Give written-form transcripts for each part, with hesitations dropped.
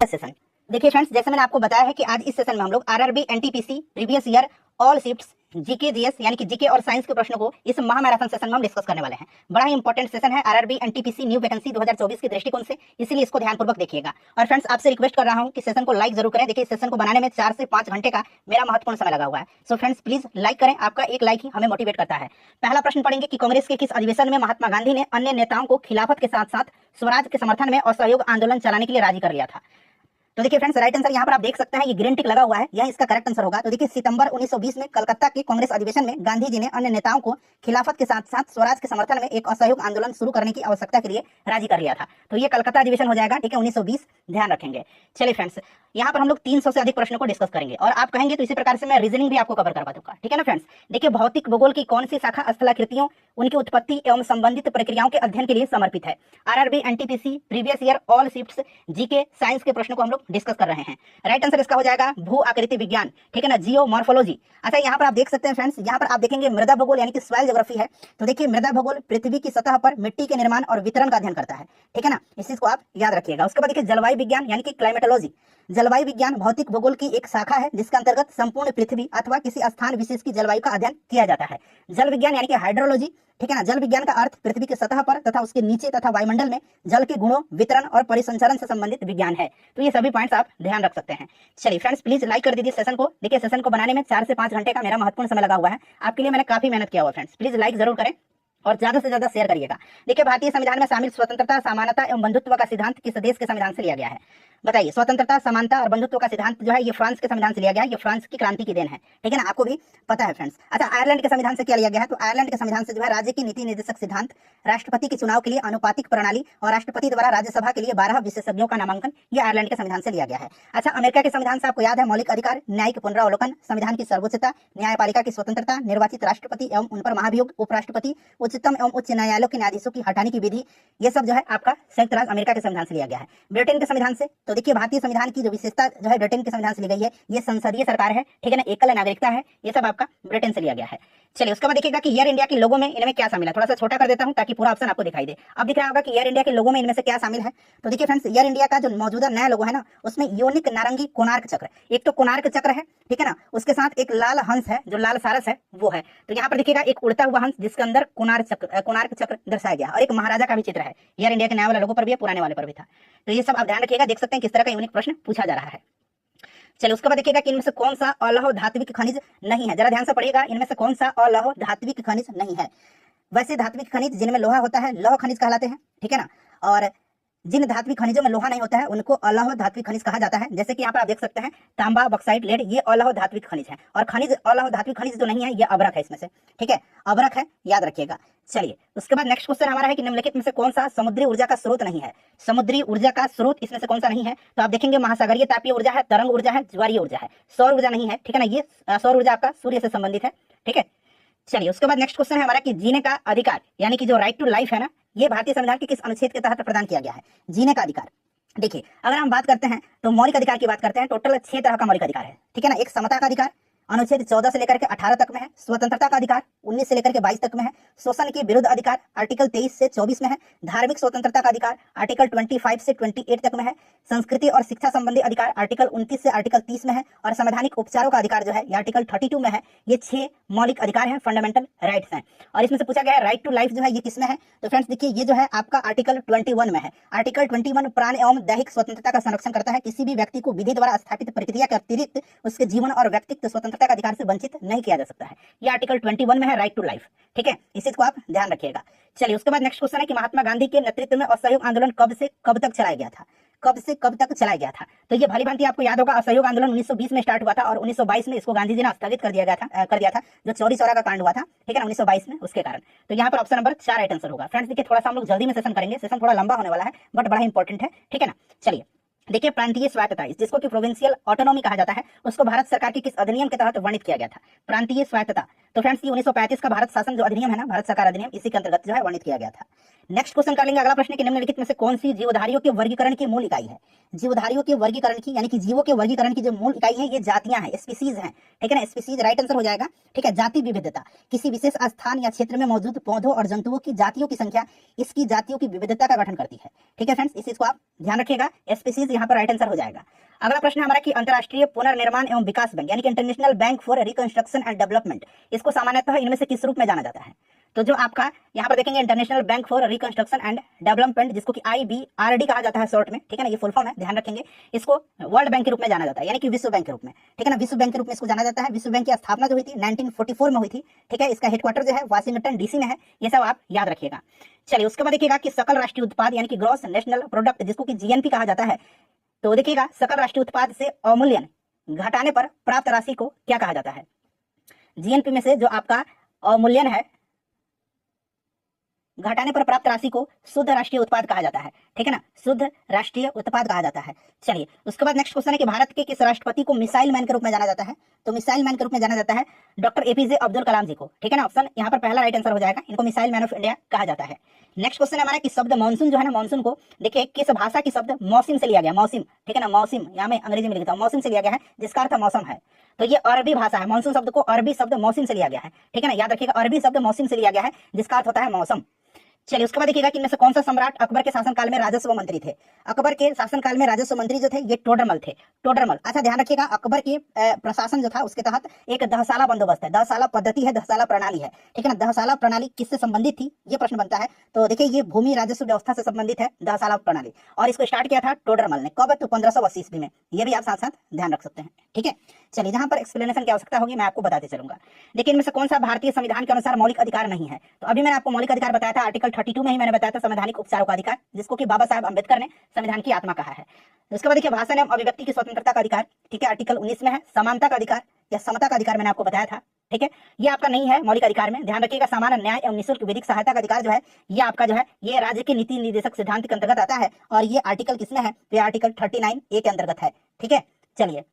Session. देखिए friends, जैसे मैंने आपको बताया है कि आज इस सेशन में हम लोग RRB, NTPC, previous year, all shifts, GK GS यानी कि जीके और साइंस के प्रश्नों को इस महा मैराथन सेशन में हम डिस्कस करने वाले हैं। बड़ा ही इंपॉर्टेंट सेशन है आरआरबी एनटीपीसी न्यू वैकेंसी 2024 के दृष्टिकोण से, इसलिए इसको ध्यानपूर्वक देखिएगा। और फ्रेंड्स, आपसे रिक्वेस्ट कर रहा हूं कि सेशन को लाइक जरूर करें। देखिए, इस सेशन को बनाने में 4 से 5 घंटे का मेरा महत्वपूर्ण समय लगा हुआ है। सो फ्रेंड्स, प्लीज लाइक करें, आपका एक लाइक ही हमें मोटिवेट करता है। पहला प्रश्न पढ़ेंगे कि कांग्रेस के किस अधिवेशन में महात्मा गांधी ने अन्य नेताओं को खिलाफत के साथ साथ स्वराज के समर्थन में असहयोग आंदोलन चलाने के लिए राजी कर लिया था? तो देखिए फ्रेंड्स, राइट आंसर यहाँ पर आप देख सकते हैं, ये ग्रीन टिक लगा हुआ है, यह इसका करेक्ट आंसर होगा। तो देखिए, सितंबर 1920 में कलकत्ता के कांग्रेस अधिवेशन में गांधी जी ने अन्य नेताओं को खिलाफत के साथ साथ स्वराज के समर्थन में एक असहयोग आंदोलन शुरू करने की आवश्यकता के लिए राजी कर लिया था। तो ये कलकत्ता अधिवेशन हो जाएगा, ठीक है, 1920, ध्यान रखेंगे। चलिए फ्रेंड्स, यहाँ पर हम लोग 300 से अधिक प्रश्नों को डिस्कस करेंगे और आप कहेंगे तो इसी प्रकार से मैं रीजनिंग भी आपको कवर करवा दूंगा, ठीक है ना फ्रेंड्स। देखिए, भौतिक भूगोल की कौन सी शाखा स्थलाकृतियों, उनकी उत्पत्ति एवं संबंधित प्रक्रियाओं के अध्ययन के लिए समर्पित है? RRB, NTPC, previous year, all shifts, GK, science के प्रश्नों को हम लोग डिस्कस कर रहे हैं। राइट आंसर इसका हो जाएगा भू आकृति विज्ञान, ठीक है ना, जियोमॉर्फोलॉजी। अच्छा, यहाँ पर आप देख सकते हैं फ्रेंड्स, यहाँ पर आप देखेंगे मृदा भूगोल यानी कि सॉइल ज्योग्राफी है। तो देखिए, मृदा भूगोल पृथ्वी की सतह पर मिट्टी के निर्माण और वितरण का अध्ययन करता है, ठीक है ना, इस चीज को आप याद रखिएगा। उसके बाद देखिए, जलवायु विज्ञान यानी कि क्लाइमेटोलॉजी। जलवायु विज्ञान भौतिक भूगोल की एक शाखा है जिसके अंतर्गत संपूर्ण पृथ्वी अथवा किसी स्थान विशेष की जलवायु का अध्ययन किया जाता है। जल विज्ञान यानी कि हाइड्रोलॉजी, ठीक है ना, जल विज्ञान का अर्थ पृथ्वी की सतह पर तथा उसके नीचे तथा वायुमंडल में जल के गुणों, वितरण और परिसंचरण से संबंधित विज्ञान है। तो ये सभी पॉइंट्स आप ध्यान रख सकते हैं। चलिए फ्रेंड्स, प्लीज लाइक कर दीजिए सेशन को। देखिए, सेशन को बनाने में 4 से 5 घंटे का मेरा महत्वपूर्ण समय लगा हुआ है, आपके लिए मैंने काफी मेहनत किया हुआ। फ्रेंड्स, प्लीज लाइक जरूर करें और ज्यादा से ज्यादा शेयर करिएगा। देखिए, भारतीय संविधान में शामिल स्वतंत्रता, समानता एवं बंधुत्व का सिद्धांत किस देश के संविधान से लिया गया है? बताइए, स्वतंत्रता, समानता और बंधुत्व का सिद्धांत जो है ये फ्रांस के संविधान से लिया गया है। ये फ्रांस की क्रांति की देन है, ठीक है ना, आपको भी पता है फ्रेंड्स। अच्छा, आयरलैंड के संविधान से क्या लिया गया है? तो आयरलैंड के संविधान से जो है राज्य की नीति निर्देशक सिद्धांत, राष्ट्रपति के चुनाव के लिए अनुपातिक प्रणाली और राष्ट्रपति द्वारा राज्यसभा के लिए 12 विशेषज्ञों का नामांकन, ये आयरलैंड के संविधान से लिया गया है। अच्छा, अमेरिका के संविधान से आपको याद है मौलिक अधिकार, न्यायिक पुनरावलोकन, संविधान की सर्वोच्चता, न्यायपालिका की स्वतंत्रता, निर्वाचित राष्ट्रपति एवं उन पर महाभियोग, उपराष्ट्रपति, उच्चतम एवं उच्च न्यायालयों के न्यायाधीशों की हटाने की विधि, ये सब जो है आपका संयुक्त राज्य अमेरिका के संविधान से लिया गया है। ब्रिटेन के संविधान से, तो देखिए, भारतीय संविधान की जो विशेषता जो है ब्रिटेन के संविधान से ली गई है, ये संसदीय सरकार है, ठीक है ना, एकल नागरिकता है, ये सब आपका ब्रिटेन से लिया गया है। चलिए, उसके बाद देखिएगा कि एयर इंडिया के लोगों में इनमें क्या शामिल है। थोड़ा सा छोटा कर देता हूं ताकि पूरा ऑप्शन आपको दिखाई दे। अब दिख रहा होगा कि एयर इंडिया के लोगों में इनमें से क्या शामिल है। तो देखिए फ्रेंड्स, एयर इंडिया का जो मौजूदा नया लोगो है ना, उसमें यूनिक नारंगी कोणार्क चक्र, एक तो कोणार्क चक्र है, ठीक है ना, उसके साथ एक लाल हंस है, जो लाल सारस है वो है। तो यहाँ पर देखिएगा एक उड़ता हुआ हंस जिसके अंदर कोणार्क चक्र दर्शाया गया, और एक महाराजा का भी चित्र है। एयर इंडिया के नया वाला लोगो पर भी है, पुराने वाले पर भी था। तो ये सब आप ध्यान रखिएगा, देख सकते हैं किस तरह का यूनिक प्रश्न पूछा जा रहा है। चलिए, उसके बाद देखिएगा कि इनमें से कौन सा अलौह धात्विक खनिज नहीं है। जरा ध्यान से पढ़िएगा, इनमें से कौन सा अलौह धात्विक खनिज नहीं है। वैसे धात्विक खनिज जिनमें लोहा होता है लौह खनिज कहलाते हैं, ठीक है ना, और जिन धात्विक खनिजों में लोहा नहीं होता है उनको अलौह धात्विक खनिज कहा जाता है। जैसे कि यहाँ पर आप देख सकते हैं तांबा, बॉक्साइट, लेड, ये अलौह धात्विक खनिज है। और खनिज अलौह धात्विक खनिज जो नहीं है ये अभ्रक है, इसमें से, ठीक है, अभ्रक है, याद रखिएगा। चलिए, उसके बाद नेक्स्ट क्वेश्चन हमारा है कि निम्नलिखित में से कौन सा समुद्री ऊर्जा का स्रोत नहीं है। समुद्री ऊर्जा का स्रोत इसमें से कौन सा नहीं है? तो आप देखेंगे महासागरीय तापीय ऊर्जा है, तरंग ऊर्जा है, ज्वारीय ऊर्जा है, सौर ऊर्जा नहीं है, ठीक है ना, ये सौर ऊर्जा आपका सूर्य से संबंधित है, ठीक है। चलिए, उसके बाद नेक्स्ट क्वेश्चन है हमारा कि जीने का अधिकार यानी कि जो राइट टू लाइफ है ना, ये भारतीय संविधान के किस अनुच्छेद के तहत प्रदान किया गया है? जीने का अधिकार। देखिए, अगर हम बात करते हैं तो मौलिक अधिकार की बात करते हैं, टोटल 6 तरह का मौलिक अधिकार है, ठीक है ना। एक समता का अधिकार अनुच्छेद 14 से लेकर के 18 तक में है। स्वतंत्रता का अधिकार 19 से लेकर के 22 तक में है। शोषण के विरुद्ध अधिकार आर्टिकल 23 से 24 में है। धार्मिक स्वतंत्रता का अधिकार आर्टिकल 25 से 28 तक में है। संस्कृति और शिक्षा संबंधी अधिकार आर्टिकल 29 से आर्टिकल 30 में है। और संवैधानिक उपचारों का अधिकार जो है ये आर्टिकल 32 में है। ये 6 मौलिक अधिकार हैं, फंडामेंटल राइट्स हैं। और इसमें से पूछा गया है राइट टू लाइफ जो है ये किसमें है? तो फ्रेंड्स देखिए, ये जो है आपका आर्टिकल 21 में है। आर्टिकल 21 प्राण एवं दैहिक स्वतंत्रता का संरक्षण करता है। किसी भी व्यक्ति को विधि द्वारा स्थापित प्रक्रिया के अतिरिक्त उसके जीवन और व्यक्तित्व स्वतंत्रता का अधिकार से वंचित नहीं किया जा सकता है। ये आर्टिकल 21 में है, राइट टू लाइफ, ठीक है, इस चीज को आप ध्यान रखिएगा। चलिए, उसके बाद नेक्स्ट क्वेश्चन है कि महात्मा गांधी के नेतृत्व में असहयोग आंदोलन कब से कब तक चलाया गया था? कब से कब तक चलाया गया था? तो ये भली भांति आपको याद होगा, असहयोग आंदोलन 1920 में स्टार्ट हुआ था और 1922 में इसको गांधी जी ने स्थगित कर दिया था, जो चौरी चौरा का कांड हुआ था, ठीक है ना, 1922 में, उसके कारण। तो यहाँ पर ऑप्शन नंबर 4 राइट आंसर होगा। फ्रेंड्स देखिए, थोड़ा सा हम लोग जल्दी में सेशन करेंगे, सेशन थोड़ा लंबा होने वाला है बट बड़ा इंपॉर्टेंट है, ठीक है ना। चलिए, देखिए, प्रांतीय स्वायत्तता जिसको कि प्रोविंशियल ऑटोनॉमी कहा जाता है, उसको भारत सरकार के किस अधिनियम के तहत वर्णित किया गया था? प्रांतीय स्वायत्तता तो फ्रेंड्स ये 1935 का भारत शासन जो अधिनियम है ना, भारत सरकार अधिनियम, इसी के अंतर्गत जो है वर्णित किया गया था। नेक्स्ट क्वेश्चन कर लेंगे। अगला प्रश्न कि निम्नलिखित में से कौन सी जीवधारियों के वर्गीकरण की मूल इकाई है? जीवधारियों के वर्गीकरण की यानी कि जीवों के वर्गीकरण की जो मूल इकाई है ये जातियां हैं, स्पीसीज हैं, ठीक है ना। स्पीसीज राइट आंसर हो जाएगा, ठीक है। जाति विविधता, किसी विशेष स्थान या क्षेत्र में मौजूद पौधों और जंतुओं की जातियों की संख्या इसकी जातियों की विविधता का गठन करती है, ठीक है फ्रेंड्स। इस चीज को आप ध्यान रखिएगा, स्पीसीज यहाँ पर राइट आंसर हो जाएगा। अगला प्रश्न हमारा कि अंतरराष्ट्रीय पुनर्निर्माण एवं विकास बैंक यानी कि international bank for reconstruction and development, इसको सामान्यतः इनमें से किस रूप में जाना जाता है? तो जो आपका यहाँ पर देखेंगे international bank for reconstruction and development, जिसको कि IBRD कहा जाता है शॉर्ट में, ठीक है ना, ये फुल फॉर्म है, ध्यान रखेंगे। इसको वर्ल्ड बैंक के रूप में जाना जाता है, यानी कि विश्व बैंक के रूप में, ठीक है ना, विश्व बैंक के रूप में इसको जाना जाता है। विश्व बैंक की स्थापना जो हुई थी 1944 में हुई थी, ठीक है। इसका हेडक्वार्टर जो है वाशिंगटन DC में है, ये सब आप याद रखिएगा। चलिए उसके बाद देखिएगा कि सकल राष्ट्रीय उत्पाद यानी कि ग्रॉस नेशनल प्रोडक्ट, जिसको कि GNP कहा जाता है, तो देखिएगा सकल राष्ट्रीय उत्पाद से अवमूल्यन घटाने पर प्राप्त राशि को क्या कहा जाता है? GNP में से जो आपका अवमूल्यन है घटाने पर प्राप्त राशि को शुद्ध राष्ट्रीय उत्पाद कहा जाता है, ठीक है ना, शुद्ध राष्ट्रीय उत्पाद कहा जाता है। चलिए उसके बाद नेक्स्ट क्वेश्चन है कि भारत के किस राष्ट्रपति को मिसाइल मैन के रूप में जाना जाता है? तो मिसाइल मैन के रूप में जाना जाता है डॉक्टर APJ अब्दुल कलाम जी को, ठीक है ना। ऑप्शन यहाँ पर पहला राइट आंसर हो जाएगा, इनको मिसाइल मैन ऑफ इंडिया कहा जाता है। नेक्स्ट क्वेश्चन है हमारा कि शब्द मानसून जो है ना, मानसून को देखिए किस भाषा की शब्द मौसम से लिया गया? मौसम, ठीक है ना, मौसम, यहाँ में अंग्रेजी में लिखता हूँ, मौसम से लिया गया है, जिसका अर्थ मौसम है। तो ये अरबी भाषा है, मानसून शब्द को अरबी शब्द मौसम से लिया गया है, ठीक है ना, याद रखिएगा, अरबी शब्द मौसम से लिया गया है, जिसका अर्थ होता है मौसम। चलिए उसके बाद देखिएगा कि इनमें से कौन सा सम्राट अकबर के शासनकाल में राजस्व मंत्री थे? अकबर के शासनकाल में राजस्व मंत्री जो थे ये टोडरमल थे, टोडरमल। अच्छा ध्यान रखिएगा, अकबर के प्रशासन जो था उसके तहत एक दहसाला बंदोबस्त है, दहसाला पद्धति है, दहसाला प्रणाली है, ठीक है ना। दहसाला प्रणाली किससे संबंधित थी ये प्रश्न बनता है, तो देखिए ये भूमि राजस्व व्यवस्था से संबंधित है दहसाला प्रणाली, और इसको स्टार्ट किया था टोडरमल ने। कब? तो 1580 ईस्वी में, ये भी आप साथ साथ ध्यान रख सकते हैं, ठीक है। चलिए जहां पर एक्सप्लेनेशन की आवश्यकता होगी मैं आपको बताते चलूंगा। देखिए इनमें से कौन सा भारतीय संविधान के अनुसार मौलिक अधिकार नहीं है? तो अभी मैंने आपको मौलिक अधिकार बताया था, आर्टिकल 32 में ही मैंने बताया था संवैधानिक उपचारों का अधिकार, जिसको कि बाबा साहब अम्बेडकर ने संविधान की आत्मा कहा है। उसके बाद देखिए भाषण एवं अभिव्यक्ति की स्वतंत्रता का अधिकार, ठीक है, आर्टिकल 19 में है। समानता का अधिकार या समता का अधिकार मैंने आपको बताया था, ठीक है, ये आपका नहीं है मौलिक अधिकार में, ध्यान रखिएगा। सामान्य न्याय एवं निःशुल्क विधिक सहायता का अधिकार जो है ये आपका जो है ये राज्य के नीति निर्देशक सिद्धांत के अंतर्गत आता है, और ये आर्टिकल किसमें है? तो ये आर्टिकल 39A के अंतर्गत है, ठीक है। चलिए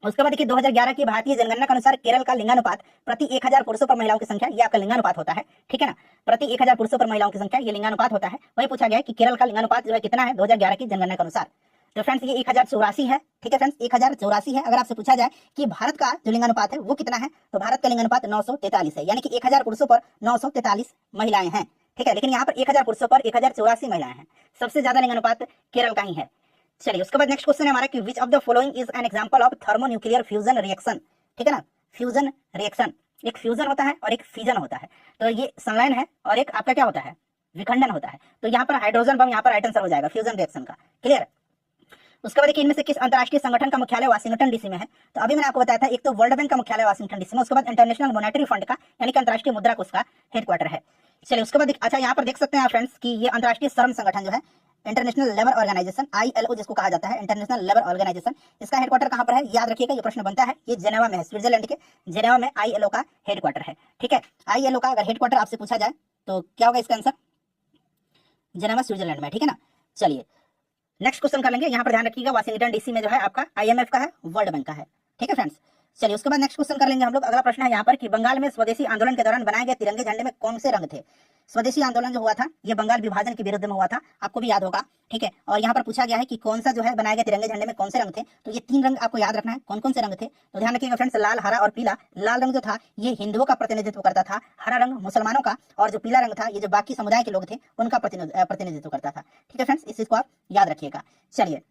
उसके बाद देखिए 2011 की भारतीय जनगणना के अनुसार केरल का लिंगानुपात प्रति 1000 पुरुषों पर महिलाओं की संख्या, ये आपका लिंगानुपात होता है, ठीक है ना, प्रति 1000 पुरुषों पर महिलाओं की संख्या ये लिंगानुपात होता है। वही पूछा गया है कि केरल का लिंगानुपात जो है कितना है 2011 की जनगणना के अनुसार? तो फ्रेंड्स ये 1084 है, ठीक है फ्रेंड्स, 1084 है। अगर आपसे पूछा जाए कि भारत का जो लिंगानुपात है वो कितना है, तो भारत का लिंगानुपात 943 है, यानी कि 1000 पुरुषों पर 943 महिलाएं हैं, ठीक है। लेकिन यहाँ पर 1000 पुरुषों पर 1084 महिलाएं हैं, सबसे ज्यादा लिंगानुपात केरल का ही है। चलिए उसके बाद नेक्स्ट क्वेश्चन है हमारा कि which of the following is an example of thermonuclear fusion reaction, ठीक है ना, फ्यूजन रिएक्शन, एक फ्यूजन होता है और एक फिजन होता है। तो ये संलयन है और एक आपका क्या होता है? विखंडन होता है। तो यहाँ पर हाइड्रोजन बम यहाँ पर राइट आंसर हो जाएगा फ्यूजन रिएक्शन का, क्लियर। उसके बाद देखिए इनमें से किस अंतरराष्ट्रीय संगठन का मुख्यालय वाशिंगटन DC में है? तो अभी मैंने आपको बताया था, एक तो वर्ल्ड बैंक का मुख्यालय वाशिंगटन DC में, उसके बाद इंटरनेशनल मॉनेटरी फंड का यानी कि अंतरराष्ट्रीय मुद्रा कोष का हेडक्वार्टर है। चलिए उसके बाद अच्छा यहाँ पर देख सकते हैं फ्रेंड्स कि ये अंतरराष्ट्रीय श्रम संगठन जो है इंटरनेशनल लेबर ऑर्गेनाइजेशन ILO जिसको कहा जाता है, इंटरनेशनल लेबर ऑर्गेनाइजेशन, इसका हेडक्वार्टर कहां पर है? याद रखिएगा ये प्रश्न बनता है, ये जेनेवा में है, स्विट्जरलैंड के जेनेवा में ILO का हेडक्वार्टर है, ठीक है। ILO का अगर हेडक्वार्टर आपसे पूछा जाए तो क्या होगा इसका आंसर? जेनेवा स्विट्जरलैंड में, ठीक है ना। चलिए नेक्स्ट क्वेश्चन कर लेंगे, यहाँ पर ध्यान रखिएगा वाशिंगटन DC में जो है आपका IMF का है, वर्ल्ड बैंक का है, ठीक है फ्रेंड्स। चलिए उसके बाद नेक्स्ट क्वेश्चन कर लेंगे हम लोग। अगला प्रश्न है यहाँ पर कि बंगाल में स्वदेशी आंदोलन के दौरान बनाए गए तिरंगे झंडे में कौन से रंग थे? स्वदेशी आंदोलन जो हुआ था ये बंगाल विभाजन के विरुद्ध में हुआ था, आपको भी याद होगा, ठीक है। और यहाँ पर पूछा गया है कि कौन सा जो है बनाए गए तिरंगे झंडे में कौन से रंग थे? तो ये 3 रंग आपको याद रखना है, कौन कौन से रंग थे? तो ध्यान रखिएगा फ्रेंड्स, लाल, हरा और पीला। लाल रंग जो था ये हिंदुओं का प्रतिनिधित्व करता था, हरा रंग मुसलमानों का, और जो पीला रंग था ये जो बाकी समुदाय के लोग थे उनका प्रतिनिधित्व करता था, ठीक है फ्रेंड्स, इस चीज को आप याद रखिएगा। चलिए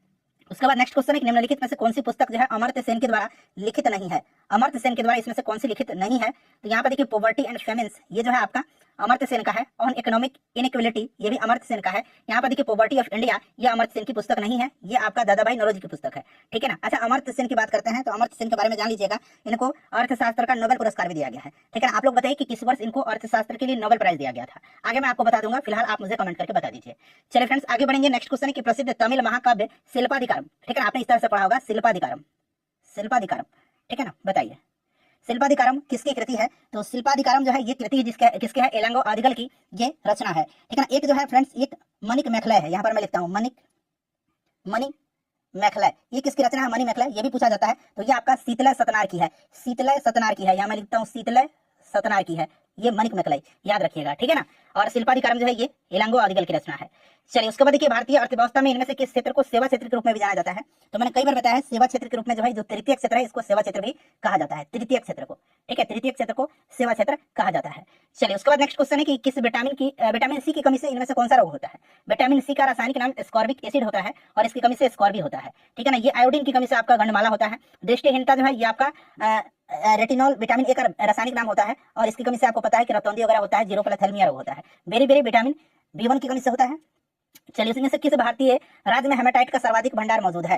उसके बाद नेक्स्ट क्वेश्चन है कि निम्नलिखित में से कौन सी पुस्तक जो है अमर्त्य सेन के द्वारा लिखित नहीं है? अमर्त्य सेन के द्वारा इसमें से कौन सी लिखित नहीं है? तो यहाँ पर देखिए पॉवर्टी एंड फेमिन्स, ये जो है आपका अमर्त्य सेन का है। ऑन इकोनॉमिक इनइक्वालिटी ये भी अमर्त्य सेन का है। यहाँ पर देखिए पॉवर्टी ऑफ इंडिया, ये अमर्त्य सेन की पुस्तक नहीं है, ये आपका दादाभाई नौरोजी की पुस्तक है, ठीक है ना। अच्छा अमर्त्य सेन की बात करते हैं तो अमर्त्य सेन के बारे में जान लीजिएगा, इनको अर्थशास्त्र का नोबेल पुरस्कार भी दिया गया है, ठीक है ना। आप लोग बताइए कि किस वर्ष इनको अर्थशास्त्र के लिए नोबेल प्राइज दिया गया था? आगे मैं आपको बता दूंगा, फिलहाल आप मुझे कमेंट करके बता दीजिए। चलिए फ्रेंड्स आगे बढ़ेंगे। नेक्स्ट क्वेश्चन है कि प्रसिद्ध तमिल महाकाव्य शिल्पाधिकारम, ठीक है ना, आपने इस तरह से पढ़ा होगा शिल्पाधिकारम, शिल्पाधिकारम, ठीक है ना, बताइए शिल्पाधिकारम किसकी कृति है? तो शिल्पाधिकारम जो है ये कृति किसके है? एलांगो आदिगल की ये रचना है, ठीक है ना। एक जो है फ्रेंड्स एक मणिक मेखलाय है, यहाँ पर मैं लिखता हूँ मणि मेखलाय, ये किसकी रचना है? मणि मेखलाय, ये भी पूछा जाता है। तो ये आपका शीतलय सतनार की है, शीतलय सतनार की है, यहाँ मैं लिखता हूँ शीतलय सतनार की है, ये मणिक मैकलाई, याद रखिएगा, ठीक है ना। और शिल्पाधिकारम जो है ये इलांगो आदिगल की रचना है। चलिए उसके बाद देखिए भारतीय अर्थव्यवस्था में इनमें से किस क्षेत्र को सेवा क्षेत्र के रूप में भी जाना जाता है? तो मैंने कई बार बताया है, सेवा क्षेत्र के रूप में जो है जो तृतीय क्षेत्र है इसको सेवा क्षेत्र भी कहा जाता है, तृतीय क्षेत्र को, ठीक है, तृतीय क्षेत्र को सेवा क्षेत्र कहा जाता है। चलिए उसके बाद नेक्स्ट क्वेश्चन है कि किस विटामिन सी की कमी से इनमें से कौन सा रोग होता है? विटामिन सी का रासायनिक नाम स्कॉर्बिक एसिड होता है और इसकी कमी से स्कॉर्बी होता है, ठीक है ना। ये आयोडीन की कमी से आपका गंडमाला होता है। दृष्टिहीनता जो है ये आपका रेटिनॉल विटामिन ए का रासायनिक नाम होता है और इसकी कमी से आपको पता है कि रतौंधी वगैरह होता है, जीरोफिलाथैलेमिया रोग होता है। बेरी विटामिन B1 की कमी से होता है। चलिए उसमें से किस भारतीय राज्य में हेमेटाइट का सर्वाधिक भंडार मौजूद है?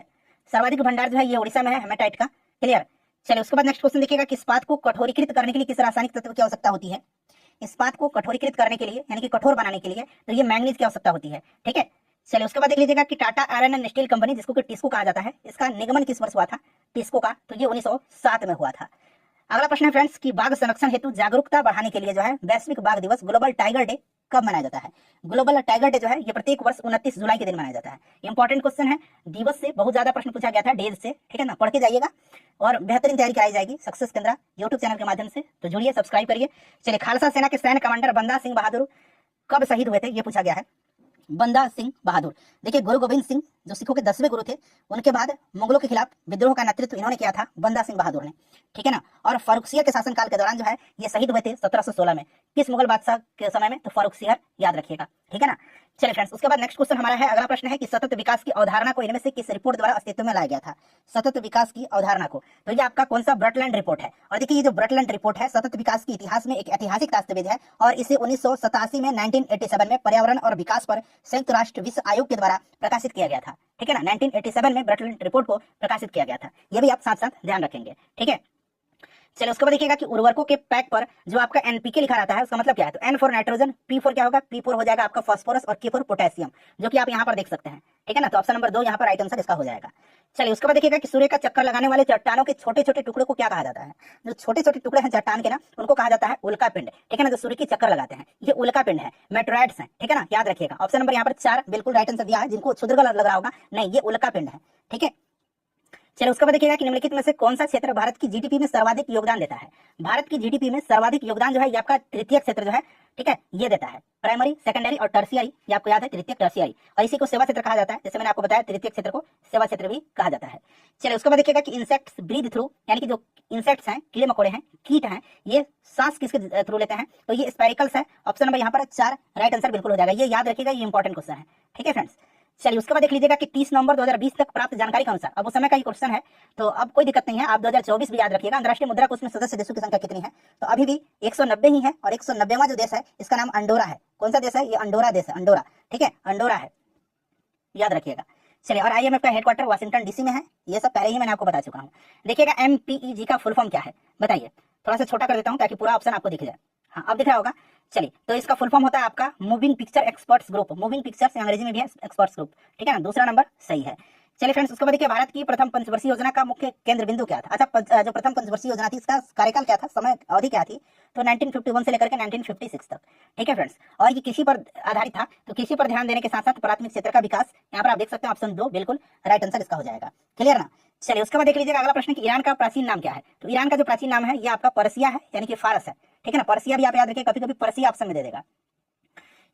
सर्वाधिक भंडार जो है ये उड़ीसा में है हेमेटाइट का, क्लियर। चलिए उसके बाद नेक्स्ट क्वेश्चन देखिएगा कि इस्पात को कठोरीकृत करने के लिए किस रासायनिक तत्व की आवश्यकता होती है? इस्पात को कठोरीकृत करने के लिए यानी कि कठोर बनाने के लिए तो ये मैंगनीज की आवश्यकता होती है, ठीक है। चलिए उसके बाद देख लीजिएगा कि Tata iron and steel company जिसको कि टिस्को कहा जाता है, इसका निगमन किस वर्ष हुआ था टिस्को का? तो ये 1907 में हुआ था। अगला प्रश्न है फ्रेंड्स कि बाघ संरक्षण हेतु जागरूकता बढ़ाने के लिए जो है वैश्विक बाघ दिवस ग्लोबल टाइगर डे कब मनाया जाता है? ग्लोबल टाइगर डे जो है ये प्रत्येक वर्ष 29 जुलाई के दिन मनाया जाता है। इंपॉर्टेंट क्वेश्चन है, दिवस से बहुत ज्यादा प्रश्न पूछा गया था, डेज से, ठीक है ना, पढ़ के जाइएगा और बेहतरीन तैयारी कराई जाएगी सक्सेस केंद्र यूट्यूब चैनल के माध्यम से, तो जुड़िए, सब्सक्राइब करिए। चलिए खालसा सेना के सैन्य कमांडर बंदा सिंह बहादुर कब शहीद हुए थे ये पूछा गया है। बंदा सिंह बहादुर, देखिए गुरु गोविंद सिंह जो सिखों के 10वें गुरु थे, उनके बाद मुगलों के खिलाफ विद्रोह का नेतृत्व इन्होंने किया था बंदा सिंह बहादुर ने, ठीक है ना। और फारूकसियर के शासनकाल के दौरान जो है ये शहीद हुए थे 1716 में। किस मुगल बादशाह के समय में? तो फारूकसियर, याद रखिएगा, ठीक है ना। चलिए फ्रेंड्स उसके बाद नेक्स्ट क्वेश्चन हमारा है, अगला प्रश्न है कि सतत विकास की अवधारणा को इनमें से किस रिपोर्ट द्वारा अस्तित्व में लाया गया था? सतत विकास की अवधारणा को, तो ये आपका कौन सा ब्रटलैंड रिपोर्ट है। और देखिए ये जो ब्रटलैंड रिपोर्ट है सतत विकास के इतिहास में एक ऐतिहासिक दस्तावेज है और इसे 1987 में 1987 में पर्यावरण और विकास पर संयुक्त राष्ट्र विश्व आयोग के द्वारा प्रकाशित किया गया था, ठीक है ना। 1987 में ब्रटलैंड रिपोर्ट को प्रकाशित किया गया था, ये भी आप साथ साथ ध्यान रखेंगे, ठीक है। चलिए उसके बाद देखिएगा कि उर्वरकों के पैक पर जो आपका एनपीके लिखा रहता है उसका मतलब क्या है? तो N for nitrogen, P for क्या होगा? पी फॉर हो जाएगा आपका फास्फोरस और के फॉर पोटेशियम, जो कि आप यहाँ पर देख सकते हैं, ठीक है ना। तो ऑप्शन नंबर 2 यहाँ पर राइट आंसर इसका हो जाएगा। चलिए उसके बाद देखिएगा कि सूर्य का चक्कर लगाने वाले चट्टानों के छोटे छोटे टुकड़े को क्या कहा जाता है? जो छोटे छोटे टुकड़े हैं चट्टान के ना, उनको कहा जाता है उल्का पिंड, ठीक है ना। जो सूर्य की चक्कर लगाते हैं ये उल्का पिंड है, मेटोराइड्स हैं, ठीक है ना, याद रखिएगा। ऑप्शन नंबर यहाँ पर 4 बिल्कुल राइट आंसर दिया है, जिनको क्षुद्र लग रहा होगा, नहीं ये उल्का पिंड है, ठीक है। चलिए उसके बाद देखिएगा कि निम्नलिखित में से कौन सा क्षेत्र भारत की जीडीपी में सर्वाधिक योगदान देता है? भारत की जीडीपी में सर्वाधिक योगदान जो है ये आपका तृतीय क्षेत्र जो है, ठीक है, ये देता है। प्राइमरी, सेकेंडरी और टर्शियरी, ये आपको याद है, तृतीय, टर्शियरी, और इसी को सेवा क्षेत्र कहा जाता है। जैसे मैंने आपको बताया तृतीय क्षेत्र को सेवा क्षेत्र भी कहा जाता है। चलिए उसके बाद देखिएगा कि इंसेक्ट्स ब्रीथ थ्रू, यानी कि जो इंसेक्ट्स हैं, कीड़े मकोड़े हैं, कीट हैं, ये सांस किसके थ्रू लेते हैं? तो ये स्पेरिकल्स है। ऑप्शन नंबर यहाँ पर 4 राइट आंसर बिल्कुल हो जाएगा, ये याद रखिएगा, ये इंपॉर्टेंट क्वेश्चन है, ठीक है फ्रेंड्स। चलिए उसके बाद देख लीजिएगा कि 30 नवंबर 2020 तक प्राप्त जानकारी के अनुसार, अब उस समय का ही क्वेश्चन है तो अब कोई दिक्कत नहीं है, आप 2024 भी याद रखिएगा। अंतर्राष्ट्रीय मुद्रा कोष में सदस्य देशों की संख्या कितनी है? तो अभी भी 190 ही है और 190वां जो देश है इसका नाम अंडोरा है। कौन सा देश है? ये अंडोरा देश है, अंडोरा, ठीक है, अंडोरा है, याद रखिएगा। चलिए और IMF का हेडक्वार्टर वाशिंगटन डीसी में है, ये सब पहले ही मैंने आपको बता चुका हूँ। देखिएगा MPEG का फुल फॉर्म क्या है बताइए, थोड़ा सा छोटा कर देता हूँ ताकि पूरा ऑप्शन आपको दिख जाए। हाँ अब दिख रहा होगा। चलिए तो इसका फुल फॉर्म होता है आपका moving picture experts group, moving pictures अंग्रेजी में भी है एक्सपर्ट्स ग्रुप, ठीक है ना, दूसरा नंबर सही है। चलिए फ्रेंड्स उसके बाद देखिए भारत की प्रथम पंचवर्षीय योजना का मुख्य केंद्र बिंदु क्या था? अच्छा जो प्रथम पंचवर्षीय योजना थी इसका कार्यकाल क्या था, समय अवधि क्या थी? तो 1951 से लेकर के 1956 तक, ठीक है फ्रेंड्स। और ये कृषि पर आधारित था, तो कृषि पर ध्यान देने के साथ साथ प्राथमिक क्षेत्र का विकास, यहाँ पर आप देख सकते हैं ऑप्शन 2 बिल्कुल राइट आंसर इसका हो जाएगा, क्लियर ना। चलिए उसके बाद देख लीजिएगा अगला प्रश्न कि ईरान का प्राचीन नाम क्या है? तो ईरान का जो प्राचीन नाम है ये आपका पर्सिया है, यानी कि फारस है, ठीक है ना। पर्सिया भी आप याद रखिए, कभी कभी पर्सिया ऑप्शन में दे देगा।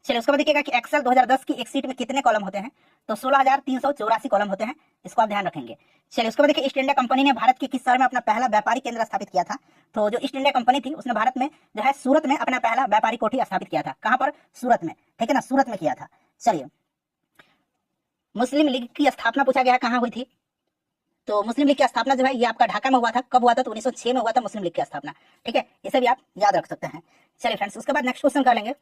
चलिए उसके बाद देखिएगा कि एक्सेल 2010 की एक सीट में कितने कॉलम होते हैं? तो 16,384 कॉलम होते हैं, इसको आप ध्यान रखेंगे। चलिए उसके बाद देखिए ईस्ट इंडिया कंपनी ने भारत के किस शहर में अपना पहला व्यापारिक केंद्र स्थापित किया था? तो जो ईस्ट इंडिया कंपनी थी उसने भारत में जो है सूरत में अपना पहला व्यापारिक कोठी स्थापित किया था। कहां पर? सूरत में, ठीक है ना, सूरत में किया था। चलिए मुस्लिम लीग की स्थापना पूछा गया कहाँ हुई थी? तो मुस्लिम लीग की स्थापना जो है ये आपका ढाका में हुआ था। कब हुआ था? तो 1906 में हुआ था मुस्लिम लीग की स्थापना, ठीक है, इसे भी आप याद रख सकते हैं। चलिए फ्रेंड्स उसके बाद नेक्स्ट क्वेश्चन कर लेंगे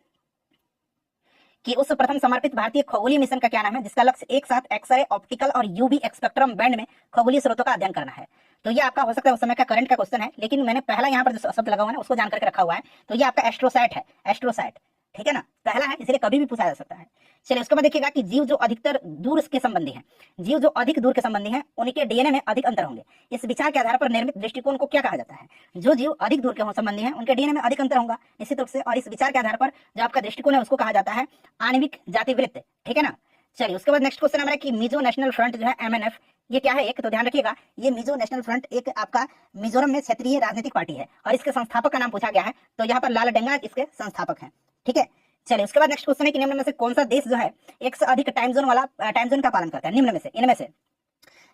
कि उस प्रथम समर्पित भारतीय खगोलीय मिशन का क्या नाम है जिसका लक्ष्य एक साथ एक्सरे, ऑप्टिकल और यूवी स्पेक्ट्रम बैंड में खगोलीय स्रोतों का अध्ययन करना है। तो ये आपका हो सकता है उस समय का करंट का क्वेश्चन है, लेकिन मैंने पहला यहाँ पर जो शब्द लगा हुआ है ना उसको जानकर के रखा हुआ है। तो ये आपका एस्ट्रोसैट है, एस्ट्रोसैट, ठीक है ना, पहला है, इसलिए कभी भी पूछा जा सकता है। चलिए उसके बाद देखिएगा कि जीव जो अधिकतर दूर के संबंधी हैं, जीव जो अधिक दूर के संबंधी हैं उनके डीएनए में अधिक अंतर होंगे। इस विचार के आधार पर निर्मित दृष्टिकोण को क्या कहा जाता है? जो जीव अधिक दूर के संबंधी हैं उनके डीएनए में अधिक अंतर होगा निश्चित रूप से, और इस विचार के आधार पर जो आपका दृष्टिकोण है उसको कहा जाता है आणविक जातिवृत्त, ठीक है ना। चलिए उसके बाद नेक्स्ट क्वेश्चन हमारा कि मिजो नेशनल फ्रंट जो है MNF ये क्या है, एक तो ध्यान रखिएगा, ये मिजो नेशनल फ्रंट एक आपका मिजोरम में क्षेत्रीय राजनीतिक पार्टी है और इसके संस्थापक का नाम पूछा गया है, तो यहाँ पर लाल डेंगा इसके संस्थापक हैं। ठीक है, चलिए उसके बाद नेक्स्ट क्वेश्चन है कि निम्न में से कौन सा देश जो है एक से अधिक टाइम जोन का पालन करता है। निम्न में से, इनमें से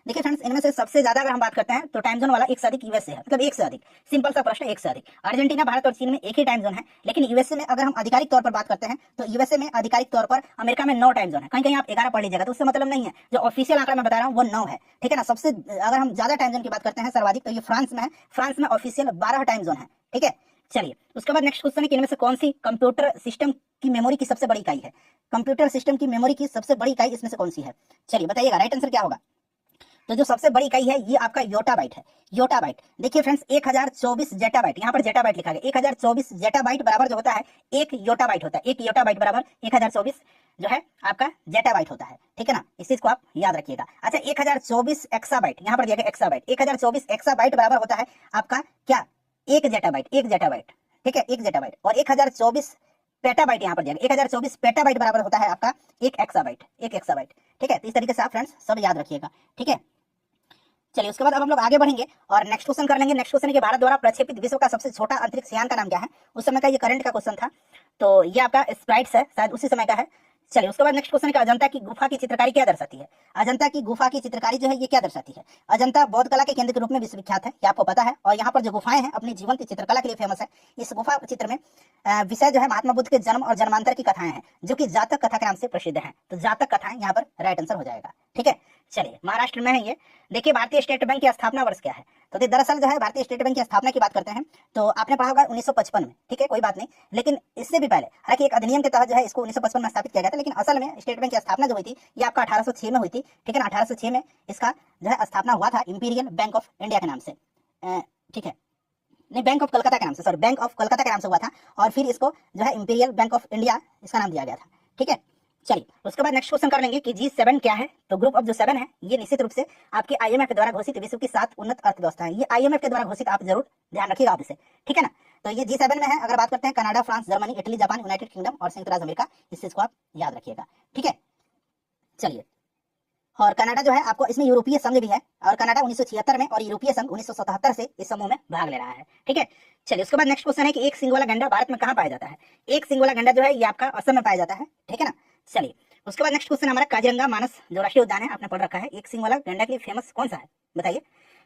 देखिए फ्रेंड्स, इनमें से सबसे ज्यादा अगर हम बात करते हैं तो टाइम जोन वाला एक से अधिक यूएसए है, मतलब एक से अधिक, सिंपल सा प्रश्न, एक से अधिक। अर्जेंटीना, भारत और चीन में एक ही टाइम जोन है, लेकिन यूएसए में अगर हम आधिकारिक तौर पर बात करते हैं तो यूएसए में आधिकारिक तौर पर अमेरिका में 9 टाइम जोन है, कहीं कहीं आप 11 पढ़ लीजिएगा, तो उससे मतलब नहीं है, जो ऑफिशियल आंकड़ा मैं बता रहा हूँ वो 9 है। ठीक है ना, सबसे अगर हम ज्यादा टाइम जोन की बात करते हैं सर्वाधिक, तो ये फ्रांस में है, फ्रांस में ऑफिशियल 12 टाइम जोन है। ठीक है, चलिए उसके बाद नेक्स्ट क्वेश्चन है कि इनमें से कौन सी कंप्यूटर सिस्टम की मेमोरी की सबसे बड़ी इकाई है। कंप्यूटर सिस्टम की मेमोरी की सबसे बड़ी इकाई इसमें से कौन सी है, चलिए बताइएगा, राइट आंसर क्या होगा। तो जो सबसे बड़ी इकाई है ये आपका योटाबाइट है, योटाबाइट। देखिए फ्रेंड्स, 1024 जेटाबाइट, यहाँ पर जेटाबाइट लिखा गया, 1024 जेटाबाइट बराबर जो होता है 1 योटाबाइट होता है, 1 योटाबाइट बराबर 1024 जो है आपका जेटाबाइट होता है। ठीक है ना, इस चीज को आप याद रखिएगा। अच्छा, 1024 एक्साबाइट, यहाँ पर दिया गया एक्साबाइट, 1024 एक्साबाइट बराबर होता है आपका क्या, 1 जेटाबाइट, 1 जेटाबाइट। ठीक है, 1 जेटाबाइट। और 1024 पेटाबाइट यहाँ पर दिया गया, 1024 पेटाबाइट बराबर होता है आपका 1 एक्साबाइट, 1 एक्साबाइट। ठीक है, तो इस तरीके से आप फ्रेंड्स सब याद रखिएगा। ठीक है, चलिए उसके बाद अब हम लोग आगे बढ़ेंगे और नेक्स्ट क्वेश्चन कर लेंगे। नेक्स्ट क्वेश्चन है कि भारत द्वारा प्रक्षेपित विश्व का सबसे छोटा अंतरिक्ष यान का नाम क्या है। उस समय का ये करंट का क्वेश्चन था, तो ये आपका स्प्राइट्स है, शायद उसी समय का है। चलिए उसके बाद नेक्स्ट क्वेश्चन है कि अजंता की गुफा की चित्रकारी क्या दर्शाती है। अजंता की गुफा की चित्रकारी जो है ये क्या दर्शाती है। अजंता बौद्ध कला के केंद्र के रूप में विश्वविख्यात है, ये आपको पता है, और यहाँ पर जो गुफाएं हैं अपनी जीवंत चित्रकला के लिए फेमस है। इस गुफा चित्र में विषय जो है महात्मा बुद्ध के जन्म और जन्मांतर की कथाएं हैं, जो कि जातक कथा के नाम से प्रसिद्ध है, तो जातक कथाएं यहाँ पर राइट आंसर हो जाएगा। ठीक है, चलिए महाराष्ट्र में है ये। देखिए भारतीय स्टेट बैंक की स्थापना वर्ष क्या है। तो दरअसल जो है भारतीय स्टेट बैंक की स्थापना की बात करते हैं तो आपने पढ़ा होगा 1955 में। ठीक है, कोई बात नहीं, लेकिन इससे भी पहले, हालांकि एक अधिनियम के तहत जो है इसको 1955 में स्थापित किया गया था, लेकिन असल में स्टेट बैंक की स्थापना जो हुई थी ये आपका 1806 में हुई थी। ठीक है ना, 1806 में इसका जो है स्थापना हुआ था इंपीरियल बैंक ऑफ इंडिया के नाम से। ठीक है, नहीं, बैंक ऑफ कलकत्ता के नाम से, सॉरी, बैंक ऑफ कलकत्ता के नाम से हुआ था, और फिर इसको जो है इंपीरियल बैंक ऑफ इंडिया इसका नाम दिया गया था। ठीक है, चलिए उसके बाद नेक्स्ट क्वेश्चन कर लेंगे कि G7 क्या है। तो ग्रुप ऑफ जो 7 है ये निश्चित रूप से आपके IMF द्वारा घोषित विश्व की 7 उन्नत अर्थव्यवस्था है, ये IMF के द्वारा घोषित, आप जरूर ध्यान रखिएगा आप इसे। ठीक है ना, तो ये G7 में है। अगर बात करते हैं Canada, France, Germany, Italy, Japan, United kingdom और संयुक्त राज्य अमेरिका, इस चीज को आप याद रखिएगा। ठीक है, चलिए, और कनाडा जो है आपको इसमें यूरोपीय संघ भी है, और कनाडा 1976 में और यूरोपीय संघ 1977 से इस समूह में भाग ले रहा है। ठीक है, चलिए उसके बाद नेक्स्ट क्वेश्चन है कि एक सिंग वाला गैंडा भारत में कहाँ पाया जाता है। एक सिंग वाला गैंडा जो है ये आपका असम में पाया जाता है। ठीक है ना, चलिए उसके बाद नेक्स्ट क्वेश्चन हमारा काजीरंगा मानस जो राष्ट्रीय उद्यान है आपने पढ़ रखा है, एक सिंग वाला गैंडा के लिए फेमस कौन सा है, बताइए।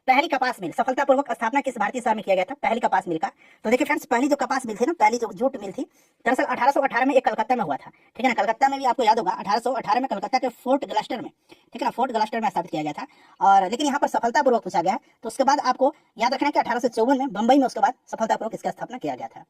पहली कपास मिल सफलतापूर्वक स्थापना किस भारतीय शहर में किया गया था, पहली कपास मिल का। तो देखिए फ्रेंड्स, पहली जो कपास मिल थी ना, पहली जो जूट मिल थी, दरअसल 1818 में एक कलकत्ता में हुआ था। ठीक है ना, कलकत्ता में भी आपको याद होगा 1818 में कलकत्ता के फोर्ट ग्लस्टर में, ठीक है ना, फोर्ट ग्लस्टर में स्थापित किया गया था। और लेकिन यहाँ पर सफलतापूर्वक पूछा गया है, तो उसके बाद आपको याद रखना है कि 1854 में बंबई में उसके बाद सफलतापूर्वक इसका स्थापना किया गया था।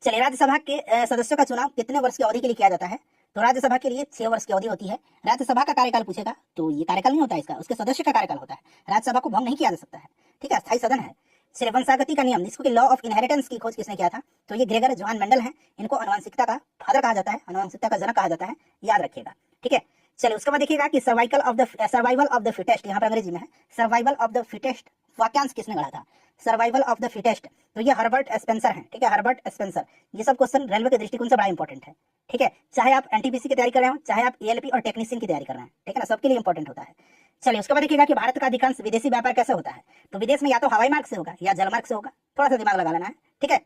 चलिए, राज्यसभा के सदस्यों का चुनाव कितने वर्ष की अवधि के लिए किया जाता है। तो राज्यसभा के लिए 6 वर्ष की अवधि होती है। राज्यसभा का कार्यकाल पूछेगा तो ये कार्यकाल नहीं होता है इसका, उसके सदस्य का कार्यकाल होता है। राज्यसभा को भंग नहीं किया जा सकता है। ठीक है, अस्थायी सदन है। चलिए, वंशागति का नियम जिसको कि लॉ ऑफ इनहेरिटेंस की खोज किसने किया था। तो ये ग्रेगर जोहान मेंडल है। इनको अनुवांशिकता का फादर कहा जाता है, अनुवांशिकता का जनक कहा जाता है, याद रखिएगा। ठीक है, चलिए उसके बाद देखिएगा कि सर्वाइवल ऑफ द फिटेस्ट, यहाँ पर अंग्रेजी में है, सर्वाइवल ऑफ द फिटेस्ट वाक्यांश किसने गढ़ा था। सर्वाइवल ऑफ द फिटेस्ट, तो ये हर्बर्ट स्पेंसर हैं। ठीक है, हर्बर्ट स्पेंसर। ये सब क्वेश्चन रेलवे के दृष्टिकोण से बड़ा इंपॉर्टेंट है। ठीक है, चाहे आप एनटीपीसी की तैयारी कर रहे हो, चाहे आप ALP और टेक्नीशियन की तैयारी कर रहे हैं, ठीक है ना, सबके लिए इंपॉर्टेंट होता है। चलिए उसके बाद देखिएगा कि भारत का अधिकांश विदेशी व्यापार कैसे होता है। तो विदेश में या तो हवाई मार्ग से होगा या जल मार्ग से होगा, थोड़ा सा दिमाग लगा लेना है। ठीक है,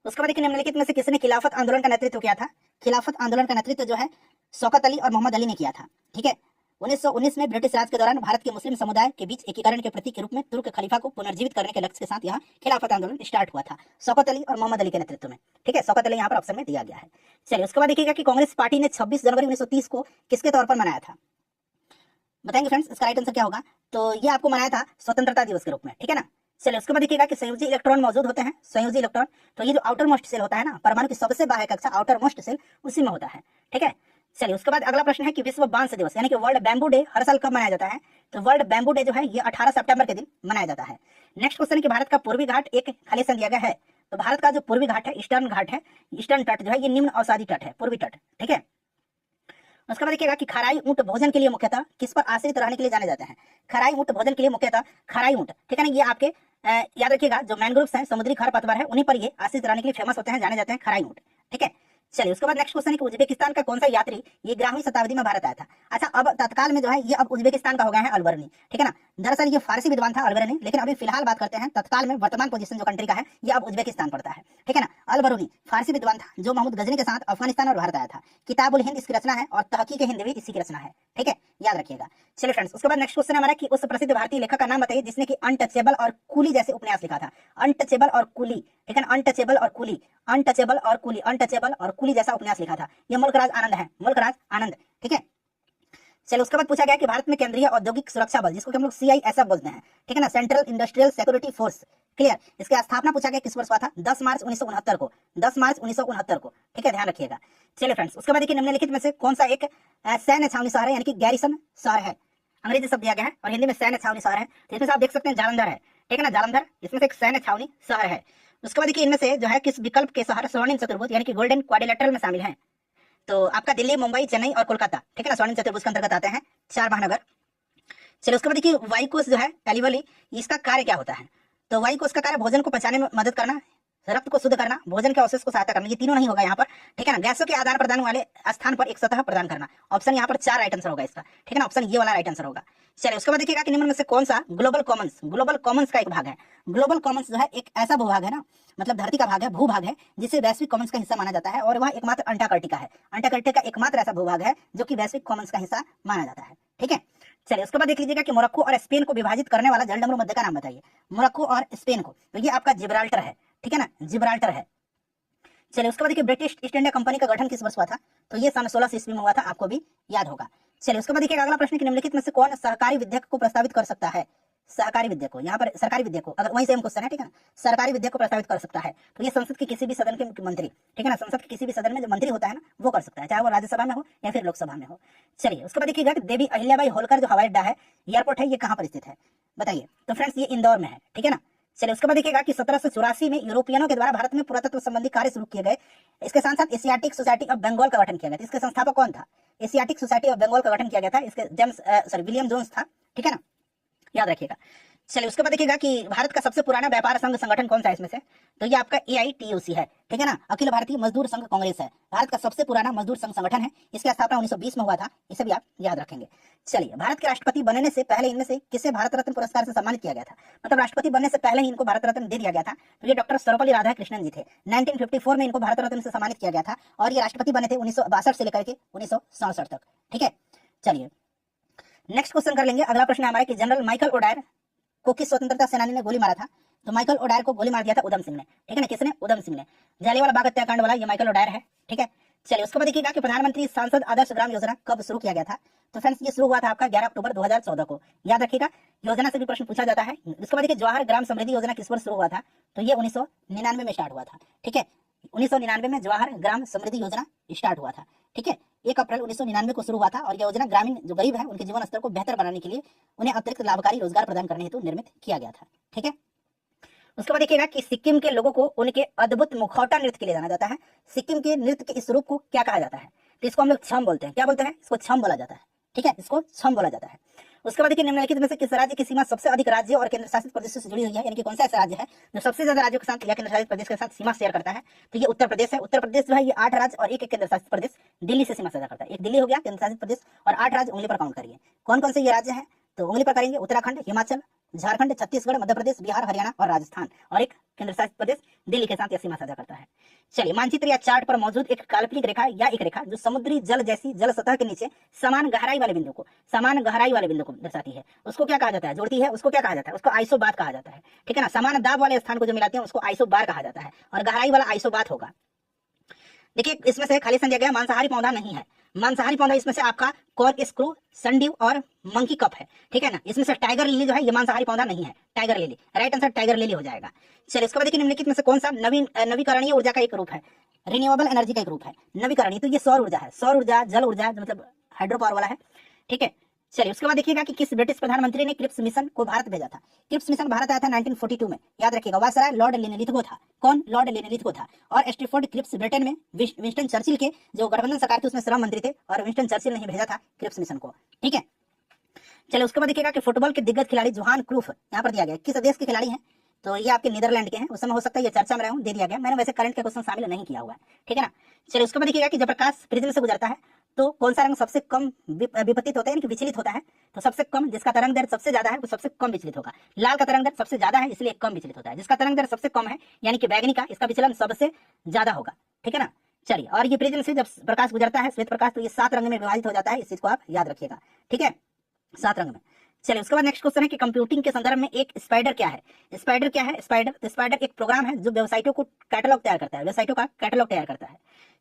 उसके बाद देखिए निम्नलिखित में से किसने खिलाफत आंदोलन का नेतृत्व किया था। खिलाफत आंदोलन का नेतृत्व जो है शौकत अली और मोहम्मद अली ने किया था। ठीक है, 1919 में ब्रिटिश राज के दौरान भारत के मुस्लिम समुदाय के बीच एकीकरण के प्रतीक के रूप में तुर्क खलीफा को पुनर्जीवित करने के लक्ष्य के साथ यहाँ खिलाफत आंदोलन स्टार्ट हुआ था, शौकत अली और मोहम्मद अली के नेतृत्व में। ठीक है, शौकत अली यहाँ पर ऑप्शन में दिया गया है। चलिए उसके बाद देखिएगा कि कांग्रेस पार्टी ने 26 जनवरी 1930 को किसके तौर पर मनाया था, बताएंगे फ्रेंड्स, इसका राइट आंसर क्या होगा। तो ये आपको मनाया था स्वतंत्रता दिवस के रूप में। ठीक है ना, चलिए उसके बाद देखिएगा कि संयोजी इलेक्ट्रॉन मौजूद होते हैं। संयोजी इलेक्ट्रॉन, तो ये जो आउटर मोस्ट सेल होता है ना, परमाणु की सबसे बाह्य कक्षा आउटर मोस्ट सेल उसी में होता है। ठीक है, चलिए उसके बाद अगला प्रश्न है कि विश्व बांस दिवस यानी कि वर्ल्ड बैम्बू डे हर साल कब मनाया जाता है। तो वर्ल्ड बैम्बू डे जो है ये 18 सितंबर के दिन मनाया जाता है। नेक्स्ट क्वेश्चन है कि भारत का पूर्वी घाट एक खाली स्थान दिया गया है। तो भारत का जो पूर्वी घाट है, ईस्टर्न घाट है, ईस्टर्न तट जो है ये निम्न अवसादी तट है, पूर्वी तट। ठीक है, उसके बाद देखिएगा कि खराई ऊंट भोजन के लिए मुख्यतः किस पर आश्रित रहने के लिए जाने जाते हैं। खराई ऊंट भोजन के लिए मुख्यतः खराई ऊंट, ठीक है ना, ये आपके याद रखिएगा जो मैनग्रोव्स हैं, समुद्री खरपतवार है, उन्हीं पर ये आश्रित रहने के लिए फेमस होते हैं, जाने जाते हैं खराई ऊंट। ठीक है, चलिए उसके बाद नेक्स्ट क्वेश्चन है कि उज्बेकिस्तान का कौन सा यात्री ये 11वीं शताब्दी में भारत आया था। अच्छा, अब तत्काल में जो है ये अब उज्बेकिस्तान का हो गया है अलबर्नी, ठीक है ना। दरअसल ये फारसी विद्वान था अलबर्नी, लेकिन अभी फिलहाल बात करते हैं तत्काल में वर्तमान पोजीशन जो कंट्री का है ये अब उज्बेकिस्तान पड़ता है, ठीक है ना। अलबरूनी फारसी विद्वान था जो महमूद गजनी के साथ अफगानिस्तान और भारत आया था। किताबुल हिंद इसकी रचना है और तहकीक हिंद भी इसी की रचना है, ठीक है, याद रखिएगा। चलिए फ्रेंड्स, उसके बाद नेक्स्ट क्वेश्चन हमारा कि उस प्रसिद्ध भारतीय लेखक का नाम बताइए जिसने कि अनटचेबल और कूली जैसे उपन्यास लिखा था। अनटचेबल और कूली, ठीक है ना, अनटचेबल और कूली, अनटचेबल और कूली, अनटचेबल और कूली जैसा उपन्यास लिखा था। ये मुल्कराज आनंद है, मुल्कराज आनंद, ठीक है। चलिए उसके बाद पूछा गया कि भारत में केंद्रीय औद्योगिक सुरक्षा बल जिसको हम लोग CISF बोलते हैं, ठीक है ना, central industrial security force, clear, इसकी स्थापना पूछा गया किस वर्ष हुआ था? 10 मार्च 1969 को, 10 मार्च 1969 को, ठीक है, ध्यान रखिएगा। चलिए फ्रेंड्स, उसके बाद देखिए निम्नलिखित में से कौन सा एक सैन्य छावनी शहर है यानी कि गैरिसन शहर है। अंग्रेजी शब्द दिया गया है और हिंदी में सैन्य छावनी शहर है, तो इसमें से आप देख सकते हैं जालंधर है, ठीक है ना, जालंधर इसमें से एक सैन्य छावनी शहर है। उसके बाद देखिए इनमें से जो है किस विकल्प के शहर स्वर्णिम चतुर्भुज यानी कि गोल्डन क्वाड्रिलेटरल में शामिल हैं? तो आपका दिल्ली, मुंबई, चेन्नई और कोलकाता, ठीक है ना, स्वर्णिम चतुर्भुज के अंतर्गत आते हैं 4 महानगर। चलिए उसके बाद देखिए वायु कोष जो है एलिवली, इसका कार्य क्या होता है? तो वायु कोष का कार्य भोजन को पचाने में मदद करना, रक्त को शुद्ध करना, भोजन के अवशेष को सहायता करना, ये तीनों नहीं होगा यहाँ पर, ठीक है ना। गैसों के आदान प्रदान वाले स्थान पर एक सतह प्रदान करना, ऑप्शन यहाँ पर 4 राइट आंसर होगा इसका, ठीक है ना, ऑप्शन ये वाला राइट आंसर होगा। चलिए उसके बाद देखिएगा कि निम्न में से कौन सा ग्लोबल कॉमन्स, ग्लोबल कॉमन्स का एक भाग है। ग्लोबल कॉमन्स जो है एक ऐसा भूभाग है ना, मतलब धरती का भाग है, भूभाग है जिसे वैश्विक कॉमन्स का हिस्सा माना जाता है और वह एकमात्र अंटार्कटिका है। अंटार्कटिका एकमात्र ऐसा भूभाग है जो कि वैश्विक कॉमन्स का हिस्सा माना जाता है, ठीक है। चलिए उसके बाद देख लीजिएगा कि मोरक्को और स्पेन को विभाजित करने वाला जलडमरू मध्य का नाम बताइए। मोरक्को और स्पेन को, तो ये आपका जिब्राल्टर है, ठीक है ना, जिब्राल्टर है। चलिए उसके बाद देखिए ब्रिटिश ईस्ट इंडिया कंपनी का गठन किस वर्ष हुआ था? तो ये सन 1600 ईस्वी में हुआ था, आपको भी याद होगा। चलिए उसके बाद देखिए अगला प्रश्न कि निम्नलिखित में से कौन सहकारी विधेयक को प्रस्तावित कर सकता है? सहकारी विधेयक को, यहाँ पर सरकारी विधेयक को, अगर वही सेम क्वेश्चन है, ठीक है ना, सरकारी विधेयक को प्रस्तावित कर सकता है तो ये संसद के किसी भी सदन के मंत्री, ठीक है ना, संसद के किसी भी सदन में जो मंत्री होता है ना वो कर सकता है, चाहे वो राज्यसभा में हो या फिर लोकसभा में हो। चलिए उसके बाद देखिएगा देवी अहिल्याबाई होलकर जो हवाई अड्डा है, एयरपोर्ट है, ये कहाँ पर स्थित है बताइए? तो फ्रेंड्स ये इंदौर में है, ठीक है ना। चलिए उसके बाद देखिएगा कि 1784 में यूरोपियनों के द्वारा भारत में पुरातत्व संबंधी कार्य शुरू किए गए। इसके साथ साथ एशियाटिक सोसाइटी ऑफ बंगाल का गठन किया गया था। इसके संस्थापक कौन था? एशियाटिक सोसाइटी ऑफ बंगाल का गठन किया गया था, इसके विलियम जोन्स था, ठीक है ना, याद रखिएगा। चलिए उसके बाद देखिएगा कि भारत का सबसे पुराना व्यापार संघ संगठन कौन सा है इसमें से? तो ये आपका AITUC है, ठीक है ना, अखिल भारतीय मजदूर संघ कांग्रेस है, भारत का सबसे पुराना मजदूर संघ संगठन है। इसकी स्थापना 1920 में हुआ था, इसे भी आप याद रखेंगे। चलिए भारत के राष्ट्रपति बनने से पहले इनमें से किसे भारत रत्न पुरस्कार से सम्मानित किया गया था? मतलब राष्ट्रपति बनने से पहले ही इनको भारत रत्न दे दिया गया था, तो ये डॉक्टर सर्वपल्ली राधाकृष्णन जी थे। 1954 में इनको भारत रत्न से सम्मानित किया गया था और ये राष्ट्रपति बने थे 1962 से लेकर के 1967 तक, ठीक है। चलिए नेक्स्ट क्वेश्चन कर लेंगे। अगला प्रश्न हमारा कि जनरल माइकल ओडायर को किस स्वतंत्रता सेनानी ने गोली मारा था? तो माइकल ओडायर को गोली मार दिया था उधम सिंह ने, ठीक है ना, किसने? उधम सिंह ने। जालियांवाला बाग हत्याकांड वाला ये माइकल ओडायर है, ठीक है। चलिए उसके बाद देखिएगा कि प्रधानमंत्री सांसद आदर्श ग्राम योजना कब शुरू किया गया था? तो फ्रेंड्स ये शुरू हुआ था आपका 11 अक्टूबर 2014 को, याद रखिएगा, योजना से भी प्रश्न पूछा जाता है। उसके बाद देखिए जवाहर ग्राम समृद्धि योजना किस वर्ष शुरू हुआ था? तो ये 1999 में स्टार्ट हुआ था, ठीक है, 1999 में जवाहर ग्राम समृद्धि योजना स्टार्ट हुआ था, ठीक है। 1 अप्रैल 1999 को शुरू हुआ था और यह योजना ग्रामीण जो गरीब है उनके जीवन स्तर को बेहतर बनाने के लिए उन्हें अतिरिक्त लाभकारी रोजगार प्रदान करने हेतु निर्मित किया गया था, ठीक है। उसके बाद देखिएगा कि सिक्किम के लोगों को उनके अद्भुत मुखौटा नृत्य के लिए जाना जाता है। सिक्किम के नृत्य के इस रूप को क्या कहा जाता है? तो इसको हम लोग छम बोलते हैं। क्या बोलते हैं? इसको छम बोला जाता है, ठीक है, इसको छम बोला जाता है। उसके बाद देखिए निम्नलिखित में से किस राज्य की सीमा सबसे अधिक राज्य और केंद्र शासित प्रदेशों से जुड़ी हुई है? यानी कि कौन सा ऐसा राज्य है जो सबसे ज्यादा राज्यों के साथ या केंद्र शासित प्रदेश के साथ सीमा शेयर करता है? तो ये उत्तर प्रदेश है। उत्तर प्रदेश जो है ये 8 राज्य और एक केंद्र शासित प्रदेश दिल्ली से सीमा साझा करता है। एक दिल्ली हो गया केंद्र शासित प्रदेश और 8 राज्य उंगली पर काउंट करिए। कौन कौन से ये राज्य है? तो उंगली पर करेंगे उत्तराखंड, हिमाचल, झारखंड, छत्तीसगढ़, मध्य प्रदेश, बिहार, हरियाणा और राजस्थान, और एक केंद्र शासित प्रदेश दिल्ली के साथ यह सीमा साझा करता है। चलिए मानचित्र या चार्ट पर मौजूद एक काल्पनिक रेखा या एक रेखा जो समुद्री जल जैसी जल सतह के नीचे समान गहराई वाले बिंदु को दर्शाती है, उसको क्या कहा जाता है? जोड़ती है, उसको क्या कहा जाता है? उसको आइसोबार कहा जाता है, ठीक है ना। समान दाब वाले स्थान को जो मिलाते हैं उसको आइसोबार कहा जाता है और गहराई वाला आइसोबार होगा। देखिए इसमें से खाली दिया गया मांसाहारी पौधा नहीं है। मांसाहारी पौधा इसमें से आपका कॉर्क स्क्रू, सनड्यू और मंकी कप है, ठीक है ना। इसमें से टाइगर लिली जो है ये मांसाहारी पौधा नहीं है, tiger lily, right answer tiger lily हो जाएगा। चलिए इसके बाद देखिए निम्नलिखित में से कौन सा नवीकरणीय ऊर्जा का एक रूप है? रिन्यूएबल एनर्जी का एक रूप है नवीकरणीय, तो ये सौर ऊर्जा है, सौर ऊर्जा, जल ऊर्जा मतलब हाइड्रो पावर वाला है, ठीक है। चलिए उसके बाद देखिएगा कि किस ब्रिटिश प्रधानमंत्री ने क्रिप्स मिशन को भारत भेजा था? क्रिप्स मिशन भारत आया था 1942 में, याद रखिएगा। वायसराय लॉर्ड लिनलिथगो था। कौन? लॉर्ड लिनलिथगो था। और स्ट्रैफर्ड क्रिप्स ब्रिटेन में विंस्टन चर्चिल के जो गठबंधन सरकार थी उसमें श्रम मंत्री थे और विंस्टन चर्चिल ने ही भेजा था क्रिप्स मिशन को, ठीक है। चलिए उसके बाद देखिएगा कि फुटबॉल के दिग्गज खिलाड़ी जोहान क्रूफ यहाँ पर दिया गया किस देश के खिलाड़ी हैं? तो ये आपके नीदरलैंड के हैं। उस समय हो सकता है ये चर्चा में रहे हूं, दे दिया गया। मैंने वैसे करंट के क्वेश्चन शामिल नहीं किया हुआ है, ठीक है ना। चलिए उसके बाद देखिएगा कि जब प्रकाश प्रिज्म से गुजरता है तो कौन सा रंग सबसे कम विपतित होता है, यानी कि विचलित होता है। तो सबसे कम, जिसका तरंग दैर्ध्य सबसे ज्यादा है वो सबसे कम विचलित होगा। लाल का तरंग दैर्ध्य सबसे ज्यादा है इसलिए कम विचलित होता है। जिसका तरंग दैर्ध्य सबसे कम है यानी कि बैगनी का, इसका विचलन सबसे ज्यादा होगा, ठीक है ना। चलिए, और ये प्रिज्म से जब प्रकाश गुजरता है, श्वेत प्रकाश, तो ये 7 रंग में विभाजित हो जाता है। इस चीज को आप याद रखिएगा, ठीक है, 7 रंग में। चलिए उसके बाद नेक्स्ट क्वेश्चन है कि कंप्यूटिंग के संदर्भ में एक स्पाइडर क्या है। स्पाइडर क्या है? स्पाइडर, तो स्पाइडर एक प्रोग्राम है जो वेबसाइटों को कैटलॉग तैयार करता है, वेबसाइटों का कैटलॉग तैयार करता है।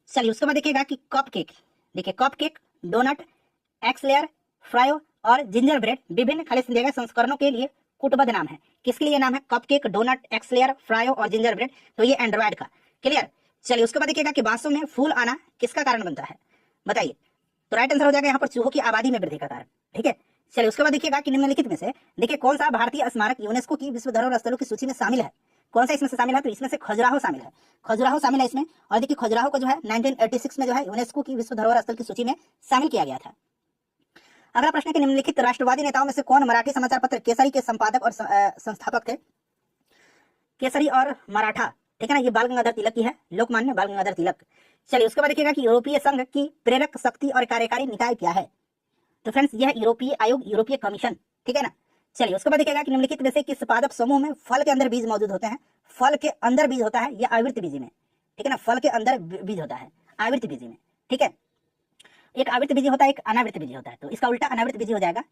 चलिए उसके बाद देखिएगा कि कप केक, देखिए cupcake, donut, eclair, Froyo और जिंजर ब्रेड विभिन्न खाली जगह संस्करणों के लिए कूटबद्ध नाम है। किसके लिए नाम है? Cupcake, donut, eclair, Froyo और जिंजर ब्रेड। तो ये एंड्रॉइड का, क्लियर। चलिए उसके बाद देखिएगा कि बांसों में फूल आना किसका कारण बनता है, बताइए। तो राइट आंसर हो जाएगा यहाँ पर चूहों की आबादी में वृद्धि का कारण, ठीक है। चलिए उसके बाद देखिएगा कि निम्नलिखित में से देखिए कौन सा भारतीय स्मारक यूनेस्को की विश्व धरोहर स्थलों की सूची में शामिल है। कौन सा इसमें से शामिल है? तो इसमें से खजुराहो शामिल है, खजुराहो शामिल है इसमें। और देखिए खजुराहो को जो है 1986 में जो है यूनेस्को की विश्व धरोहर स्थल की सूची में शामिल किया गया था। अगला प्रश्न है कि निम्नलिखित राष्ट्रवादी नेताओं में से कौन मराठी समाचार पत्र केसरी के संपादक और संस्थापक थे। केसरी और मराठा, ठीक है ना, ये बाल गंगाधर तिलक की है, लोकमान्य बाल गंगाधर तिलक। चलिए उसके बाद देखिएगा कि यूरोपीय संघ की प्रेरक शक्ति और कार्यकारी निकाय क्या है। तो फ्रेंड्स यह यूरोपीय आयोग, यूरोपीय कमीशन, ठीक है ना। चलिए उसके बाद देखिएगा कि निम्नलिखित में से किस पादप समूह में फल के अंदर बीज मौजूद होते हैं। फल के अंदर बीज होता है, यह आवृत्त बीजी में, ठीक है ना, फल के अंदर बीज होता है आवृत्त बीजी में, ठीक है। एक आवृत्त बीजी होता है, एक अनावृत्त बीजी होता है, तो इसका उल्टा अनावृत्त बीजी हो जाएगा।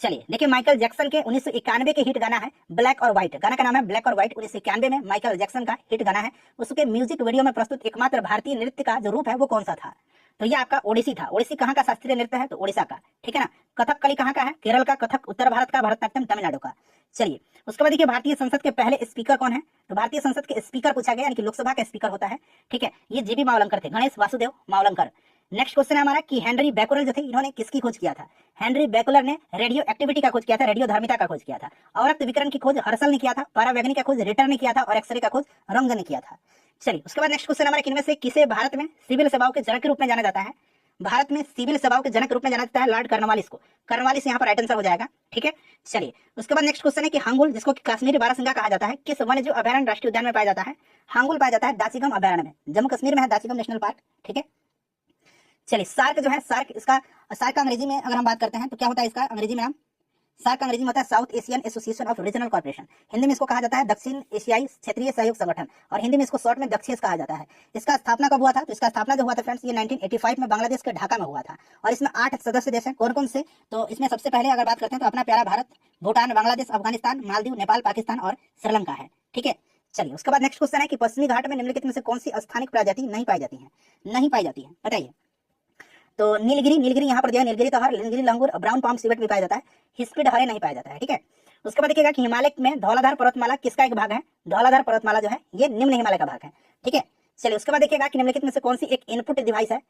चलिए देखिए माइकल जैक्सन के 1991 के हिट गाना है ब्लैक और व्हाइट, गाना का नाम है ब्लैक और व्हाइट। 1991 में माइकल जैक्सन का हिट गाना है। उसके म्यूजिक वीडियो में प्रस्तुत एकमात्र भारतीय नृत्य का जो रूप है वो कौन सा था। तो ये आपका ओडिसी था। ओडिसी कहाँ का शास्त्रीय नृत्य है? तो ओडिशा का, ठीक है ना। कथकली कहाँ का है? केरल का। कथक उत्तर भारत का, भरतनाट्यम तमिलनाडु का। चलिए उसके बाद देखिए भारतीय संसद के पहले स्पीकर कौन है। तो भारतीय संसद के स्पीकर पूछा गया, यानी कि लोकसभा का स्पीकर होता है, ठीक है। ये जीबी मावलंकर थे, गणेश वासुदेव मावलंकर। नेक्स्ट क्वेश्चन है हमारा कि हेनरी बैकुलर जो थे, इन्होंने किसकी खोज किया था। हेनरी बैकुलर ने रेडियो एक्टिविटी का खोज किया था, रेडियो धर्मिता का खोज किया था। अवरक्त विकिरण की खोज हर्षल ने किया था, परावैगनी का खोज रिटर ने किया था और एक्सरे का खोज रंग ने किया था। चलिए उसके बाद नेक्स्ट क्वेश्चन हमारा किनमें से किसे भारत में सिविल सेवाओं के जनक के रूप में जाना जाता है। भारत में सिविल सेवाओं के जनक रूप में जाना जाता है लॉर्ड कॉर्नवालिस को। कॉर्नवालिस यहाँ पर राइट आंसर हो जाएगा, ठीक है। चलिए उसके बाद नेक्स्ट क्वेश्चन है कि हांगुल, जिसको कि कश्मीरी बारहसिंगा कहा जाता है, किस वन्यजीव अभयारण्य राष्ट्रीय उद्यान में पाया जाता है। हांगुल पाया जाता है दाचिगम अभयारण्य में, जम्मू कश्मीर में है दाचिगम नेशनल पार्क, ठीक है। चलिए सार्क जो है, सार्क का अंग्रेजी में अगर हम बात करते हैं तो क्या होता है इसका अंग्रेजी में नाम। सार्क का अंग्रेजी में होता है south Asian association of regional corporation. Hindi में इसको कहा जाता है दक्षिण एशियाई क्षेत्रीय सहयोग संगठन, और हिंदी में इसको शॉर्ट में दक्षेस कहा जाता है। इसका स्थापना कब हुआ था? तो इसका स्थापना जो हुआ था फ्रेंड्स, ये 1985 में बांग्लादेश के ढाका में हुआ था। और इसमें 8 सदस्य देश हैं। कौन कौन से? तो इसमें सबसे पहले अगर बात करते हैं तो अपना प्यारा भारत, भूटान, बांग्लादेश, अफगानिस्तान, मालदीव, नेपाल, पाकिस्तान और श्रीलंका है, ठीक है। चलिए उसके बाद नेक्स्ट क्वेश्चन है कि पश्चिमी घाट में निम्नलिखित में से कौन सी स्थानिक प्रजाति नहीं पाई जाती है, नहीं पाई जाती है, बताइए। तो नीलगिरी यहाँ पर जो है नीलगिरी तोहर, नीलगिरी लंगूर, ब्राउन पाम सिवेट भी पाया जाता है, हिस्पिड हरे नहीं पाया जाता है, ठीक है। उसके बाद देखिएगा कि हिमालय में धौलाधार पर्वतमाला किसका एक भाग है। धौलाधार पर्वतमाला जो है ये निम्न हिमालय का भाग है, ठीक है। चलिए उसके बाद देखिएगा कि निम्नलिखित में से कौन सी एक इनपुट डिवाइस है।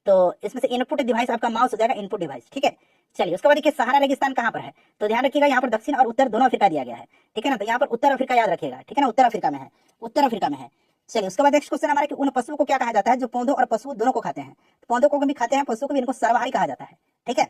तो इसमें से इनपुट डिवाइस आपका माउस हो जाएगा, इनपुट डिवाइस, ठीक है। चलिए उसके बाद देखिए सहारा रेगिस्तान कहाँ पर है। तो ध्यान रखिएगा यहाँ पर दक्षिण और उत्तर दोनों अफ्रीका दिया गया है, ठीक है ना। तो यहाँ पर उत्तर अफ्रीका याद रखिएगा, ठीक है ना, उत्तर अफ्रीका में है, उत्तर अफ्रीका में है। चलिए उसके बाद नेक्स्ट क्वेश्चन हमारा कि उन पशुओं को क्या कहा जाता है जो पौधों और पशु दोनों को खाते हैं। पौधों को भी खाते हैं, पशुओं को भी, इनको सर्वाहारी कहा जाता है, ठीक है।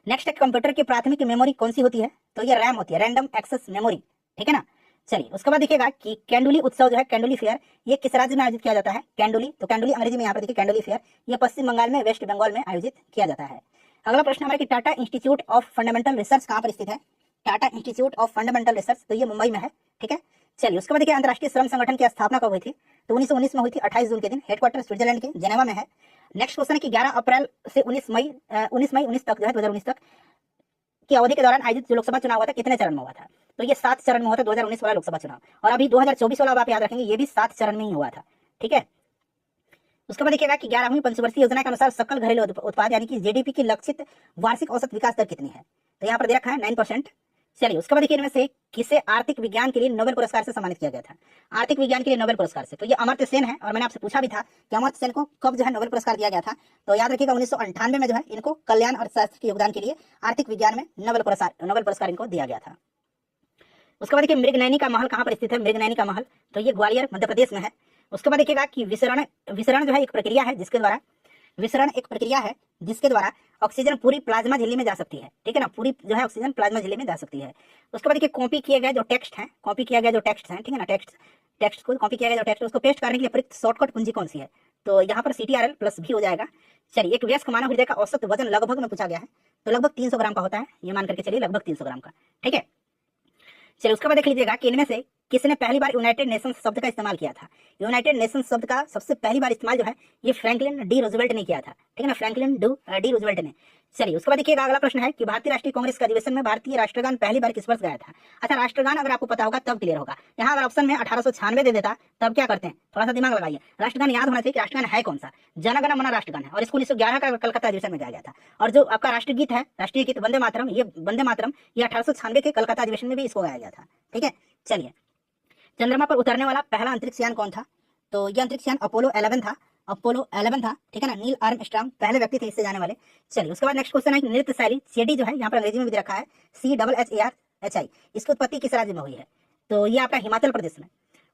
नेक्स्ट है कंप्यूटर की प्राथमिक मेमोरी कौन सी होती है। तो ये रैम होती है, रैंडम एक्सेस मेमोरी, ठीक है ना। चलिए उसके बाद देखिएगा कि कैंडुली उत्सव जो है, कैंडुली फेयर, ये किस राज्य में आयोजित किया जाता है। कैंडुली, तो कैंडुली अंग्रेजी में यहाँ पर देखिए कैंडुली फेयर, ये पश्चिम बंगाल में, वेस्ट बंगाल में आयोजित किया जाता है। अगला प्रश्न हमारा कि Tata institute of fundamental research कहाँ पर स्थित है। Tata institute of fundamental research, तो ये मुंबई में है, ठीक है। चलिए उसके बाद देखिए अंतर्राष्ट्रीय श्रम संगठन की स्थापना कब हुई थी। तो 1919 में हुई थी, 28 जून के दिन। हेडक्वार्टर स्विट्जरलैंड के जेनेवा में है। नेक्स्ट क्वेश्चन है कि 11 अप्रैल से 19 मई 19 तक जो है 2019 तक की अवधि के दौरान आयोजित जो लोकसभा चुनाव हुआ था कितने चरण में हुआ था। तो ये 7 चरण में हुआ था 2019 वाला लोकसभा चुनाव। और अभी 2024 वाला आप याद रखेंगे, ये भी 7 चरण में ही हुआ था, ठीक है। उसके बाद देखिएगा कि 11वीं पंचवर्षीय योजना के अनुसार सकल घरेलू उत्पाद यानी कि जीडीपी की लक्षित वार्षिक औसत विकास दर कितनी है। तो यहाँ पर दे रखा है 9%। चलिए उसके बाद देखिए इनमें से किसे आर्थिक विज्ञान के लिए नोबेल पुरस्कार से सम्मानित किया गया था। आर्थिक विज्ञान के लिए नोबेल पुरस्कार से, तो ये अमर्त्य सेन है। और मैंने आपसे पूछा भी था कि अमर्त्य सेन को कब जो है नोबेल पुरस्कार दिया गया था। तो याद रखिएगा 1998 में जो है इनको कल्याण अर्थशास्त्र के योगदान के लिए आर्थिक विज्ञान में नोबेल पुरस्कार इनको दिया गया था। उसके बाद देखिए मृगनयनी का महल कहाँ पर स्थित है। मृगनयनी का महल, तो ये ग्वालियर मध्य प्रदेश में है। उसके बाद देखिएगा कि विसरण जो है एक प्रक्रिया है जिसके द्वारा विसरण एक प्रक्रिया है जिसके द्वारा ऑक्सीजन पूरी प्लाज्मा झिल्ली में जा सकती है, ठीक है ना, पूरी जो है ऑक्सीजन प्लाज्मा झिल्ली में जा सकती है। उसके बाद देखिए कॉपी किए गए जो टेक्स्ट हैं, कॉपी किया गया जो टेक्स्ट हैं, ठीक है ना, टेक्स्ट को कॉपी किया गया जो टेक्स्ट उसको पेस्ट करने के लिए प्रयुक्त शॉर्टकट कुंजी कौन सी है? तो यहाँ पर CTRL प्लस भी हो जाएगा। चलिए, एक वयस्क मानव हृदय का औसत वजन लगभग में पूछा गया है, तो लगभग 300 ग्राम का होता है, ये मान करके चलिए लगभग 300 ग्राम का, ठीक है। चलिए उसके बाद देख लीजिएगा कि इनमें से किसने पहली बार यूनाइटेड नेशंस शब्द का इस्तेमाल किया था? यूनाइटेड नेशंस शब्द का सबसे पहली बार इस्तेमाल जो है ये फ्रैंकलिन डी रूजवेल्ट ने किया था, ठीक है ना, फ्रैंकलिन डी रूजवेल्ट ने। चलिए उसके बाद देखिएगा अगला प्रश्न है कि भारतीय राष्ट्रीय कांग्रेस के अधिवेशन में भारतीय राष्ट्रगान पहली बार किस वर्ष गाया था? अच्छा, राष्ट्रगान अगर आपको पता होगा तब क्लियर होगा। यहाँ अगर ऑप्शन में 1896 दे देता तब क्या करते हैं, थोड़ा सा दिमाग लगाइए। राष्ट्रगान याद होना चाहिए कि राष्ट्रगान है कौन सा। जन गण मन राष्ट्रगान है और इसको 1911 का कलकत्ता अधिवेशन में गाया गया था। और जो आपका राष्ट्रगीत है, राष्ट्रीय गीत वंदे मातरम, ये वंदे मातरम ये 1896 के कलकत्ता अधिवेशन में भी इसको गाया गया था, ठीक है। चलिए, चंद्रमा पर उतरने वाला पहला अंतरिक्ष यान कौन था? तो ये अंतरिक्ष यान अपोलो 11 था, अपोलो 11 था, ठीक है ना। नील आर्मस्ट्रांग पहले व्यक्ति थे इससे जाने वाले। चलिए उसके बाद नेक्स्ट क्वेश्चन है नृत्य शैली CD जो है यहाँ पर अंग्रेजी में भी रखा है CHHARHI, इसकी उत्पत्ति किस राज्य में हुई है? तो ये आपका हिमाचल प्रदेश में।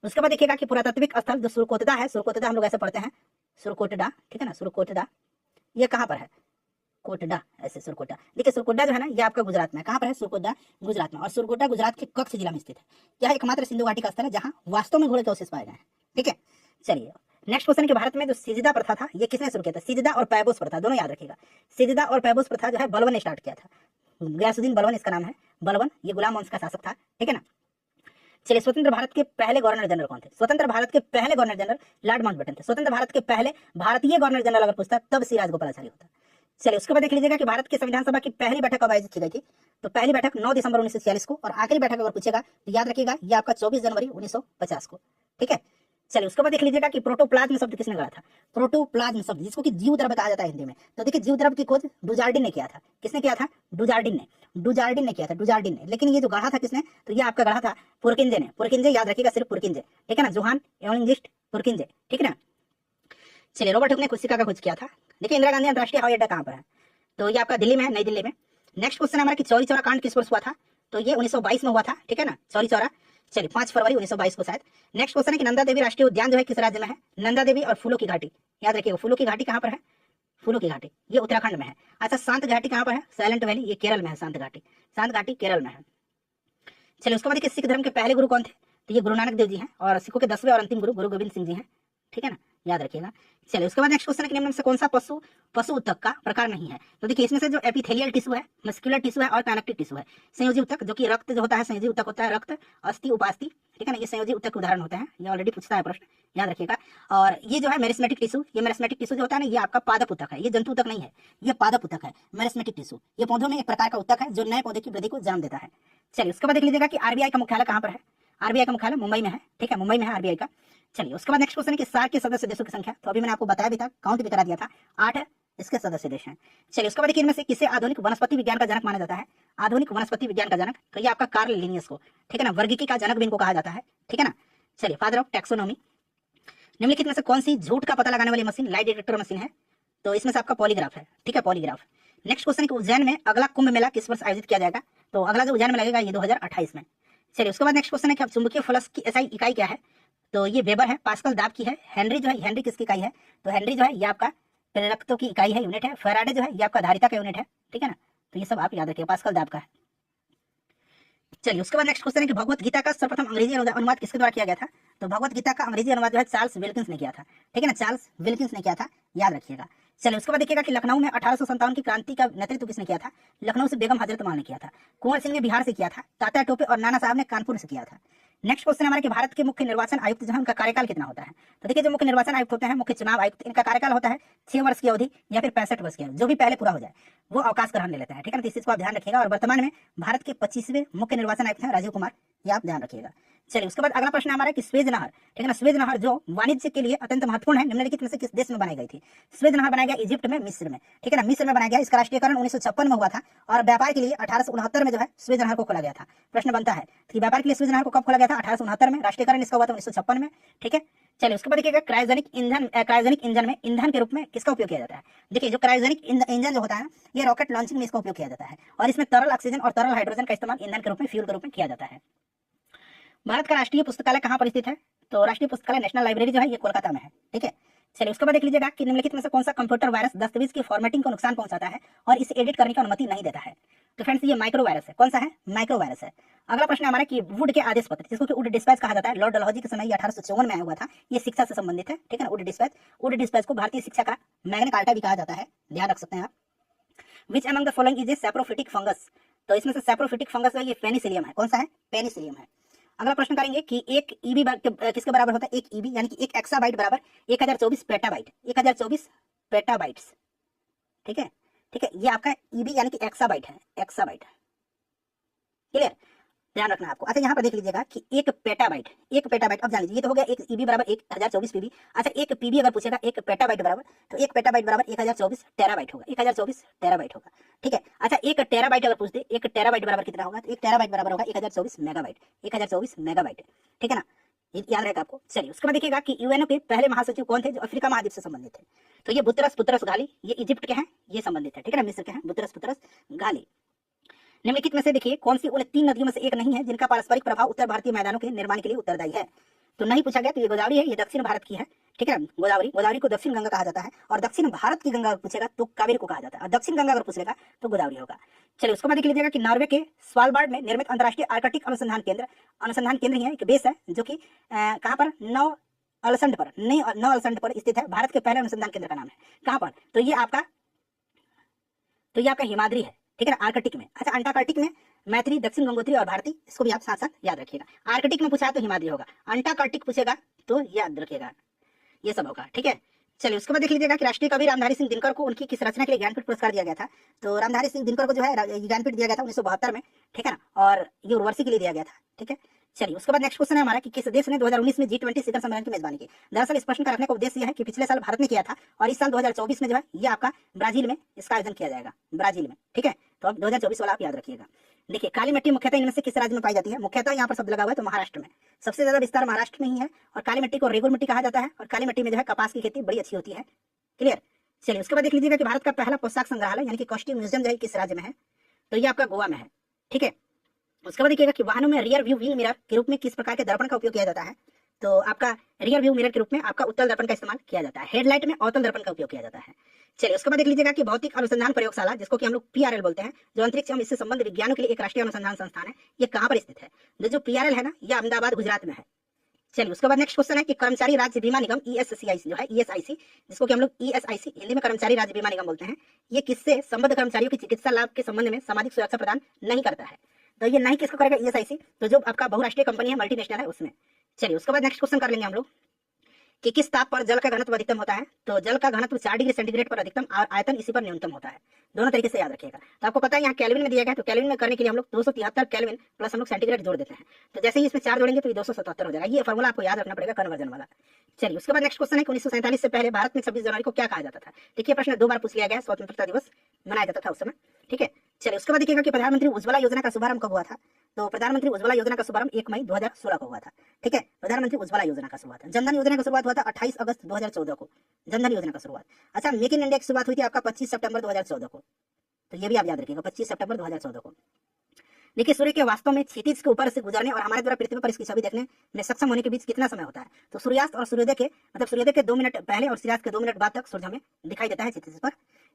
उसके बाद देखिएगा कि पुरातात्विक स्थल जो सुरकोटडा है, सुरकोटडा हम लोग ऐसे पढ़ते हैं सुरकोटडा, ठीक है ना, सुरकोटडा ये कहाँ पर है? कोटडा, ऐसे सुरकोटा। देखिए सुरकोटा जो है ना ये आपका गुजरात में, कहाँ पर है? सुरकोटा गुजरात में। और सुरकोटा गुजरात के कच्छ जिला में स्थित है। यह एकमात्र सिंधु घाटी का स्थल है जहाँ वास्तव में घोड़े के अवशेष पाए गए हैं, ठीक है। चलिए नेक्स्ट क्वेश्चन कि भारत में जो सिजदा प्रथा था ये किसने शुरू किया था? सिजदा और पैबोस प्रथा दोनों याद रखिएगा। सिजदा और पैबोस प्रथा जो है बलवन ने स्टार्ट किया था, गयासुद्दीन बलवन इसका नाम है, बलवन, ये गुलाम वंश का शासक था, ठीक है ना। चलिए स्वतंत्र भारत के पहले गवर्नर जनरल कौन थे? स्वतंत्र भारत के पहले गवर्नर जनरल लॉर्ड माउंटबेटन थे। स्वतंत्र भारत के पहले भारतीय गवर्नर जनरल अगर पूछता तब श्री राजगोपालाचारी होता। चलिए उसके बाद देख लीजिएगा कि भारत के संविधान सभा की पहली बैठक कब आयोजित की गई थी? तो पहली बैठक 9 दिसंबर 1946 को, और आखिरी बैठक अगर पूछेगा तो याद रखिएगा ये आपका 24 जनवरी 1950 को, ठीक है। चलिए उसके बाद देख लीजिएगा कि प्रोटोप्लाज्म शब्द किसने गढ़ा था? प्रोटोप्लाज्म शब्द जिसको कि जीव द्रव्य कहा जाता है हिंदी में। तो देखिए जीव द्रव्य की खोज डुजार्डिन ने किया था। किसने किया था? डुजार्डिन ने किया था, डुजार्डिन ने। लेकिन ये जो गढ़ा था किसने? तो ये आपका गढ़ा था पुरकिंजे ने। पुरकिंजे याद रखिएगा, सिर्फ पुरकिंजे, ठीक है ना, जोहान एवलिंजिस्ट पुरकिंजे, ठीक है ना। चलिए रॉबर्ट हुक ने कोशिका का खोज किया था। देखिए इंदिरा गांधी अंतर्राष्ट्रीय हवाई अड्डा कहाँ पर है? तो ये आपका दिल्ली में है, नई दिल्ली में। नेक्स्ट क्वेश्चन हमारा कि चौरी चौरा कांड किस वर्ष हुआ था? तो ये 1922 में हुआ था, ठीक है ना, चौरी चौरा। चलिए 5 फरवरी 1922 को शायद। नेक्स्ट क्वेश्चन है कि नंदा देवी राष्ट्रीय उद्यान जो है किस राज्य में है? नंदा देवी और फूलों की घाटी, याद रखिएगा फूलों की घाटी कहाँ पर है? फूलों की घाटी ये उत्तराखंड में है। अच्छा शांत घाटी कहाँ पर है? साइलेंट वैली, ये केरल में है। शांत घाटी केरल में है। चलिए उसके बाद देखिए सिख धर्म के पहले गुरु कौन थे? तो ये गुरु नानक देव जी हैं, और सिखों के 10वें और अंतिम गुरु गुरु गोविंद सिंह जी हैं, ठीक है ना, याद रखिएगा। चलिए उसके बाद नेक्स्ट क्वेश्चन है कि निम्न में से कौन सा पशु ऊतक का प्रकार नहीं है? तो देखिए इसमें से जो एपिथेलियल टिश्यू है, मस्कुलर टिश्यू है और कनेक्टिव टिश्यू है। संयोजी ऊतक जो कि रक्त जो होता है, संयोजी ऊतक होता है रक्त, अस्थि, उपास्थि, ठीक है ना, ये संयोजी ऊतक के उदाहरण होते हैं। ये ऑलरेडी पूछता है प्रश्न, याद रखिएगा। और ये जो है मेरिस्मेटिक टिश्यू, ये मेरिस्मेटिक टिश्यू जो होता है ना ये आपका पादप ऊतक है, ये जंतु ऊतक नहीं है, ये पादप ऊतक है मेरिस्मेटिक टिश्यू। ये पौधों में एक प्रकार का ऊतक है जो नए पौधे की वृद्धि को जन्म देता है। चलिए उसके बाद देख लीजिएगा कि आरबीआई का मुख्यालय कहाँ पर है? आरबीआई का मुख्यालय मुंबई में है, ठीक है, मुंबई में है आरबीआई का। चलिए उसके बाद नेक्स्ट क्वेश्चन है कि सार्क के सदस्य देशों की संख्या, तो अभी मैंने आपको बताया भी था, काउंट भी करा दिया था, 8 इसके सदस्य देश हैं। चलिए उसके बाद देखिए इनमें से किसे आधुनिक वनस्पति विज्ञान का जनक माना जाता है? आधुनिक वनस्पति विज्ञान का जनक तो ये आपका कार्ल लिनियस को, ठीक है ना, वर्गीकी का जनक भी इनको कहा जाता है, ठीक है ना। चलिए फादर ऑफ टैक्सोनॉमी। निम्नलिखित में से कौन सी झूठ का पता लगाने वाली मशीन लाई डिटेक्टर मशीन है? तो इसमें से आपका पॉलीग्राफ है, ठीक है, पॉलीग्राफ। नेक्स्ट क्वेश्चन है कि उज्जैन में अगला कुंभ मेला किस वर्ष आयोजित किया जाएगा? तो अगला जो उज्जैन में लगेगा ये 2028 में। चलिए उसके बाद नेक्स्ट क्वेश्चन है कि चुंबकीय फ्लक्स की एसआई इकाई क्या है? तो ये वेबर है, पास्कल दाब की है। हेनरी जो है, हेनरी किसकी इकाई है? तो हेनरी जो है ये आपका प्रेरकत्व की इकाई है, यूनिट है। फैराडे जो है ये आपका धारिता का यूनिट है, ठीक है ना। तो ये सब आप याद रखिए, पास्कल दाब का है। चलिए उसके बाद नेक्स्ट क्वेश्चन है कि भगवत गीता का सर्वप्रथम अंग्रेजी अनुवाद किसके द्वारा किया गया था? तो भगवत गीता का अंग्रेजी अनुवाद जो है चार्ल्स विल्किंस ने किया था, ठीक है ना, चार्ल्स विल्किंस ने किया था, याद रखिएगा। चलिए उसके बाद देखिएगा कि लखनऊ में 1857 की क्रांति का नेतृत्व किसने किया था? लखनऊ से बेगम हजरत माल ने किया था। कुंवर सिंह ने बिहार से किया था। तात्या टोपे और नाना साहब ने कानपुर से किया था। नेक्स्ट क्वेश्चन हमारे कि भारत के मुख्य निर्वाचन आयुक्त जो है उनका कार्यकाल कितना होता है? तो देखिए जो मुख्य निर्वाचन आयुक्त होते हैं, मुख्य चुनाव आयुक्त, इनका कार्यकाल होता है 6 वर्ष की अवधि या फिर 65 वर्ष की अवधि, जो भी पहले पूरा हो जाए वो अवकाश ग्रहण ले लेते हैं, ठीक है ना। तो इस चीज को आप ध्यान रखिएगा। और वर्तमान में भारत के 25वें मुख्य निर्वाचन आयुक्त हैं राजीव कुमार, ये आप ध्यान रखिएगा। चलिए उसके बाद अगला प्रश्न हमारा कि स्वेज नहर, ठीक है ना, स्वेज नहर जो वाणिज्य के लिए अत्यंत महत्वपूर्ण है, निम्नलिखित में से किस देश में बनाई गई थी? स्वेज नहर बनाया गया इजिप्ट में, मिस्र में, ठीक है ना, मिस्र में बनाया गया। इसका राष्ट्रीयकरण 1956 में हुआ था और व्यापार के लिए 1869 में जो है स्वेज नहर को खोला गया था। प्रश्न बनता है कि व्यापार के लिए स्वेज नहर को कब खोला गया था? 1869 में। राष्ट्रीयकरण इसका हुआ था 1956 में, ठीक है। चलिए उसके बाद देखिएगा क्रायोजेनिक इंजन में ईंधन के रूप में किसका उपयोग किया जाता है? देखिए जो क्रायोजेनिक इंजन जो होता है ये रॉकेट लॉन्चिंग में इसका उपयोग किया जाता है, और इसमें तरल ऑक्सीजन और तरल हाइड्रोजन का इस्तेमाल ईंधन के रूप में, फ्यूल के रूप में किया जाता है। भारत का राष्ट्रीय पुस्तकालय कहाँ पर स्थित है? तो राष्ट्रीय पुस्तकालय नेशनल लाइब्रेरी जो है ये कोलकाता में है, ठीक है। चलिए उसके बाद देख लीजिएगा कि निम्नलिखित में से कौन सा कंप्यूटर वायरस दस्तावेज की फॉर्मेटिंग को नुकसान पहुंचाता है और इसे एडिट करने की अनुमति नहीं देता है। तो फ्रेंड्स ये माइक्रो वायरस है। कौन सा है? माइक्रो वायरस है। अगला प्रश्न हमारा कि वुड के आदेश पत्र, जिसको कि वुड डिस्पैच कहा जाता है, लॉर्ड डलहौजी के समय ये 1854 में आया हुआ था। ये शिक्षा से संबंधित है, ठीक है ना। वुड डिस्पैच को भारतीय शिक्षा का मैग्ना कार्टा भी कहा जाता है, ध्यान रख सकते हैं आप। Which among the following is a saprophytic fungus, तो इसमें से सैप्रोफिटिक फंगस है ये पेनिसिलियम है। कौन सा है? पेनिसिलियम है। अगला प्रश्न करेंगे कि एक ईबी किसके बराबर होता है? एक ईबी यानी कि एक एक्साबाइट बराबर 1024 पेटाबाइट, 1024 पेटाबाइट्स, ठीक है, ठीक है। ये आपका ईबी यानी कि एक्साबाइट है, एक्साबाइट, क्लियर, ध्यान रखना आपको। अच्छा यहाँ पर देख लीजिएगा कि एक पेटाबाइट, अब जान लीजिए ये तो हो गया एक ईबी बराबर 1024 पीबी। अच्छा एक पीबी अगर पूछेगा एक पेटाबाइट बराबर, तो एक पेटाबाइट बराबर 1024 टेराबाइट होगा, 1024 टेराबाइट होगा, ठीक है। अच्छा एक टेराबाइट अगर पूछ दे, एक टेराबाइट बराबर कितना होगा? तो एक टेराबाइट बराबर होगा 1024 मेगाबाइट, 1024 मेगाबाइट, ठीक है ना, ये याद रहेगा आपको। चलिए उसके बाद देखिएगा कि यूएनओ के पहले महासचिव कौन थे जो अफ्रीका महाद्वीप से संबंधित थे? तो ये बुतरस घाली, ये इजिप्ट के हैं, ये संबंधित है, ठीक है ना, मिस्र के हैं, बुतरस घाली। निम्नलिखित में से देखिए कौन सी उन 3 नदियों में से एक नहीं है जिनका पारस्परिक प्रभाव उत्तर भारतीय मैदानों के निर्माण के लिए उत्तरदायी है? तो नहीं पूछा गया, तो ये गोदावरी है, ये दक्षिण भारत की है, ठीक है। गोदावरी को दक्षिण गंगा कहा जाता है, और दक्षिण भारत की गंगा अगर पूछेगा तो कावेरी को कहा जाता है, और दक्षिण गंगा अगर पूछेगा तो गोदावरी होगा। चलिए उसके बाद देख लीजिएगा कि नॉर्वे के स्वालबार्ड में निर्मित अंतर्राष्ट्रीय आर्कटिक अनुसंधान केंद्र ही है, एक बेस है जो कि कहाँ पर? नौ अलसंड पर स्थित है। भारत के पहले अनुसंधान केंद्र का नाम है कहाँ पर? तो ये आपका हिमाद्री है, ठीक है ना, आर्कटिक में। अच्छा अंटार्कटिक में मैत्री, दक्षिण गंगोत्री और भारती, इसको भी आप साथ साथ याद रखिएगा। आर्कटिक में पूछा है तो हिमाद्री होगा, अंटार्कटिक पूछेगा तो याद रखिएगा, ये सब होगा, ठीक है। चलिए उसके बाद देख लीजिएगा कि राष्ट्रीय कवि रामधारी सिंह दिनकर को उनकी किस रचना के लिए ज्ञानपीठ पुरस्कार दिया गया था? तो रामधारी सिंह दिनकर को जो है ज्ञानपीठ दिया गया था 1972 में, ठीक है ना, और ये उर्वशी के लिए दिया गया था, ठीक है। चलिए उसके बाद नेक्स्ट क्वेश्चन है हमारा कि किस देश ने 2019 में G20 शिखर सम्मेलन की मेजबानी की? दरअसल इस प्रश्न का रखने का उद्देश्य यह है कि पिछले साल भारत ने किया था और इस साल 2024 में जो है ये आपका ब्राजील में इसका आयोजन किया जाएगा, ब्राजील में, ठीक है। तो अब 2024 वाला आप याद रखिएगा। देखिए काली मिट्टी मुख्यतः इनमें से किस राज्य में पाई जाती है? मुख्यतः यहाँ पर शब्द लगा हुआ है तो महाराष्ट्र में, सबसे ज्यादा विस्तार महाराष्ट्र में ही है। और काली मिट्टी को रेगुल मिट्टी कहा जाता है, और काली मिट्टी में जो है कपास की खेती बड़ी अच्छी होती है, क्लियर। चलिए उसके बाद देख लीजिएगा कि भारत का पहला पोशाक संग्रहालय यानी कि कॉस्ट्यूम म्यूजियम जो है किस राज्य में है? तो ये आपका गोवा में है, ठीक है। उसके बाद देखिएगा कि वाहनों में रियर व्यू व्हील मिरर के रूप में किस प्रकार के दर्पण का उपयोग किया जाता है? तो आपका रियर व्यू मिरर के रूप में आपका उत्तल दर्पण का इस्तेमाल किया जाता है। हेडलाइट में अवतल दर्पण का उपयोग किया जाता है। चलिए उसके बाद देख लीजिएगा कि भौतिक अनुसंधान प्रयोगशाला, जिसको कि हम लोग PRL बोलते हैं, जो अंतरिक्ष एवं इससे संबंधित विज्ञानों के लिए एक राष्ट्रीय अनुसंधान संस्थान है, ये कहाँ पर स्थित है? जो PRL है ना, ये अहमदाबाद गुजरात में है। चलिए उसके बाद नेक्स्ट क्वेश्चन है कि कर्मचारी राज्य बीमा निगम ESCIC जो है, ESIC, जिसको कि हम लोग ESIC हिंदी में कर्मचारी राज्य बीमा निगम बोलते हैं, ये किससे संबद्ध कर्मचारियों की चिकित्सा लाभ के संबंध में सामाजिक सुरक्षा प्रदान नहीं करता है? तो ये नहीं किसको करेगा? ESIC, तो जो आपका बहुराष्ट्रीय कंपनी है, मल्टीनेशनल है, उसमें। चलिए उसके बाद नेक्स्ट क्वेश्चन कर लेंगे हम लोग कि किस ताप पर जल का घनत्व अधिकतम होता है? तो जल का घनत्व 4 डिग्री सेंटीग्रेड पर अधिकतम और आयतन इसी पर न्यूनतम होता है। दोनों तरीके से याद रखिएगा। तो आपको पता है यहाँ केल्विन में दिया गया है, तो केल्विन में करने के लिए हम लोग 273 केल्विन प्लस हम लोग सेंटीग्रेड जोड़ देते हैं, तो जैसे ही इसमें 4 जोड़ेंगे तो ये 277 हो जाएगा। ये फॉर्मूला आपको याद रखना पड़ेगा कन्वर्जन वाला। चलिए उसके बाद नेक्स्ट क्वेश्चन है कि 1947 से पहले भारत में 26 जनवरी को क्या कहा जाता था? देखिए प्रश्न 2 बार पूछ लिया गया है, स्वतंत्रता दिवस मनाया जाता था उस समय, ठीक है। चलिए उसके बाद देखिएगा कि प्रधानमंत्री उज्ज्वला योजना का शुभारंभ कब हुआ था? तो प्रधानमंत्री उज्ज्वला योजना का शुभारंभ 1 मई 2016 को हुआ था, ठीक है। प्रधानमंत्री उज्ज्वला योजना का शुरुआत, जनधन योजना का शुरुआत हुआ था 28 अगस्त 2014 को, जनधन योजना का शुरुआत। अच्छा मेक इन इंडिया की शुरुआत हुई थी आपका 25 सितंबर 2014 को, तो ये भी आप याद रखिएगा, 25 सितंबर 2014 को। देखिए सूर्य के वास्तव में क्षितिज के ऊपर से गुजरने और हमारे द्वारा पृथ्वी पर इसकी छवि देखने में सक्षम होने के बीच कितना समय होता है? तो सूर्यास्त और सूर्योदय के सूर्योदय के 2 मिनट पहले और सूर्यास्त के 2 मिनट बाद तक सूर्य हमें दिखाई देता है क्षितिज पर।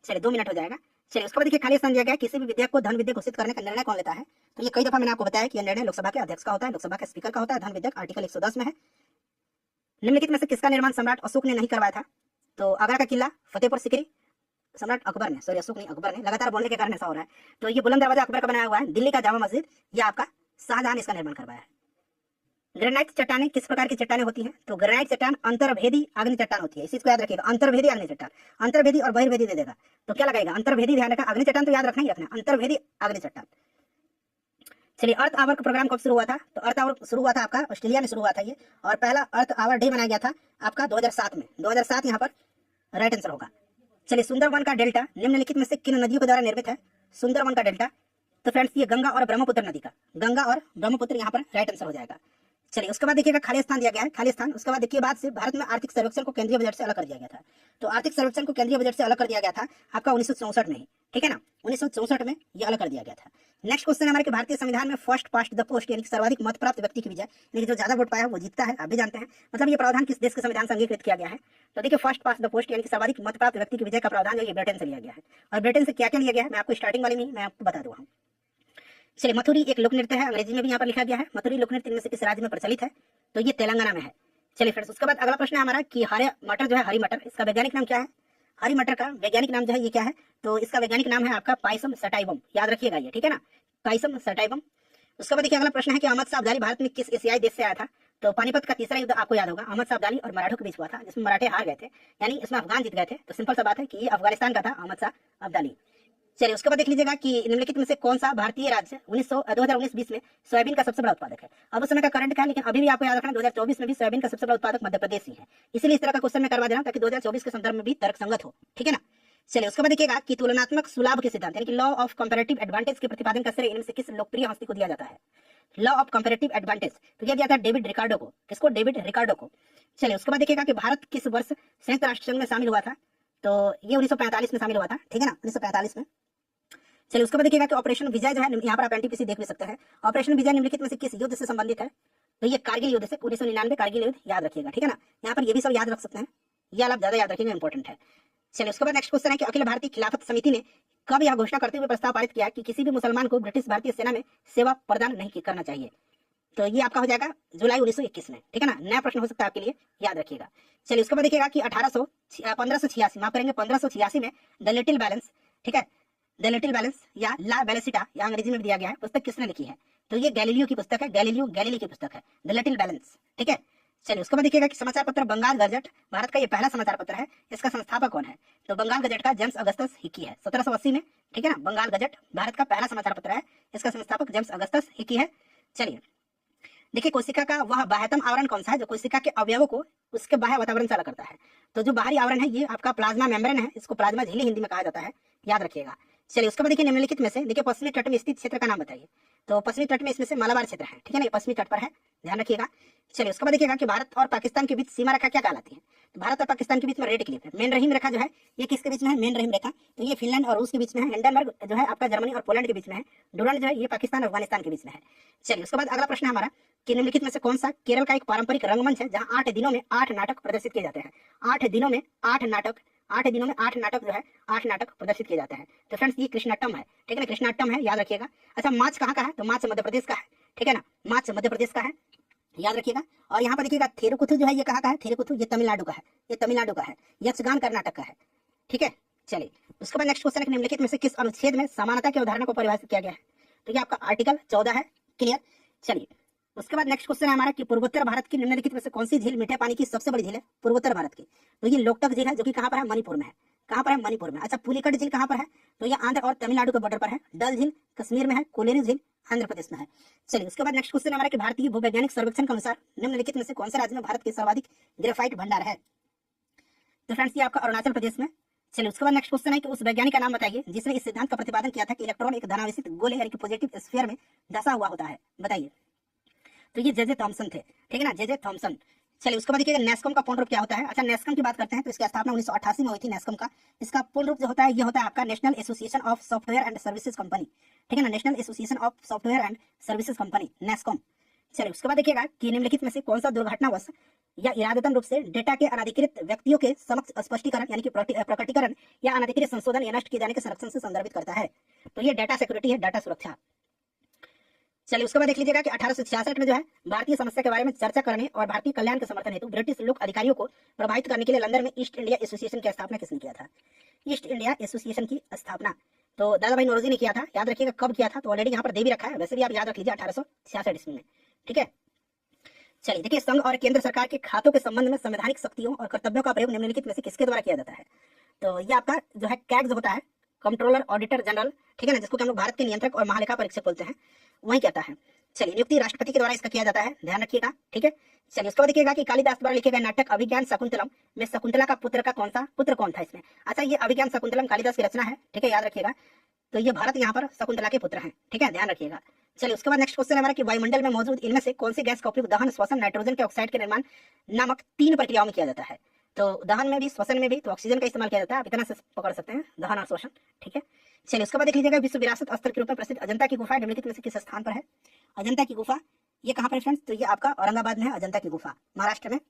चलिए 2 मिनट हो जाएगा। चलिए उसके बाद देखिए खाली स्थान दिया गया, किसी भी विधेयक को धन विधेयक घोषित करने का निर्णय कौन लेता है? तो ये कई दफा मैंने आपको बताया कि यह निर्णय लोकसभा के अध्यक्ष का होता है, लोकसभा के स्पीकर का होता है। धन विधेयक आर्टिकल 110 में है। निम्नलिखित में से किसका निर्माण सम्राट अशोक ने नहीं करवाया था? तो आगरा का किला, फतेहपुर सीकरी सम्राट अकबर ने, सॉरी अशोक नहीं अकबर ने, लगातार बोलने के कारण ऐसा हो रहा है। तो ये बुलंद दरवाजा अकबर का बनाया हुआ है। दिल्ली का जामा मस्जिद, ये आपका शाहजहां ने इसका निर्माण करवाया है। ग्रेनाइट चट्टानें किस प्रकार की चट्टानें होती हैं? तो ग्रेनाइट चट्टान अंतर्भेदी आग्नेय चट्टान होती है, इस चीज को याद रखिएगा, अंतर्भेदी आग्नेय चट्टान। अंतर्भेदी और बहिर्भेदी दे देगा, तो क्या लगेगा? अंतर्भेदी ध्यान रखा, आग्नेय चट्टान तो याद रखना ही रखना, अंतर्भेदी आग्नेय चट्टान। चलिए अर्थ आवर का प्रोग्राम कब शुरू हुआ था? तो अर्थ आवर शुरू हुआ था आपका ऑस्ट्रेलिया में शुरू हुआ था ये, और पहला अर्थ आवर डे मनाया गया था आपका 2007 में। 2007 यहाँ पर राइट आंसर होगा। चलिए सुंदरवन का डेल्टा निम्नलिखित में से किन नदियों के द्वारा निर्मित है? सुंदरवन का डेल्टा, तो फ्रेंड्स ये गंगा और ब्रह्मपुत्र नदी का, गंगा और ब्रह्मपुत्र यहाँ पर राइट आंसर हो जाएगा। चलिए उसके बाद देखिएगा खाली स्थान दिया गया है, खाली स्थान। उसके बाद देखिए बाद से भारत में आर्थिक सर्वेक्षण को केंद्रीय बजट से अलग कर दिया गया था। तो आर्थिक सर्वेक्षण को केंद्रीय बजट से अलग कर दिया गया था आपका 1964 में ही, ठीक है ना, 1964 में ये अलग कर दिया गया था। नेक्स्ट क्वेश्चन हमारे कि भारतीय संविधान में फर्स्ट पास्ट द पोस्ट यानी कि सर्वाधिक मत प्राप्त व्यक्ति की विजय, यानी कि जो ज्यादा वोट पाया वो जीतता है, आप भी जानते हैं। मतलब ये प्रावधान किस देश के संविधान से अंगीकृत किया गया है? तो देखिए फर्स्ट पास्ट द पोस्ट यानी कि सर्वाधिक मत प्राप्त व्यक्ति की विजय का प्रावधान जो ये ब्रिटेन से लिया गया है। और ब्रिटेन से क्या क्या लिया गया है मैं आपको स्टार्टिंग वाले में मैं आपको बता दूंगा। चलिए मथुरी एक लोक नृत्य है, अंग्रेजी में भी यहाँ पर लिखा गया है। मथुरी लोक नृत्य इनमें से किस राज्य में प्रचलित है? तो ये तेलंगाना में है। चलिए फ्रेंड्स उसके बाद अगला प्रश्न है हमारा कि हरे मटर जो है, हरी मटर, इसका वैज्ञानिक नाम क्या है? हरी मटर का वैज्ञानिक नाम जो है ये क्या है? तो इसका वैज्ञानिक नाम है आपका पाइसम सटाइवम, याद रखिएगा ये, ठीक है ना, पाइसम सटाइवम। उसके बाद देखिए अगला प्रश्न है कि अहमद शाह अब्दाली भारत में किस एशियाई देश से आया था? तो पानीपत का तीसरा युद्ध आपको याद होगा, अहमद शाह अब्दाली और मराठों के बीच हुआ था, जिसमें मराठे हार गए थे, यानी इसमें अफगान जीत गए थे। तो सिंपल सा बात है कि ये अफगानिस्तान का था अहमद शाह अब्दाली। चलिए उसके बाद देख लीजिएगा कि निम्नलिखित में से कौन सा भारतीय राज्य 2019-20 में सोयाबीन का सबसे बड़ा उत्पादक है? अब उस समय का करंट क्या है, लेकिन अभी भी आपको याद रखना 2024 में भी सोयाबीन का सबसे बड़ा उत्पादक मध्य प्रदेश ही है। इसीलिए इस तरह का क्वेश्चन मैं करवा दे रहा हूं ताकि 2024 के संदर्भ में भी तर्कसंगत हो, ठीक है ना। चलिए उसके बाद देखिएगा कि तुलनात्मक सुलाभ के सिद्धांत यानी कि लॉ ऑफ कंपैरेटिव एडवांटेज के प्रतिपादन का श्रेय इनमें से किस लोकप्रिय हस्ती को दिया जाता है? लॉ ऑफ कंपैरेटिव एडवांटेज तो यह दिया था डेविड रिकार्डो को। किसको? डेविड रिकार्डो को। चलिए उसके बाद देखिएगा कि भारत किस वर्ष संयुक्त राष्ट्र संघ में शामिल हुआ था? तो ये 1945 में शामिल हुआ था, ठीक है ना, 1945 में। चलिए उसके बाद देखिएगा कि ऑपरेशन विजय जो है, यहाँ पर आप एनटीपीसी देख भी सकते हैं। ऑपरेशन विजय निम्नलिखित में से किस युद्ध से संबंधित है? तो ये कारगिल युद्ध से, 1999 कारगिल युद्ध, याद रखिएगा, ठीक है ना। यहाँ पर ये भी सब याद रख सकते हैं, ये आप ज्यादा याद रखिएगा, इंपॉर्टेंट है। चलिए उसके बाद नेक्स्ट क्वेश्चन है कि अखिल भारतीय खिलाफत समिति ने कब यह घोषणा करते हुए प्रस्ताव पारित किया कि किसी भी मुसलमान को ब्रिटिश भारतीय सेना में सेवा प्रदान नहीं करना चाहिए? तो ये आपका हो जाएगा जुलाई 1921 में, ठीक है ना, नया प्रश्न हो सकता है आपके लिए, याद रखिएगा। चलिए उसके बाद देखिएगा कि 1586 माफ करेंगे 1586 में द लिटिल बैलेंस, ठीक है, द लिटिल बैलेंस या ला बैलेसिटा या अंग्रेजी में भी दिया गया है, पुस्तक किसने लिखी है? तो ये गैलीलियो की पुस्तक है, गैलीलियो गैलीली की पुस्तक है, द लिटिल बैलेंस, ठीक है। चलिए उसके बाद देखिएगा कि समाचार पत्र बंगाल गजट भारत का ये पहला समाचार पत्र है, इसका संस्थापक कौन है? तो बंगाल गजट का जेम्स अगस्टस हिकी है, 1780 में, ठीक है ना। बंगाल गजट भारत का पहला समाचार पत्र है, इसका संस्थापक जेम्स अगस्टस हिकी है। चलिए देखिए कोशिका का वह बाह्यतम आवरण कौन सा है जो कोशिका के अवयवों को उसके बाह्य वातावरण से अलग करता है? तो जो बाहरी आवरण है ये आपका प्लाज्मा मेम्ब्रेन है, इसको प्लाज्मा झिल्ली हिंदी में कहा जाता है, याद रखिएगा। चलिए उसके बाद देखिए निम्नलिखित में से देखिए पश्चिमी तट में स्थित क्षेत्र का नाम बताइए। तो पश्चिमी तट में इसमें से मालाबार क्षेत्र है, ठीक है ना, ये पश्चिमी तट पर है, ध्यान रखिएगा। चलिए उसके बाद देखिएगा कि भारत और पाकिस्तान के बीच सीमा रेखा क्या कहलाती है? तो भारत और पाकिस्तान के बीच में रेड क्लिफ है। मेन रहीम रेखा जो है ये किसके बीच में है? मेन रहीम रेखा, तो ये फिनलैंड और रूस के बीच में है। हिंडनबर्ग जो है आपका जर्मनी और पोलैंड के बीच में है। डुरंड जो है ये पाकिस्तान और अफगानिस्तान के बीच में है। चलिए उसके बाद अगला प्रश्न है हमारा कि निम्नलिखित में से कौन सा केरल का एक पारंपरिक रंगमंच है जहां 8 दिनों में 8 नाटक प्रदर्शित किए जाते हैं? 8 दिनों में 8 नाटक, 8 दिनों में 8 नाटक जो है 8 नाटक प्रदर्शित किए जाते हैं। तो फ्रेंड्स ये कृष्णाटम है, ठीक है ना, कृष्णाटम है, याद रखिएगा। अच्छा मार्च कहाँ का है? तो मार्च मध्य प्रदेश का है, ठीक है ना, मार्च मध्य प्रदेश का है, याद रखिएगा। और यहाँ पर देखिएगा थिरुकुथु जो है ये कहाँ का है? थिरुकुथु ये तमिलनाडु का है, ये तमिलनाडु का है। यक्षगान कर्नाटक का है, ठीक है। चलिए उसके बाद नेक्स्ट क्वेश्चन है निम्नलिखित में से किस अनुच्छेद में समानता की अवधारणा को परिभाषित किया गया है? तो ये आपका आर्टिकल 14 है, क्लियर। चलिए उसके बाद नेक्स्ट क्वेश्चन है हमारा कि पूर्वोत्तर भारत की निम्नलिखित में से कौन सी झील मीठे पानी की सबसे बड़ी झील है? पूर्वोत्तर भारत की तो ये लोकटक झील है जो कि कहाँ पर है? मणिपुर में है। कहाँ पर है? मणिपुर में। अच्छा पुलिकट झील कहाँ पर है? तो ये आंध्र और तमिलनाडु के बॉर्डर पर है। डल झील कश्मीर में है। कोलेरू झील आंध्र प्रदेश में है। चलिए उसके बाद नेक्स्ट क्वेश्चन हमारा कि भारतीय भूवैज्ञानिक सर्वेक्षण के अनुसार निम्नलिखित में से कौन से राज्य में भारत के सर्वाधिक ग्रेफाइट भंडार है? तो फ्रेंड्स ये आपका अरुणाचल प्रदेश में। चलिए उसके बाद नेक्स्ट क्वेश्चन है कि उस वैज्ञानिक का नाम बताइए जिसने इस सिद्धांत का प्रतिपादन किया था कि इलेक्ट्रॉन एक धनावेशित गोले यानी कि पॉजिटिव स्फीयर में धंसा हुआ होता है, बताइए। तो ये जे थॉमसन थे, ठीक है ना, जे थॉमसन। चलिए उसके बाद देखिएगा नेस्कॉम का पूर्ण रूप क्या होता है? अच्छा नेस्कॉम की बात करते हैं तो इसकी स्थापना 1988 में हुई थी नेस्कॉम का। इसका पूर्ण रूप जो होता है ये होता है आपका national association of software and services company, ठीक है ना, national association of software and services company, NASSCOM. चलिए उसके बाद देखिएगा कि निम्नलिखित में से कौन सा दुर्घटनावश या इरादतन रूप से डेटा के अनाधिकृत व्यक्तियों के समक्ष स्पष्टीकरण यानी कि प्रकटीकरण या अनाधिकृत संशोधन या नष्ट किए जाने के संरक्षण से संदर्भित करता है? तो ये डाटा सिक्योरिटी है, डाटा सुरक्षा। चलिए उसके बाद देख लीजिएगा कि 1866 में जो है भारतीय समस्या के बारे में चर्चा करने और भारतीय कल्याण के समर्थन हेतु ब्रिटिश लोक अधिकारियों को प्रभावित करने के लिए लंदन में ईस्ट इंडिया एसोसिएशन की स्थापना किसने किया था? ईस्ट इंडिया एसोसिएशन की स्थापना तो दादा भाई नौरोजी ने किया था, याद रखिएगा कब किया था। तो ऑलरेडी यहाँ पर दे भी रखा है, वैसे भी आप याद रख लीजिए 1866 ईस्वी में, ठीक है। चलिए देखिए संघ और केंद्र सरकार के खातों के संबंध में संवैधानिक शक्तियों और कर्तव्यों का प्रयोग निम्नलिखित में से किसके द्वारा किया जाता है? तो ये आपका जो है कैग होता है, कंट्रोलर ऑडिटर जनरल, ठीक है ना, जिसको हम लोग भारत के नियंत्रक और महालेखा परीक्षक बोलते हैं, वही कहता है। चलिए नियुक्ति राष्ट्रपति के द्वारा इसका किया जाता है, ध्यान रखिएगा, ठीक है। चलिए उसके बाद देखिएगा कि कालिदास द्वारा लिखे गए नाटक अभिज्ञान शकुंतलम में शकुंतला का पुत्र का पुत्र कौन था इसमें? अच्छा ये अभिज्ञान शकुंतलम कालिदास की रचना है, ठीक है, याद रखिएगा। तो ये भरत यहाँ पर शकुंतला के पुत्र हैं, ठीक है, ध्यान रखिएगा। चलिए उसके बाद नेक्स्ट क्वेश्चन हमारा कि वायुमंडल में मौजूद इनमें से कौन सी गैस का उपयोग दहन, श्वसन, नाइट्रोजन के ऑक्साइड के निर्माण नामक 3 प्रक्रियाओं में किया जाता है। तो दहन में भी, श्वसन में भी तो ऑक्सीजन का इस्तेमाल किया जाता है। आप इतना से पकड़ सकते हैं, दहन और श्वसन, ठीक है। चलिए उसके बाद देख लीजिएगा विश्व विरासत स्थल के रूप में प्रसिद्ध अजंता की गुफा निम्नलिखित में से किस स्थान पर है। अजंता की गुफा ये कहाँ पर है फ्रेंड्स, तो ये आपका औरंगाबाद में है अजंता की गुफा, महाराष्ट्र में।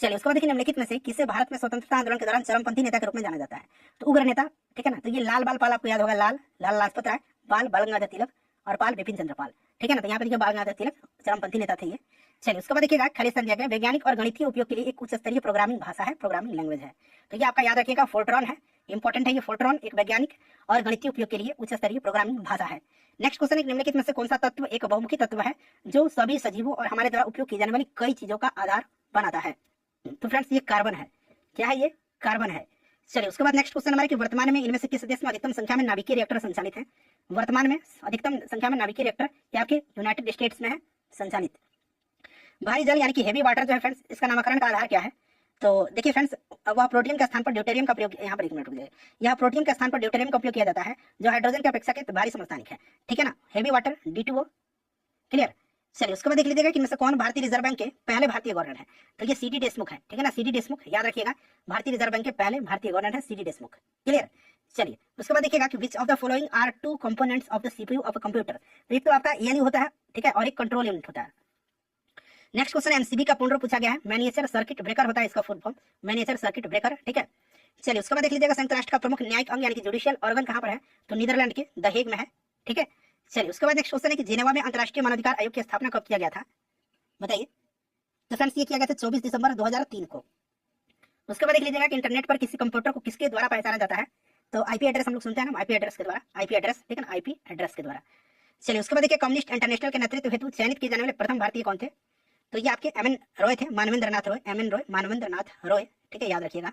चलिए उसके बाद देखिए निम्नलिखित में से किसे भारत में स्वतंत्रता आंदोलन के दौरान चरमपंथी नेता के रूप में जाना जाता है। तो उग्र नेता, ठीक है ना। तो ये लाल बाल पाल आपको याद होगा, लाल लाजपत राय, बाल बाल गंगाधर तिलक और पाल बिपिन चंद्र पाल, ठीक है ना। तो यहाँ पे देखिए बाल गंगाधर तिलक चरमपंथी नेता थे ये। चलिए उसके बाद देखिएगा खालिस्तान दिया गया वैज्ञानिक और गणितीय उपयोग के लिए एक उच्च स्तरीय प्रोग्रामिंग भाषा है, प्रोग्रामिंग लैंग्वेज है। तो ये आपका याद रखिएगा फोर्ट्रॉन है, इंपॉर्टेंट है ये फोर्ट्रॉन, एक वैज्ञानिक और गणितीय उपयोग के लिए उच्च स्तरीय प्रोग्रामिंग भाषा है। नेक्स्ट क्वेश्चन है निम्नलिखित में से कौन सा तत्व एक बहुमुखी तत्व है जो सभी सजीवों और हमारे द्वारा उपयोग की जाने वाली कई चीजों का आधार बनाता है। तो फ्रेंड्स ये कार्बन है। क्या है ये, कार्बन है। चलिए उसके बाद नेक्स्ट क्वेश्चन हमारे कि वर्तमान में इनमें से किस देश में अधिकतम संख्या में नाभिकीय रिएक्टर संचालित है। वर्तमान में अधिकतम संख्या में नाभिकीय रिएक्टर ये आपके यूनाइटेड स्टेट्स में है संचालित। भारी जल यानी कि हेवी वाटर जो है फ्रेंड्स, इसका नामकरण का आधार क्या है। तो देखिए फ्रेंड्स, वह प्रोटीन के स्थान पर ड्यूटेरियम का प्रयोग, यहाँ पर 1 मिनट रुक जाइए, यह प्रोटीन के स्थान पर ड्यूटेरियम का उपयोग किया जाता है जो हाइड्रोजन की अपेक्षा के भारी समस्थानिक है, ठीक है ना। Heavy water D2O, clear. चलिए उसके बाद देख लीजिएगा कि इनमें से कौन भारतीय रिजर्व बैंक के पहले भारतीय गवर्नर है। तो ये सीडी देशमुख है, ठीक है ना, सीडी देशमुख याद रखिएगा, भारतीय रिजर्व बैंक के पहले भारतीय गवर्नर है सीडी देशमुख, क्लियर। चलिए उसके बाद देखिएगा कि which of the following are 2 components of the CPU of a computer. तो एक तो आपका एएलयू होता है, ठीक है, और एक कंट्रोल यूनिट होता है। नेक्स्ट क्वेश्चन एमसीबी का पूर्ण रूप पूछा गया है, मैनिएचर सर्किट ब्रेकर होता है इसका फुल फॉर्म, मैनिएचर सर्किट ब्रेकर, ठीक है। चलिए उसके बाद देख लीजिएगा संयुक्त राष्ट्र का प्रमुख न्यायिक अंग यानी कि जुडिशियल ऑर्गन कहाँ पर है, तो नीदरलैंड के द हेग में है, ठीक है। चलिए उसके बाद नेक्स्ट क्वेश्चन है कि जेनेवा में अंतर्राष्ट्रीय मानवाधिकार आयोग की स्थापना कब किया गया था, बताइए। तो फ्रेंड्स ये किया गया था 24 दिसंबर 2003 को। उसके बाद देख लीजिएगा कि इंटरनेट पर किसी कंप्यूटर को किसके द्वारा पहचाना जाता है। तो आईपी एड्रेस हम लोग सुनते हैं ना, आईपी एड्रेस के द्वारा, आईपी एड्रेस, ठीक है ना, आईपी एड्रेस के द्वारा। चलिए उसके बाद देखिए कम्युनिस्ट इंटरनेशनल के नेतृत्व हेतु चयनित किए जाने वाले प्रथम भारतीय कौन थे। तो ये आपके एमएन रॉय थे, मानवेंद्रनाथ रॉय, एमएन रॉय, मानवेंद्रनाथ रॉय, ठीक है, याद रखिएगा।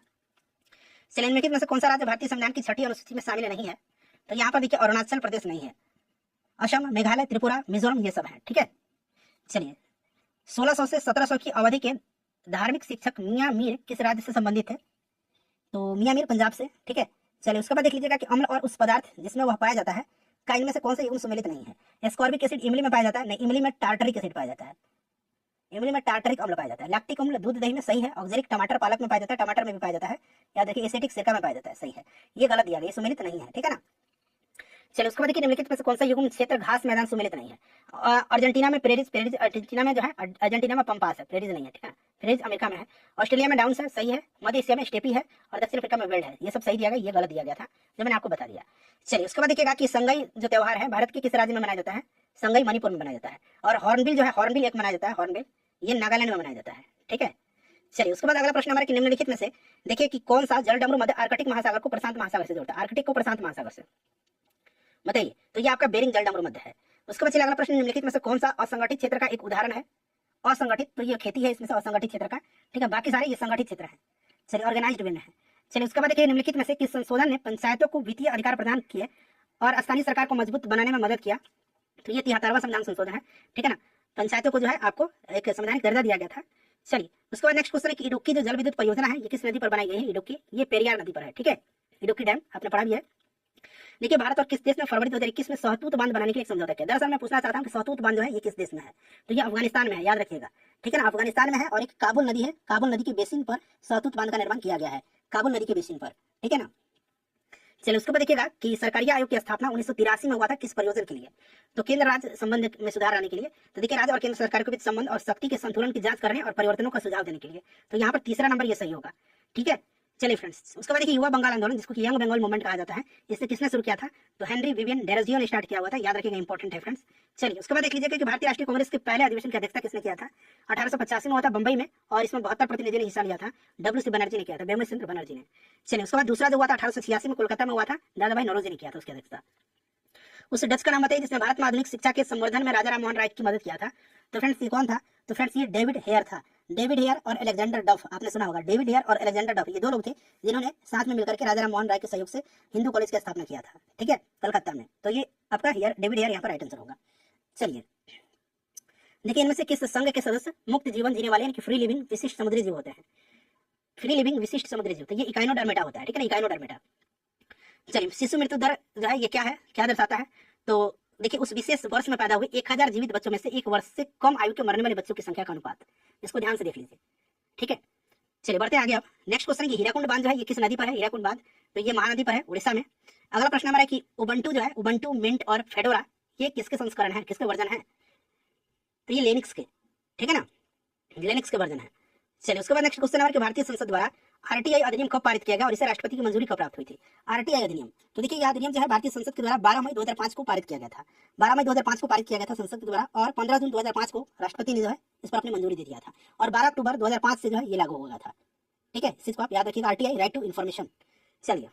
चलिए इनमें से कौन सा राज्य भारतीय संविधान की 6ठी अनुसूची में शामिल नहीं है। तो यहाँ पर देखिए अरुणाचल प्रदेश नहीं है, असम, मेघालय, त्रिपुरा, मिजोरम ये सब है, ठीक है। चलिए 1600 से 1700 की अवधि के धार्मिक शिक्षक मियां मीर किस राज्य से संबंधित है। तो मियां मीर पंजाब से, ठीक है। चलिए उसके बाद देख लीजिएगा कि अम्ल और उस पदार्थ जिसमें वह पाया जाता है का इनमें से कौन सा युग्म सम्मिलित नहीं है। एस्कॉर्बिक एसिड इमली में पाया जाता है, नहीं, इमली में टार्टरिक एसिड पाया जाता है, इमली में टार्टरिक अम्ल पाया जाता है। लैक्टिक अम्ल दूध दही में सही है, ऑक्जेलिक टमाटर पालक में पाया जाता है, टमाटर में भी पाया जाता है, याद देखिए एसिटिक सिरका में पाया जाता है, सही है, ये गलत दिया गया, ये सम्मिलित नहीं है, ठीक है ना। चलिए उसके बाद देखिए निम्नलिखित में से कौन सा युग्म क्षेत्र घास मैदान सम्मिलित नहीं है। अर्जेंटीना में प्रेरिज, प्रेरिज अर्जेंटीना में जो है, अर्जेंटीना में पंपास है, प्रेरिज नहीं है, ठीक है। प्रेरिज अमेरिका में है, ऑस्ट्रेलिया में डाउन्स है, सही है, मध्य एशिया में स्टेपी है और दक्षिण अफ्रीका में वेल्ड है, ये सब सही दिया गया, ये गलत दिया गया था जो मैंने आपको बता दिया। चलिए उसके बाद देखिएगा कि संगई जो त्योहार है भारत के किस राज्य में मनाया जाता है। संगई मणिपुर में मनाया जाता है। और हॉर्नबिल जो है, हॉर्नबिल एक मनाया जाता है, हॉर्नबिल ये नागालैंड में मनाया जाता है, ठीक है। चलिए उसके बाद अगला प्रश्न हमारे निम्नलिखित में से देखिए कि कौन सा जल डमरू मध्य आर्कटिक महासागर को प्रशांत महासागर से जोड़ता है। आर्कटिक को प्रशांत महासागर से, बताइए। तो ये आपका बेरिंग जल डमरू मध्य है। उसके बाद चलिए अगला प्रश्न निम्नलिखित में से कौन सा असंगठित क्षेत्र का एक उदाहरण है। असंगठित, तो ये खेती है इसमें से असंगठित क्षेत्र का, ठीक है, बाकी सारे ये संगठित क्षेत्र है। चलिए ऑर्गेनाइज्ड वे में है। चलिए उसके बाद देखिए निम्नलिखित में से किस संशोधन ने पंचायतों को वित्तीय अधिकार प्रदान किए और स्थानीय सरकार को मजबूत बनाने में मदद किया। तो ये 73वां संविधान संशोधन है, ठीक है ना। पंचायतों को जो है आपको एक संवैधानिक दर्जा दिया गया था। चलिए उसके बाद नेक्स्ट क्वेश्चन है कि इडुक्की जो जल विद्युत परियोजना है ये किस नदी पर बनाई गई है। इडुक्की ये पेरियार नदी पर है, ठीक है। इडुक्की डैम आपने पढ़ा भी है। देखिए भारत और किस देश में फरवरी 2021 में सहतूत बांध बनाने के लिए एक समझौता किया। दरअसल मैं पूछना चाहता हूँ कि सहतूत बांध जो है ये किस देश में है। तो ये अफगानिस्तान में है, याद रखिएगा, ठीक है ना, अफगानिस्तान में है। और एक काबुल नदी है, काबुल नदी के बेसिन पर सहतूत बांध का निर्माण किया गया है, काबुल नदी के बेसिन पर, ठीक है ना। चलिए उसके बाद देखिएगा कि सरकारी आयोग की स्थापना 1983 में हुआ था किस प्रयोजन के लिए। तो केंद्र राज्य संबंध में सुधार लाने के लिए। तो देखिए राज्य और केंद्र सरकार के बीच संबंध और शक्ति के संतुलन की जांच करने और परिवर्तनों का सुझाव देने के लिए। तो यहाँ पर तीसरा नंबर ये सही होगा, ठीक है। चलिए फ्रेंड्स उसके बाद देखिए युवा बंगाल आंदोलन जिसको कि यंग बंगाल मूवमेंट कहा जाता है, इसे किसने शुरू किया था। तो हेनरी विवियन डेरोजियो ने स्टार्ट किया हुआ था, याद रखिएगा, इंपॉर्टेंट है फ्रेंड्स। चलिए उसके बाद देख लीजिए कि भारतीय राष्ट्रीय कांग्रेस के पहले अधिवेशन की अध्यक्षता किसने किया था। 1885 में हुआ था बंबई में और इसमें 72 प्रतिनिधियों ने हिस्सा लिया था। डब्ल्यू.सी. बनर्जी ने किया था, बेमल चंद्र बनर्जी ने। चलिए उसके बाद दूसरा जो हुआ था 1886 में कोलकाता में हुआ था, दादा भाई नौरोजी ने किया था उसकी अध्यक्षता। उस डच का नाम बताइए जिसने भारत में आधुनिक शिक्षा के संवर्धन में राजा राम मोहन राय की मदद किया था। तो फ्रेंड्स ये कौन था। तो फ्रेंड्स ये डेविड हेयर था। डेविड हेयर और अलेक्जेंडर डफ, आपने सुना होगा, डेविड हेयर और अलेक्जेंडर डफ ये दो लोग थे जिन्होंने साथ में मिलकर के राजा राम मोहन राय के सहयोग से हिंदू कॉलेज की स्थापना किया था, ठीक है, कलकत्ता में। तो ये आपका हेयर, डेविड हेयर यहाँ पर राइट आंसर होगा। चलिए देखिए इनमें से किस संघ के सदस्य मुक्त जीवन जीने वाले फ्री लिविंग विशिष्ट समुद्री जीव होते हैं। फ्री लिविंग विशिष्ट समुद्री जीव, तो ये इकाइनोडर्मेटा होता है, ठीक है ना, इकाइनोडर्मेटा। चलिए शिशु मृत्यु दर जो है ये क्या है, क्या दर्शाता है। तो देखिए उस विशेष वर्ष में पैदा हुए 1000 जीवित बच्चों में से 1 वर्ष से कम आयु के मरने वाले बच्चों की संख्या का अनुपात। इसको ध्यान से देख लीजिए, ठीक है। चलिए बढ़ते आगे। अब नेक्स्ट क्वेश्चन है कि हीराकुंड बांध जो है ये किस नदी पर है? हीराकुंड बांध तो ये महानदी पर है, उड़ीसा में। अगला प्रश्न हमारा है कि उबंटू जो है, उबंटू, मिंट और फेडोरा ये किसके संस्करण है, किसके वर्जन है? तो ये लिनक्स के, ठीक है ना, लिनक्स के वर्जन है। चलिए उसके बाद नेक्स्ट क्वेश्चन है कि भारतीय संसद द्वारा आरटीआई अधिनियम कब पारित किया गया और इसे राष्ट्रपति की मंजूरी कब प्राप्त हुई थी? आरटीआई अधिनियम, तो देखिए यह अधिनियम जो है भारतीय संसद के द्वारा 12 मई 2005 को पारित किया गया था। 12 मई 2005 को पारित किया गया था संसद के द्वारा, और 15 जून 2005 को राष्ट्रपति ने जो है इस पर अपनी मंजूरी दे दिया था, और 12 अक्टूबर 2005 से जो है ये लागू हो गया था, ठीक है। इस चीज को आप याद रखिएगा, आरटीआई, राइट टू इन्फॉर्मेशन। चलिए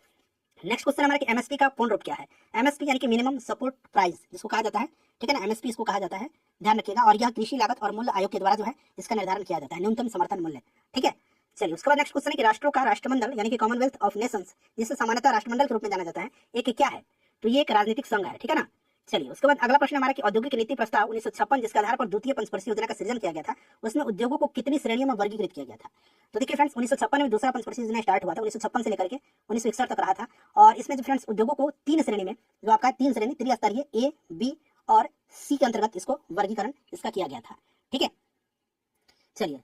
नेक्स्ट क्वेश्चन हमारा कि एमएसपी का पूर्ण रूप क्या है? एमएसपी यानी कि मिनिमम सपोर्ट प्राइस जिसको कहा जाता है, ठीक है ना, एमएसपी इसको कहा जाता है, ध्यान रखिएगा। और यह कृषि लागत और मूल्य आयोग के द्वारा जो है इसका निर्धारण किया जाता है, न्यूनतम समर्थन मूल्य, ठीक है। चलिए उसके बाद नेक्स्ट क्वेश्चन है कि राष्ट्रों का राष्ट्रमंडल यानी कि कॉमनवेल्थ ऑफ नेशंस जिसे सामान्यतः राष्ट्रमंडल के रूप में जाना जाता है, एक क्या है? तो ये एक राजनीतिक संघ है, ठीक है ना। चलिए उसके बाद अगला प्रश्न हमारा कि औद्योगिक नीति प्रस्ताव 1956 जिसके आधार पर द्वितीय पंचवर्षीय योजना का सृजन किया गया था, उसमें उद्योगों को कितनी श्रेणियों में वर्गीकृत किया गया था? तो देखिए फ्रेंड्स 1956 में दूसरा पंचवर्षीय योजना स्टार्ट हुआ था, 1956 से लेकर के 1961 तक रहा था। और इसमें जो फ्रेंड्स उद्योगों को 3 श्रेणी में, जो आपका 3 श्रेणी त्रिस्तरीय ए, बी और सी के अंतर्गत इसको वर्गीकरण इसका किया गया था, ठीक है। चलिए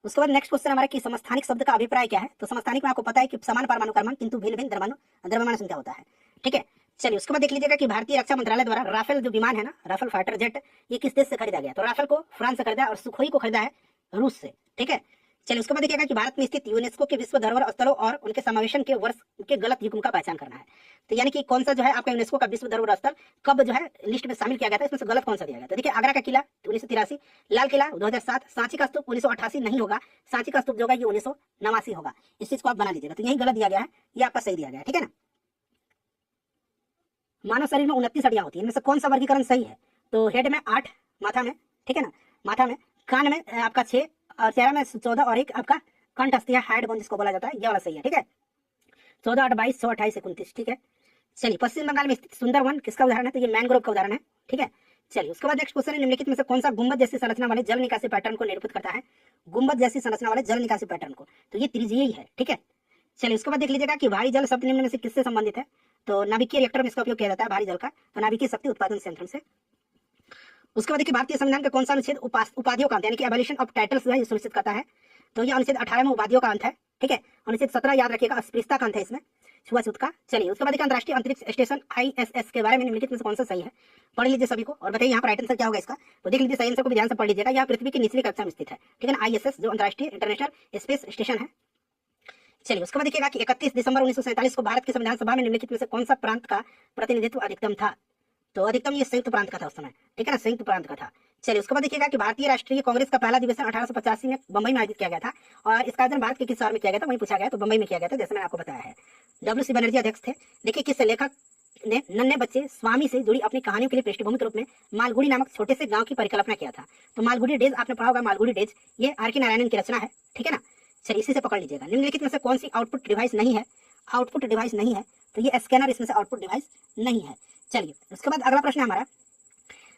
उसके बाद नेक्स्ट क्वेश्चन हमारा कि समस्थानिक शब्द का अभिप्राय क्या है? तो समस्थानिक में आपको पता है कि समान परमाणु क्रमांक किंतु भिन्न भिन्न द्रव्यमान संख्या होता है, ठीक है। चलिए उसके बाद देख लीजिएगा कि भारतीय रक्षा मंत्रालय द्वारा राफेल जो विमान है ना, राफेल फाइटर जेट, ये किस देश से खरीदा गया? तो राफेल को फ्रांस से खरीदा और सुखोई को खरीदा है रूस से, ठीक है। चलिए उसके बाद देखिएगा कि भारत में स्थित यूनेस्को के विश्व धरोहर स्थलों और उनके समावेशन के वर्ष के गलत युग्म का पहचान करना है। तो यानी कि कौन सा जो है आपका यूनेस्को का विश्व धरोहर स्थल कब जो है लिस्ट में शामिल किया गया था, इसमें से गलत कौन सा दिया गया? तो देखिए आगरा का किला 1983, लाल किला 2007, सांची का स्तूप 1988 नहीं होगा, सांची का स्तूप जो होगा ये 1989 होगा। इस चीज को आप बना लीजिएगा, तो यही गलत दिया गया है, ये आपका सही दिया गया है, ठीक है ना। मानव शरीर में 29 हड्डियां होती है, इनमें से कौन सा वर्गीकरण सही है? तो हेड में 8, माथा में, ठीक है ना, माथा में, कान में आपका 6 और चेहरा में 14 और एक आपका कंठस्थ या हेड बोन जिसको बोला जाता है, ये वाला सही है, ठीक है। 14, 8, 22, 100, 28, 29, ठीक है। चलिए पश्चिम बंगाल में स्थित सुंदरवन किसका उदाहरण है? तो ये मैंग्रोव का उदाहरण है, ठीक है। चलिए उसके बाद नेक्स्ट क्वेश्चन है निम्नलिखित में से कौन सा गुंबद जैसी संरचना वाले जल निकासी पैटर्न को निरूपित करता है? गुंबद जैसी संरचना वाले जल निकासी पैटर्न को, तो ये त्रिज्यीय ही है, ठीक है। चलिए उसके बाद देख लीजिएगा कि भारी जल शब्द निम्न में से किससे संबंधित है? तो नाभिकीय रिएक्टर में इसका उपयोग किया जाता है भारी जल का, तो नाभिकीय शक्ति उत्पादन संयंत्र से। उसके बाद देखिए भारतीय संविधान का कौन सा अनुच्छेद उपाधियों का अंत यानी कि एबॉलिशन ऑफ टाइटल्स जो है सुनिश्चित करता है? तो ये अनुच्छेद 18 में उपाधियों का अंत है, ठीक है। अनुच्छेद 17 याद रखिएगा अस्पृश्यता का अंत है इसमें, छुआछूत का। चलिए उसके बाद अंतर्राष्ट्रीय अंतरिक्ष स्टेशन ISS के बारे में निम्नलिखित में से कौन सा सही है? पढ़ लीजिए सभी को और बताइए यहाँ पर राइट आंसर क्या होगा इसका। तो देख लीजिए सही आंसर को भी ध्यान से पढ़ लीजिएगा, यह पृथ्वी की निचली कक्षा में स्थित है, ठीक है ना, ISS जो अंतर्राष्ट्रीय इंटरनेशनल स्पेस स्टेशन है। चलिए उसके बाद देखिएगा कि 31 दिसंबर 1947 को भारत की संविधान सभा में निम्नलिखित में से कौन सा प्रांत का प्रतिनिधित्व अधिकतम था? तो अधिकतम ये संयुक्त प्रांत का था उस समय, ठीक है ना, संयुक्त प्रांत का था। चलिए उसके बाद देखिएगा कि भारतीय राष्ट्रीय कांग्रेस का पहला अधिवेशन 1885 में बंबई में आयोजित किया गया था, और इसका आयोजन भारत के किस शहर में किया गया था? वहीं पूछा गया, तो बंबई में किया गया था, जैसे मैंने आपको बताया है। WC बनर्जी अध्यक्ष थे। देखिए किस लेखक ने नन्हे बच्चे स्वामी से जुड़ी अपनी कहानियों के लिए पृष्ठभूमि के रूप में मालगुड़ी नामक छोटे से गांव की परिकल्पना किया था? तो मालगुड़ी डेज आपने पढ़ा होगा, मालगुड़ी डेज ये R.K. नारायणन की रचना है, ठीक है ना। चलिए इसी से पकड़ लीजिएगा। निम्नलिखित में से कौन सी आउटपुट डिवाइस नहीं है? आउटपुट डिवाइस नहीं है, तो ये स्कैनर इसमें से आउटपुट डिवाइस नहीं है। चलिए उसके बाद अगला प्रश्न है हमारा,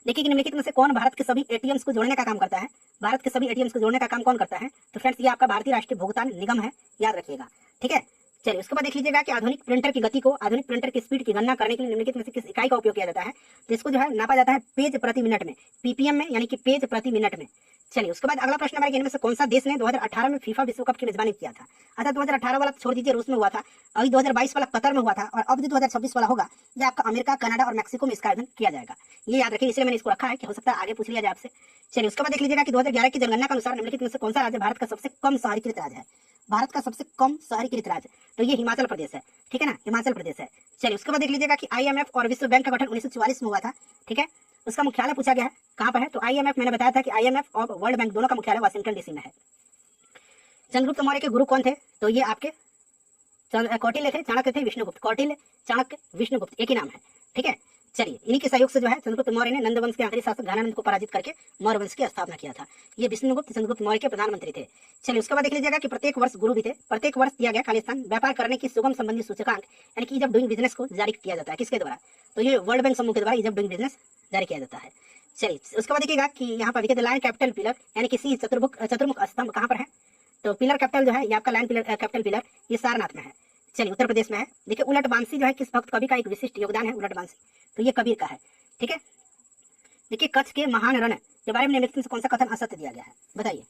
देखिए कि निम्नलिखित में से कौन भारत के सभी ATMs को जोड़ने का काम करता है? भारत के सभी ATMs को जोड़ने का काम कौन करता है? तो फ्रेंड्स ये आपका भारतीय राष्ट्रीय भुगतान निगम है, याद रखिएगा, ठीक है। चलिए उसके बाद देख लीजिएगा कि आधुनिक प्रिंटर की गति को, आधुनिक प्रिंटर की स्पीड की गणना करने के लिए निम्नलिखित में से किस इकाई का उपयोग किया जाता है? तो इसको जो है नापा जाता है पेज प्रति मिनट में, PPM में, यानी कि पेज प्रति मिनट में। चलिए उसके बाद अगला प्रश्न हमारे इनमें से कौन सा देश ने 2018 में फीफा विश्व कप की मेजबानी किया था? अच्छा 2018 वाला छोड़ दीजिए, रूस में हुआ था, अभी 2022 वाला कतर में हुआ था, और अब जो 2026 वाला होगा ये आपका अमेरिका, कनाडा और मैक्सिको में इसका आयोजन किया जाएगा। ये याद रखिए, इसलिए मैंने इसको रखा है कि हो सकता है आगे पूछ लिया जाए आपसे। चलिए उसके बाद देख लीजिएगा कि 2011 की जनगणना के अनुसार निम्नलिखित में से कौन सा राज्य भारत का सबसे कम शहरीकृत राज्य है? भारत का सबसे कम शहरीकृत राज्य, तो ये हिमाचल प्रदेश है, ठीक है ना, हिमाचल प्रदेश है। चलिए उसके बाद देख लीजिएगा कि IMF और विश्व बैंक का गठन 1944 में हुआ था, ठीक है। उसका मुख्यालय पूछा गया है कहाँ पर है? तो IMF मैंने बताया था कि IMF और वर्ल्ड बैंक दोनों का मुख्यालय वाशिंगटन DC में है। चंद्रगुप्त मौर्य के गुरु कौन थे? तो ये आपके कौटिल्य थे, चाणक्य थे, विष्णुगुप्त। कौटिल्य, चाणक्य, विष्णुगुप्त एक ही नाम है, ठीक है। चलिए इन्हीं के सहयोग से जो है चंद्रगुप्त मौर्य ने नंद वंश के आखिरी शासक घनानंद को पराजित करके मौर्य वंश की स्थापना किया था। ये विष्णुगुप्त चंद्रगुप्त मौर्य के प्रधानमंत्री थे। चलिए उसके बाद देख लीजिएगा कि प्रत्येक वर्ष गुरु भी थे, प्रत्येक वर्ष दिया गया खाली स्थान व्यापार करने की सुगम संबंधी सूचकांक यानी कि ईज ऑफ डूइंग बिजनेस को जारी किया जाता है, किसके द्वारा? तो ये वर्ल्ड बैंक समूह के द्वारा ईज ऑफ डूइंग बिजनेस जारी किया जाता है। चलिए उसके बाद देखिएगा कि यहाँ पर देखिए लाइन कैपिटल पिलर यानी किसी चतुर्मुख स्तंभ कहाँ पर है? तो पिलर कैपिटल जो है ये आपका लाइन पिलर कैपिटल पिलर ये सारनाथ में है, चलिए उत्तर प्रदेश में है। देखिए उलट बांसी जो है किस भक्त कवि का एक विशिष्ट योगदान है? उलट बांसी तो ये कबीर का है। ठीक है। देखिए, कच्छ के महान रण के बारे में निम्नलिखित में से कौन सा कथन असत्य दिया गया है, बताइए,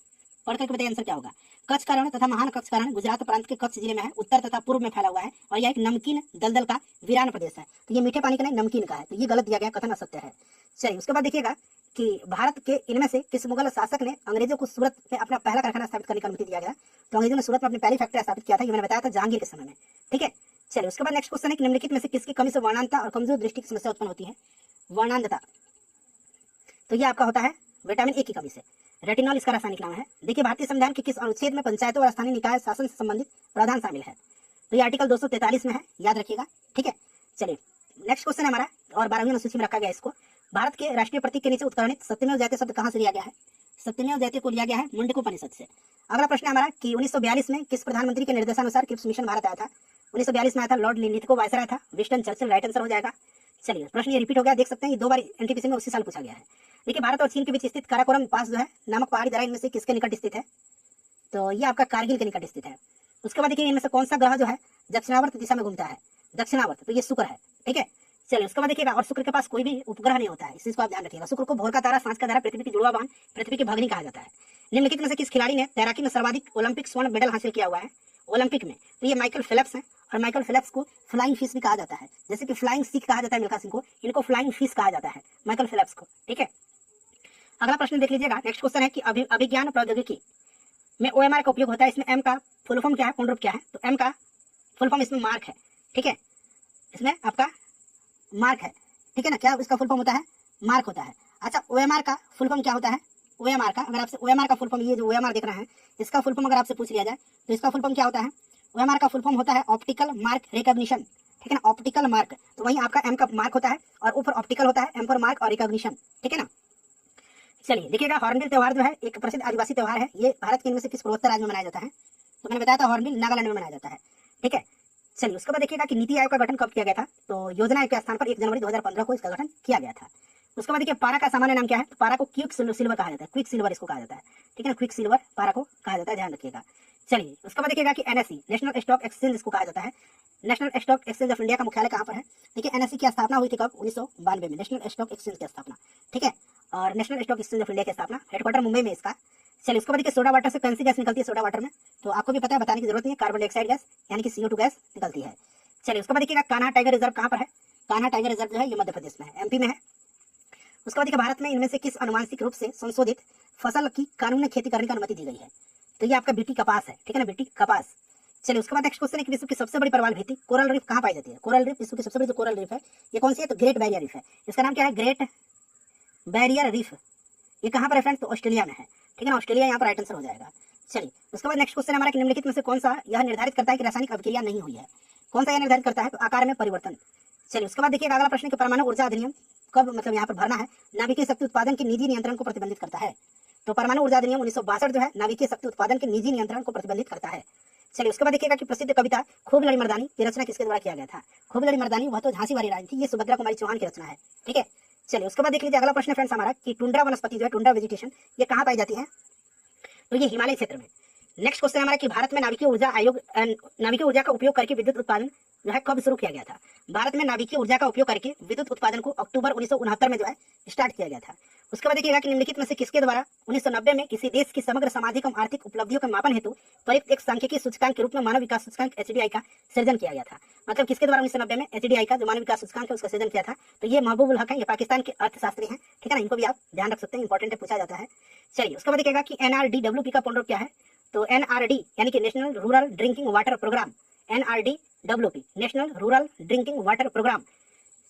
पढ़ करके बताइए आंसर क्या होगा। कच्छ का रण तथा महान कच्छ का रण गुजरात प्रांत के कच्छ जिले में है, उत्तर तथा पूर्व में फैला हुआ है और यह एक नमकीन दलदल का वीरान प्रदेश है। तो ये मीठे पानी का नहीं, नमकीन का है, तो ये गलत दिया गया, कथन असत्य है। चलिए, उसके बाद देखिएगा कि भारत के इनमें से किस मुगल शासक ने अंग्रेजों को सूरत में अपना पहला कारखाना स्थापित करने की अनुमति दिया गया। तो अंग्रेजों ने सूरत में अपनी पहली फैक्ट्री स्थापित किया था, ये मैंने बताया था जहांगीर के समय में, ठीक है। चलिए, उसके बाद नेक्स्ट क्वेश्चन है कि निम्नलिखित में से किसकी कमी से वर्णांधता और कमजोर दृष्टि की समस्या उत्पन्न होती है। वर्णांधता, तो ये आपका होता है विटामिन ए की कमी से। रेटिनॉल इसका रासायनिक नाम है। देखिए, भारतीय संविधान के किस अनुच्छेद में पंचायतों और स्थानीय निकाय शासन से संबंधित प्रावधान शामिल है। तो ये आर्टिकल 243 में है, याद रखिएगा, ठीक है। चलिए, नेक्स्ट क्वेश्चन है हमारा और 12वीं अनुसूची में रखा गया इसको। भारत के राष्ट्रीय प्रतीक के नीचे उत्कर्णित सत्यमेव जयते शब्द कहाँ से लिया गया है। सत्यमेव जयते को लिया गया है मुंडकोपनिषद से। अगला प्रश्न है हमारा कि 1942 में किस प्रधानमंत्री के निर्देशानुसार क्रिप्स मिशन भारत आया था। 1942 में आया था, लॉर्ड लिथगो वायसराय था, विंस्टन चर्चिल राइट आंसर हो जाएगा। चलिए, प्रश्न ये रिपीट हो गया, देख सकते हैं, ये 2 बार एनटीपीसी में उसी साल पूछा गया है। देखिए, भारत और चीन के बीच स्थित काराकोरम पास जो है नामक पहाड़ी दर्रा इनमें से किसके निकट स्थित है। तो ये आपका कारगिल के निकट स्थित है। उसके बाद देखिए, इनमें से कौन सा ग्रह जो है दक्षिणावर्त दिशा में घूमता है, दक्षिणावर्त, तो ये शुक्र है, ठीक है। चलिए, उसके बाद देखिएगा, और शुक्र के पास कोई भी उपग्रह नहीं होता है, इस चीज को आप ध्यान रखिएगा। शुक्र को भोर का तारा, सांझ का तारा, पृथ्वी की जुड़वा बहन, पृथ्वी की भगनी कहा जाता है। निम्नलिखित में से किस खिलाड़ी ने तैराकी में सर्वाधिक ओलंपिक स्वर्ण मेडल हासिल किया हुआ है ओलंपिक में। तो ये माइकल फेल्प्स है, और माइकल फेल्प्स को फ्लाइंग फिश भी कहा जाता है, जैसे कि फ्लाइंग सिख कहा जाता है मिल्खा सिंह को, इनको फ्लाइंग फिश कहा जाता है माइकल फेल्प्स को, ठीक है। अगला प्रश्न देख लीजिएगा, नेक्स्ट क्वेश्चन है कि अभिज्ञान प्रौद्योगिकी में ओएमआर का उपयोग होता है, इसमें एम का फुल फॉर्म क्या है, पूर्ण रूप क्या है। तो एम का फुल फॉर्म इसमें मार्क है, ठीक है, इसमें आपका मार्क है, ठीक है ना, क्या इसका फुल फॉर्म होता है, मार्क होता है। अच्छा, ओएमआर का फुल फॉर्म क्या होता है, ओएमआर का, अगर आपसे ओएमआर का फुल फॉर्म, ये जो ओएमआर देख रहे हैं, इसका फुल फॉर्म अगर आपसे पूछ लिया जाए तो इसका फुल फॉर्म क्या होता है। ओएमआर का फुल फॉर्म होता है ऑप्टिकल मार्क रिकॉग्निशन, ठीक है ना, ऑप्टिकल मार्क। तो वहीं आपका एम का मार्क होता है और ऊपर ऑप्टिकल होता है, एम पर मार्क और रिकॉग्निशन, ठीक है ना। चलिए, देखिएगा, हॉर्नबिल त्योहार जो है एक प्रसिद्ध आदिवासी त्योहार है, ये भारत के इनमें से किस पूर्वोत्तर राज्य में मनाया जाता है। तो मैंने बताया था हॉर्नबिल नागालैंड में मनाया जाता है, ठीक है। चलिए, उसके बाद देखिएगा कि नीति आयोग का गठन कब किया गया था। तो योजना आयोग के स्थान पर 1 जनवरी 2015 को इसका गठन किया गया था। उसके बाद देखिए, पारा का सामान्य नाम क्या है। तो पारा को क्विक सिल्वर कहा जाता है, क्विक सिल्वर इसको कहा जाता है, ठीक है ना, क्विक सिल्वर पारा को कहा जाता है, ध्यान रखिएगा। चलिए, उसके बाद देखिएगा कि एनएसई नेशनल स्टॉक एक्सचेंज इसको कहा जाता है। National stock exchange of India का मुख्यालय कहाँ पर है। देखिए, एनएसई की स्थापना हुई थी कब, 1992 में, नेशनल स्टॉक एक्सचेंज की स्थापना, ठीक है। और national stock exchange of India की स्थापना हेडक्वार्टर मुंबई में इसका। चलिए, उसके बाद देखिए, सोडा वाटर से कौन सी गैस निकलती है सोडा वाटर में। तो आपको भी पता है, बताने की जरूरत नहीं है, कार्बन डाइऑक्साइड गैस यानी कि CO2 गैस निकलती है। चलिए, उसके बाद देखिएगा, कान्हा टाइगर रिजर्व कहाँ पर है। कान्हा टाइगर रिजर्व जो है ये मध्य प्रदेश में है, एमपी में है। उसके बाद देखिए, भारत में इनमें से किस अनुवांशिक रूप से संशोधित फसल की कानूनी खेती करने की अनुमति दी गई है। तो ये आपका बीटी कपास है, ठीक है ना, बीटी कपास। चलिए, उसके बाद नेक्स्ट क्वेश्चन है कि विश्व की सबसे बड़ी प्रवाल भित्ति कोरल रीफ कहाँ पाई जाती है। कोरल रीफ, विश्व की सबसे बड़ी जो कोरल रीफ है ये कौन सी है। तो ग्रेट बैरियर रीफ है, इसका नाम क्या है, ग्रेट बैरियर रीफ। ये कहाँ पर है फ्रेंड्स, तो ऑस्ट्रेलिया में है, ठीक है ना, ऑस्ट्रेलिया यहाँ पर राइट आंसर हो जाएगा। चलिए, उसके बाद नेक्स्ट क्वेश्चन हमारा कि निम्नलिखित में से कौन सा यह निर्धारित करता है कि रासायनिक अभिक्रिया नहीं हुई है। कौन सा यह निर्धारित करता है, तो आकार में परिवर्तन। चलिए, उसके बाद देखिए, अगला प्रश्न कि परमाणु ऊर्जा अधिनियम कब मतलब यहाँ पर भरना है, नाभिकीय शक्ति उत्पादन के निजी नियंत्रण को प्रतिबंधित करता है। तो परमाणु ऊर्जा अधिनियम 1962 जो है नाभिकीय शक्ति उत्पादन के निजी नियंत्रण को प्रतिबंधित करता है। चलिए, उसके बाद देखिएगा कि प्रसिद्ध कविता खूब लड़ी मर्दानी की रचना किसके द्वारा किया गया था। खूब लड़ी मर्दानी वह तो झांसी वाली रानी थी, ये सुभद्रा कुमारी चौहान की रचना है, ठीक है। चलिए, उसके बाद देख लीजिए, अगला प्रश्न फ्रेंड्स हमारा कि टुंड्रा वनस्पति जो है, टुंड्रा वेजिटेशन, ये कहाँ पाई जाती है। तो ये हिमालय क्षेत्र में। नेक्स्ट क्वेश्चन हमारा कि भारत में नाभिकीय ऊर्जा का उपयोग करके विद्युत उत्पादन जो है कब शुरू किया गया था। भारत में नाभिकीय ऊर्जा का उपयोग करके विद्युत उत्पादन को अक्टूबर 1969 में जो है स्टार्ट किया गया था। उसके बाद देखिएगा कि निम्नलिखित में से किसके द्वारा 1990 में किसी देश की समग्र सामाजिक और आर्थिक उपलब्धियों के मापन हेतु प्रयुक्त एक सांख्यिकीय सूचकांक के रूप में मानव विकास सूचकांक HDI का सृजन किया गया था। मतलब किसके द्वारा 1990 में HDI का जो मानव विकास सूचकांक है उसका सृजन किया था। तो ये महबूबुल हक है, ये पाकिस्तान के अर्थशास्त्री हैं, ठीक है ना, इनको भी आप ध्यान रख सकते हैं, इंपॉर्टेंट है, पूछा जाता है। चलिए, उसके बाद देखिएगा कि NRDWP का पूर्ण रूप क्या है। तो NRD यानी कि national rural drinking water program, NRDWP national rural drinking water program.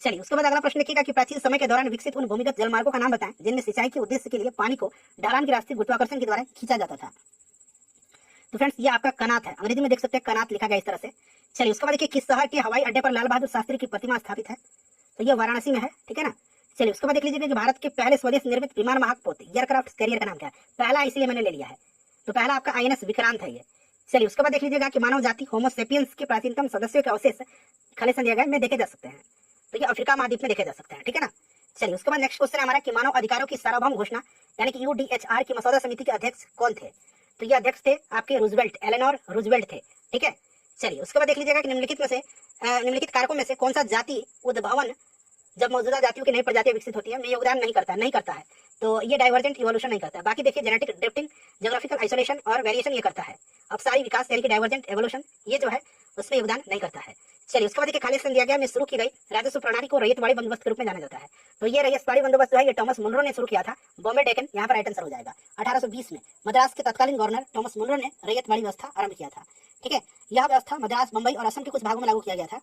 चलिए, उसके बाद अगला प्रश्न देखिएगा कि प्राचीन समय के दौरान विकसित उन भूमिगत जलमार्गों का नाम बताएं जिनमें सिंचाई के उद्देश्य के लिए पानी को ढलान के रास्ते गुरुत्वाकर्षण के द्वारा खींचा जाता था। तो फ्रेंड्स ये आपका कनात है, अंग्रेजी में देख सकते हैं कनात लिखा गया इस तरह से। चलिए, उसके बाद देखिए किस शहर के हवाई अड्डे पर लाल बहादुर शास्त्री की प्रतिमा स्थापित है। तो ये वाराणसी में है, ठीक है ना। चलिए, उसके बाद देख लीजिए कि भारत के पहले स्वदेश निर्मित विमान वाहक पोत एयरक्राफ्ट कैरियर का नाम क्या है। पहला इसलिए मैंने ले लिया है, तो पहला आपका INS विक्रांत है ये। चलिए, उसके बाद देख लीजिएगा कि मानव जाति होमो सेपियंस के प्राचीनतम सदस्यों के अवशेष खलिस्तान दिया गया में देखे जा सकते हैं। तो ये अफ्रीका महाद्वीप में देखे जा सकते हैं, ठीक है ना। चलिए, उसके बाद नेक्स्ट क्वेश्चन है हमारा कि मानव अधिकारों की सार्वभौम घोषणा यानी कि UDHR की मसौदा समिति के अध्यक्ष कौन थे। तो ये अध्यक्ष थे आपके रूजवेल्ट, एलेनोर रूजवेल्ट थे, ठीक है। चलिए, उसके बाद देख लीजिएगा कि निम्नलिखित कारकों में से कौन सा जाति उद्भवन जब मौजूदा जातियों की नई प्रजातियां विकसित होती है में योगदान नहीं करता है, तो ये डाइवर्जेंट इवोल्यूशन नहीं करता है। बाकी देखिए जेनेटिक ड्रिफ्टिंग, ज्योग्राफिकल आइसोलेशन और वेरिएशन ये करता है। अब सारी विकास यानी कि डाइवर्जेंट एवोल्यूशन ये जो है उसमें योगदान नहीं करता है। चलिए उसके बाद देखिए खाली स्थान दिया गया में शुरू की गई राजस्व प्रणाली को रैयतवाड़ी बंदोबस्त के रूप में जाना जाता है। तो ये रैयतवाड़ी बंदोबस्त जो है ये टॉमस मुनरो ने शुरू किया था, बॉम्बे डेकन, यहाँ पर राइट आंसर हो जाएगा। 1820 में मद्रास के तत्कालीन गवर्नर टॉमस मुनरो ने रैयतवाड़ी व्यवस्था आरंभ किया था। ठीक है, यह व्यवस्था मद्रास, बंबई और असम के कुछ भागों में लागू किया गया था।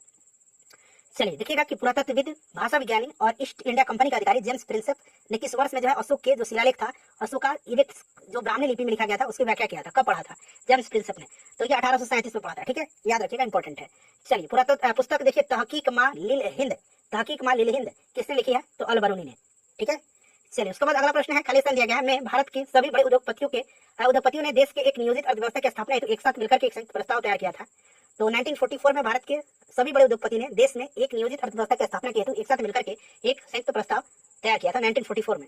चलिए देखिएगा कि पुरातत्वविद, भाषा विज्ञानी और ईस्ट इंडिया कंपनी का अधिकारी जेम्स प्रिंसेप ने किस वर्ष में जो है अशोक के जो शिलालेख था, अशोक का इडिक्ट जो ब्राह्मणी लिपि में लिखा गया था उसकी व्याख्या किया था, कब पढ़ा था जेम्स प्रिंसेप ने? तो ये 1837 में पढ़ा था। ठीक है, याद रखिएगा, इंपॉर्टेंट है। चलिए पुरातत्व पुस्तक देखिए तहकीक मां लिल हिंद, तहकीक मां लिल हिंद किसने लिखी है? तो अल बरूनी ने। ठीक है, चलिए उसके बाद अगला प्रश्न है, खाली स्थान दिया गया है में भारत के सभी बड़े उद्योगपतियों ने देश के एक नियोजित अर्थव्यवस्था की स्थापना हेतु एक साथ मिलकर के एक संयुक्त प्रस्ताव तैयार किया था। तो 1944 में भारत के सभी बड़े उद्योगपति ने देश में एक नियोजित अर्थव्यवस्था की स्थापना के हेतु एक साथ मिलकर के एक संयुक्त प्रस्ताव तैयार किया था 1944 में।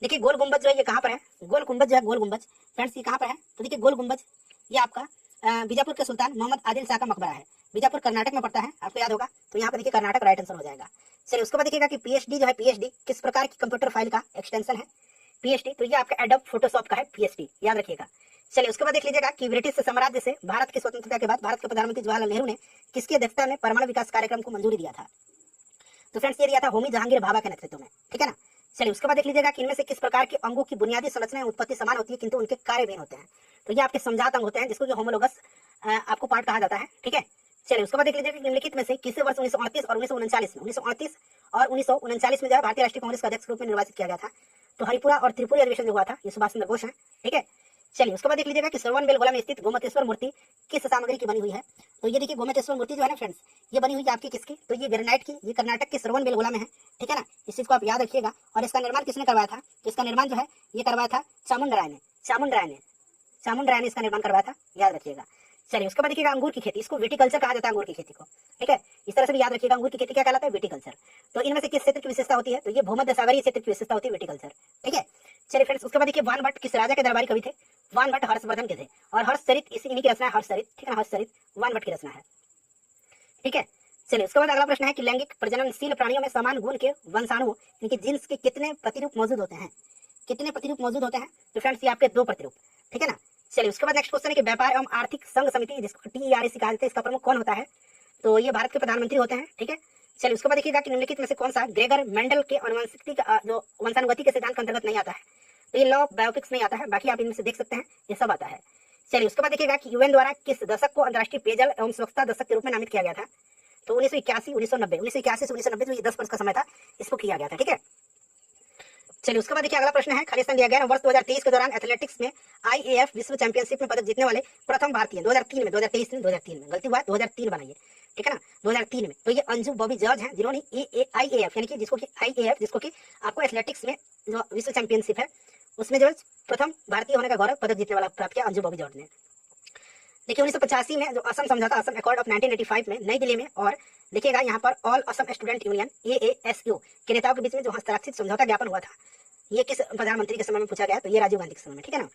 देखिए गोल गुंबद जो है ये कहाँ पर है? गोल गुंबद जो है, गोल गुंबद फ्रेंड्स ये कहाँ पर है? तो देखिए गोल गुंबद ये आपका बीजापुर के सुल्तान मोहम्मद आदिल शाह का मकबरा है। बीजापुर कर्नाटक में पड़ता है, आपको याद होगा। तो यहाँ पर देखिए कर्नाटक राइट आंसर हो जाएगा। चलिए उसके बाद देखिएगा कि पीएचडी जो है, पीएचडी किस प्रकार की कंप्यूटर फाइल का एक्सटेंशन है? पीएचडी तो ये आपका एडोब फोटोशॉप का है पीएचडी, याद रखिएगा। चलिए उसके बाद देख लीजिएगा कि ब्रिटिश साम्राज्य से भारत की स्वतंत्रता के बाद भारत के प्रधानमंत्री जवाहरलाल नेहरू ने किसकी अध्यक्षता में परमाणु विकास कार्यक्रम को मंजूरी दिया था? तो फ्रेंड्स ये दिया था होमी जहांगीर भाभा के नेतृत्व में। ठीक है ना। चलिए उसके बाद देख लीजिएगा कि इनमें से किस प्रकार के अंगों की बुनियादी संरचना उत्पत्ति समान होती है किंतु उनके कार्य भिन्न होते हैं? तो ये आपके समझात अंग होते हैं जिसको होमोलोगस आपको पार्ट कहा जाता है। ठीक है, चलिए उसके बाद देख लीजिएगा कि निम्नलिखित में से किस वर्ष 1938 और 1939 में 1938 और 1939 में जो है भारतीय राष्ट्रीय कांग्रेस का अध्यक्ष के रूप में निर्वाचित किया गया था? तो हरिपुरा और त्रिपुरी अधिवेशन जो हुआ था ये सुभाष चंद्र बोस है। ठीक है, चलिए उसके बाद देख लीजिएगा कि श्रवण बेलगोला में स्थित गोमतेश्वर मूर्ति किस सामग्री की बनी हुई है? तो ये देखिए गोमतेश्वर मूर्ति जो है ना फ्रेंड्स ये बनी हुई है आपकी किसकी? तो ये ग्रेनाइट की, ये कर्नाटक के श्रवण बेलगोला में है। ठीक है ना, इस चीज को आप याद रखिएगा। और इसका निर्माण किसने करवाया था? तो इसका निर्माण जो है ये करवाया था चामुंडराय ने, चामुंडराय ने इसका निर्माण करवाया था, याद रखिएगा। चलिए उसके बाद देखिएगा अंगूर की खेती, इसको विटिकल्चर कहा जाता है अंगूर की खेती को। ठीक है, इस तरह से भी याद रखिएगा अंगूर की खेती क्या कहलाता है? विटिकल्चर। तो इनमें से किस क्षेत्र की विशेषता होती है? तो ये भूमध्य सागरीय क्षेत्र की विशेषता होती है विटिकल्चर। ठीक है, चलिए फ्रेंड्स उसके बाद देखिए वान भट्ट किस राजा के दरबारी कवि थे? वान भट्ट हर्षवर्धन के थे। और हर्षचरित इन्हीं की रचना है, हर्षचरित। ठीक है ना, हर्षचरित वान भट्ट की रचना है। ठीक है, चलिए उसके बाद अगला प्रश्न है कि लैंगिक प्रजननशील प्राणियों में समान गुण के वंशाणु इनकी जीन्स के कितने प्रतिरूप मौजूद होते हैं? कितने प्रतिरूप मौजूद होते हैं? तो फ्रेंड्स ये आपके 2 प्रतिरूप। ठीक है ना। चलिए उसके बाद नेक्स्ट क्वेश्चन है कि व्यापार एवं आर्थिक संघ समिति जिसको TERAC कहा जाता है इसका प्रमुख कौन होता है? तो ये भारत के प्रधानमंत्री होते हैं। ठीक है, चलिए उसके बाद देखिएगा कि निम्नलिखित में से कौन सा ग्रेगर मेंडल के अनुवंशिकी का जो वंशानुगति के सिद्धांत के अंतर्गत नहीं आता है? तो ये लॉ ऑफ बायोपिक्स नहीं आता है, बाकी आप इनमें से देख सकते हैं ये सब आता है। चलिए उसके बाद देखिएगा कि UN द्वारा किस दशक को अंतर्राष्ट्रीय पेयजल एवं स्वच्छता दशक के रूप में नामित किया गया था? तो 1981 1990 से 1990 जो ये 10 वर्ष का समय था इसको किया गया था। ठीक है, चलिए उसके बाद देखिए अगला प्रश्न है, खाली स्थान दिया गया है वर्ष 2023 के दौरान एथलेटिक्स में IAF विश्व चैंपियनशिप में पदक जीतने वाले प्रथम भारतीय 2003 में 2023 में 2003 में गलती हुआ 2003 बनाइए। ठीक है ना, 2003 में। तो ये अंजू बॉबी जॉर्ज हैं जिन्होंने IAF यानी कि जिसको कि IAF जिसको कि आपको एथलेटिक्स में जो विश्व चैंपियनशिप है उसमें जो प्रथम भारतीय होने का गौरव पदक जीतने वाला प्राप्त किया अंजू बॉबी जॉर्ज ने। देखिए 1985 में जो असम समझौता, असम अकॉर्ड ऑफ 1985 में नई दिल्ली में, और देखिएगा यहाँ पर all Assam student union AASU के नेताओं के बीच में जो हस्ताक्षरित समझौता ज्ञापन हुआ था ये किस प्रधानमंत्री के समय में पूछा गया? तो ये राजीव गांधी के समय में। ठीक है ना।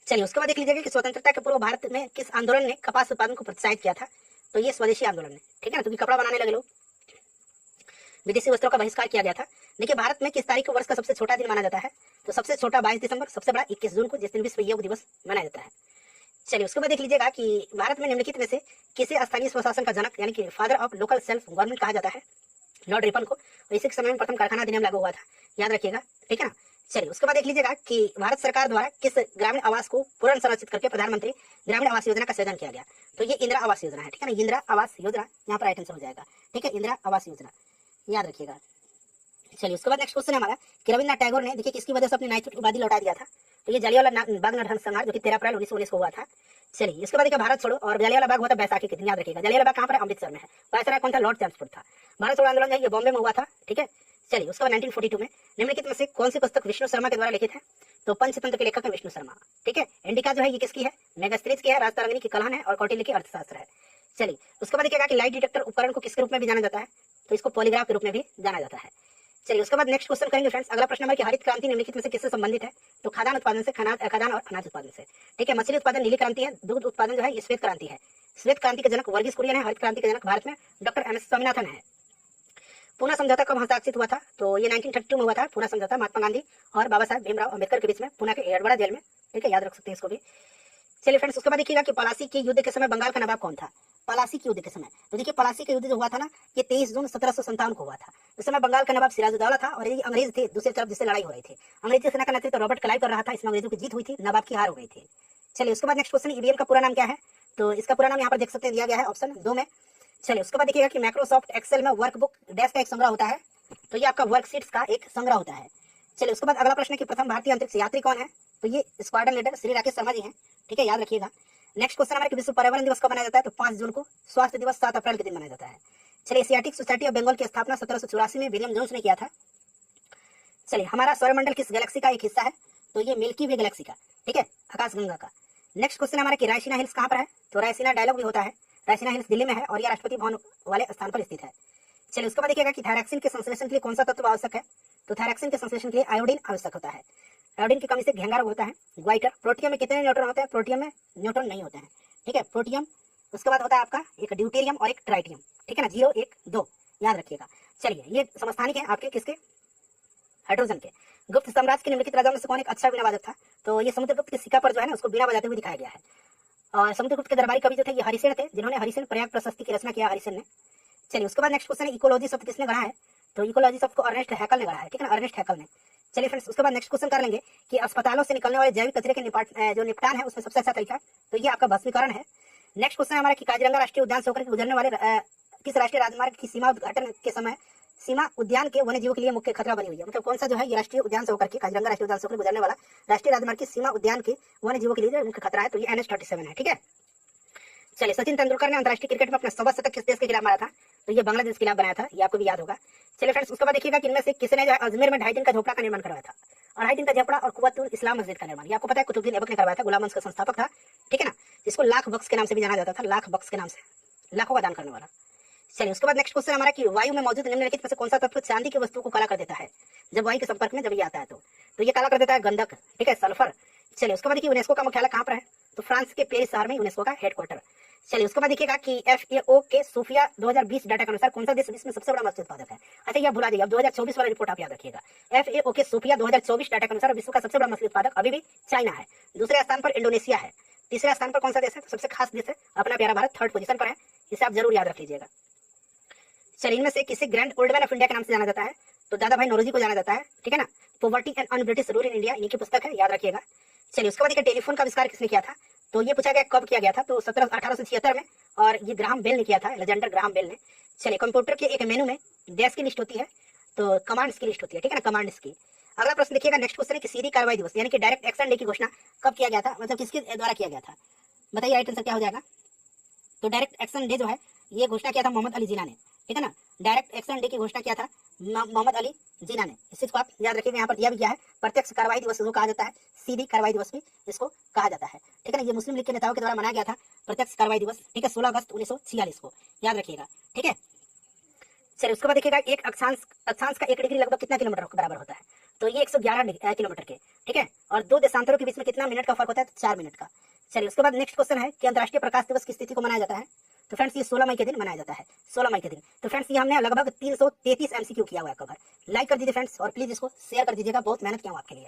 चलिए उसके बाद देख लीजिएगा कि स्वतंत्रता के पूर्व भारत में किस आंदोलन ने कपास उत्पादन को प्रोत्साहित किया था? तो ये स्वदेशी आंदोलन ने। ठीक है ना, क्योंकि कपड़ा बनाने लगे लोग, विदेशी वस्त्रों का बहिष्कार किया गया था। देखिए भारत में किस तारीख को वर्ष का सबसे छोटा दिन माना जाता है? तो सबसे छोटा 22 दिसंबर, सबसे बड़ा 21 जून को, जिस दिन विश्व योग दिवस मनाया जाता है। चलिए उसके बाद देख लीजिएगा कि भारत में निम्नलिखित में से किसे स्थानीय स्वशासन का जनक यानी कि father of local self government कहा जाता है? लॉर्ड रिपन को। तो इसी के समय में प्रथम कारखाना अधिनियम लागू हुआ था, याद रखिएगा। ठीक है ना। चलिए उसके बाद देख लीजिएगा कि भारत सरकार द्वारा किस ग्रामीण आवास को पुनः संरचित करके प्रधानमंत्री ग्रामीण आवास योजना का सृजन किया गया? तो ये इंदिरा आवास योजना है। ठीक है ना, इंदिरा आवास योजना यहाँ पर राइट आंसर हो जाएगा। ठीक है, इंदिरा आवास योजना, याद रखिएगा। चलिए उसके बाद नेक्स्ट क्वेश्चन है हमारा कि रविन्द्रनाथ टैगोर ने देखिए किसकी वजह से अपनी नाइटहुड उपाधि लौटा दिया था? तो ये जलियांवाला बाग नरसंहार जो कि 13 अप्रैल 1919 को हुआ था। चलिए इसके बाद देखिए भारत छोड़ो और जलियांवाला बाग हुआ था बैसाखी के दिन, याद रखिएगा। जलियांवाला बाग कहाँ पर है? अमृतसर में है। वायसराय कौन था? लॉर्ड चैम्सफोर्ड था। भारत छोड़ो आंदोलन है ये बॉम्बे में हुआ था। ठीक है, चलिए उसके बाद 1942 में निम्नलिखित में से कौन सी पुस्तक विष्णु शर्मा के द्वारा लिखित है? तो पंचतंत्र के लेखक है विष्णु शर्मा। ठीक है, इंडिका जो है ये किसकी है? मेगास्त्रीज की है, राजतारांगिनी की कलहन है और कौटिल्य की अर्थशास्त्र है। चलिए उसके बाद देखिएगा कि लाइट डिटेक्टर उपकरण को किसके रूप में भी जाना जाता है? तो इसको पॉलीग्राफ के रूप में भी जाना जाता है। चलिए उसके बाद नेक्स्ट क्वेश्चन करेंगे फ्रेंड्स। अगला प्रश्न है कि हरित क्रांति निम्नलिखित में से किससे संबंधित है? तो खाद्यान्न उत्पादन से, खाद्यान्न और अनाज उत्पादन से। ठीक है, मछली उत्पादन नीली क्रांति है, दूध उत्पादन जो है ये श्वेत क्रांति है। श्वेत क्रांति के जनक वर्गीस कुरियन है, हरित क्रांति के जनक भारत में डॉक्टर MS स्वामीनाथन है। पूना समझौता कब हस्ताक्षरित हुआ था? तो ये 1932 में हुआ था पूना समझौता, महात्मा गांधी और बाबा साहब भीमराव अम्बेडकर के बीच में, पूना के एडवाड़ा जेल में। ठीक है, याद रख सकते हैं इसको भी। चलिए फ्रेंड्स, उसके बाद देखिएगा कि पलासी के युद्ध के समय बंगाल का नवाब कौन था? पलासी के युद्ध के समय, तो देखिए पलासी का युद्ध जो हुआ था ना, ये 23 जून 1757 को हुआ था। उस समय बंगाल का नवाब सिराजुद्दौला था और ये अंग्रेज थे दूसरी तरफ जिससे लड़ाई हो रही थी। अंग्रेजी सेना का नेतृत्व रॉबर्ट क्लाइव कर रहा था, इसमें अंग्रेजों की जीत हुई थी, नवाब की हार हो गई थी। चलिए उसके बाद नेक्स्ट क्वेश्चन, ईवीएम का पूरा नाम क्या है? तो इसका पूरा नाम यहाँ पर देख सकते हैं, दिया गया है ऑप्शन 2 में। चलिए उसके बाद देखिएगा कि माइक्रोसॉफ्ट एक्सेल में वर्कबुक डैश का एक संग्रह होता है, तो ये आपका वर्कशीट्स का एक संग्रह होता है। चलिए उसके बाद अगला प्रश्न है कि प्रथम भारतीय अंतरिक्ष यात्री कौन है? तो ये स्क्वाड्रन लीडर श्री राकेश शर्मा जी हैं। ठीक है, याद रखिएगा। नेक्स्ट क्वेश्चन हमारे विश्व पर्यावरण दिवस कब मनाया जाता है? तो 5 जून को। स्वास्थ्य दिवस 7 अप्रैल के दिन मनाया जाता है। चलिए एशियाटिक सोसाइटी ऑफ बंगाल की स्थापना 1784 में विलियम जोन्स ने किया था। चलिए हमारा सौरमंडल किस गैलेक्सी का एक हिस्सा है? तो ये मिल्की वे गैलेक्सी का, ठीक है, आकाशगंगा का। नेक्स्ट क्वेश्चन हमारा कि रायसीना हिल्स कहाँ पर है? तो रायसीना डायलॉग भी होता है, रायसीना हिल्स दिल्ली में है और यह राष्ट्रपति भवन वाले स्थान पर स्थित है। चलिए उसके बाद देखिएगा कि थायरॉक्सिन के संश्लेषण के लिए कौन सा तत्व आवश्यक है? तो थायरॉक्सिन के संश्लेषण के लिए आयोडीन आवश्यक होता है। आयोडीन की कमी से घेंगा रोग होता है, ग्वाइटर। प्रोटियम में कितने न्यूट्रॉन होते हैं? प्रोटियम में न्यूट्रॉन नहीं होते हैं, ठीक है, प्रोटियम। उसके बाद होता है आपका एक ड्यूटेरियम और एक ट्राइटियम, ठीक है ना, 0 1 2, याद रखिएगा। चलिए ये समस्थानिक है आपके किसके? हाइड्रोजन के। गुप्त साम्राज्य के निम्नलिखित राजाओं में से कौन एक अच्छा वीणावादक था? तो ये समुद्रगुप्त के सिक्का पर जो है ना उसको वीणा बजाते हुए दिखाया गया है। और समुद्रगुप्त के दरबारी कवि जो थे ये हरिसेन थे, जिन्होंने हरिसेन प्रयाग प्रशस्ति की रचना किया हरिसेन ने। चलिए उसके बाद नेक्स्ट क्वेश्चन है इकोलॉजी शब्द किसने गढ़ा है? तो इकोलॉजी शब्द को अर्नेस्ट हैकल ने गढ़ा है, ठीक है ना, अर्नेस्ट हैकल ने। चलिए फ्रेंड्स उसके बाद नेक्स्ट क्वेश्चन कर लेंगे कि अस्पतालों से निकलने वाले जैविक कचरे के जो निपटान है उसमें सबसे अच्छा तरीका, तो ये आपका भस्मीकरण है। नेक्स्ट क्वेश्चन है हमारा कि काजीरंगा राष्ट्रीय उद्यान से होकर गुजरने वाले किस राष्ट्रीय राजमार्ग की सीमा उद्घाटन के समय सीमा उद्यान के वन्य जीवों के लिए मुख्य खतरा बनी हुई है? मतलब कौन सा जो है ये राष्ट्रीय उद्यान से होकर के, काजीरंगा राष्ट्रीय उद्यान से होकर गुजरने वाला राष्ट्रीय राजमार्ग की सीमा उद्यान के वन्य जीवों के लिए मुख्य खतरा है? तो ये NH-37 है, ठीक है। चलिए सचिन तेंदुलकर ने अंतर्राष्ट्रीय क्रिकेट में अपना 100वां शतक किस देश के खिलाफ मारा था? तो ये बांग्लादेश के खिलाफ बनाया था, ये आपको भी याद होगा। चलिए फ्रेंड्स उसके बाद देखिएगा कि इनमें से किसने जो है अजमेर में 2.5 दिन का झोपड़ा का निर्माण करवाया था? और 2.5 दिन का झोपड़ा और कुव्वतुल इस्लाम मस्जिद का निर्माण, ये आपको पता है कुतुबुद्दीन ऐबक ने करवाया था, गुलाम वंश का संस्थापक था, ठीक है ना, जिसको लाख बख्श के नाम से भी जाना जाता था, लाख बख्श के नाम से, लाखों का दान करने वाला। चलिए उसके बाद नेक्स्ट क्वेश्चन हमारा कि वायु में मौजूद निम्नलिखित में से कौन सा तत्व चांदी की वस्तु को काला कर देता है जब वायु के संपर्क में जब ये आता है? तो ये काला कर देता है गंधक, ठीक है, सल्फर। चलिए उसके बाद देखिए यूनेस्को का मुख्यालय कहाँ पर है? तो फ्रांस के पेरिस शहर में यूनेस्को का हेडक्वार्टर। चलिए उसके बाद देखिएगा कि FAO के सोफिया 2020 डाटा के अनुसार कौन सा देश विश्व में सबसे बड़ा मत्स्य उत्पादक है? अच्छा ये भुला जाइए, अब 2024 वाला रिपोर्ट आप याद रखिएगा। FAO के सोफिया 2024 डाटा के अनुसार विश्व का सबसे बड़ा मछली उत्पादक अभी भी चाइना है, दूसरे स्थान पर इंडोनेशिया है, तीसरे स्थान पर कौन सा देश है? तो सबसे खास देश है अपना प्यारा भारत, 3rd पोजीशन पर है, इसे आप जरूर याद रख लीजिएगा। चलिए इनमें से किसे grand old man of India के नाम से जाना जाता है? तो दादा भाई नौरोजी को जाना जाता है, ठीक है ना, poverty and un British rule in India इन्हीं की पुस्तक है, याद रखिएगा। चलिए उसके बाद देखिए टेलीफोन का आविष्कार किसने किया था? तो ये पूछा गया कब किया गया था? तो 1876 में, और ये ग्राहम बेल ने किया था, अलेक्जेंडर ग्राहम बेल ने। चलिए कंप्यूटर के एक मेनू में डैश की लिस्ट होती है, तो कमांड्स की लिस्ट होती है, ठीक है ना, कमांड्स की। अगला प्रश्न देखिएगा, नेक्स्ट क्वेश्चन है कि सीधी कार्रवाई दिवस यानी कि डायरेक्ट एक्शन डे की घोषणा कब किया गया था? मतलब किसके द्वारा किया गया था? बताइए राइट आंसर क्या हो जाएगा? तो डायरेक्ट एक्शन डे जो है ये घोषणा किया था मोहम्मद अली जिन्ना ने, ठीक है ना, डायरेक्ट एक्शन डे की घोषणा किया था मोहम्मद अली जिन्ना ने। इस चीज को आप याद रखिएगा, यहाँ पर दिया भी गया है, प्रत्यक्ष कार्रवाई दिवस को कहा जाता है, सीधी कार्रवाई दिवस भी इसको कहा जाता है, ठीक है ना। ये मुस्लिम लीग के नेताओं के द्वारा मनाया गया था प्रत्यक्ष कार्रवाई दिवस, ठीक है, 16 अगस्त 1946 को, याद रखिएगा, ठीक है। चलिए उसके बाद देखिएगा एक अक्षांश का 1 डिग्री लगभग कितना किलोमीटर के बराबर होता है? तो ये 111 किलोमीटर के, ठीक है, और 2 देशांतरों के बीच में कितना मिनट का फर्क होता है? 4 मिनट का। चलिए उसके बाद नेक्स्ट क्वेश्चन है कि अंतर्राष्ट्रीय प्रकाश दिवस किस तिथि को मनाया जाता है? तो फ्रेंड्स ये 16 मई के दिन मनाया जाता है, 16 मई के दिन। तो फ्रेंड्स ये हमने लगभग 333 MCQ किया हुआ है कवर। लाइक कर दीजिए फ्रेंड्स और प्लीज इसको शेयर कर दीजिएगा, बहुत मेहनत किया हूँ आपके लिए।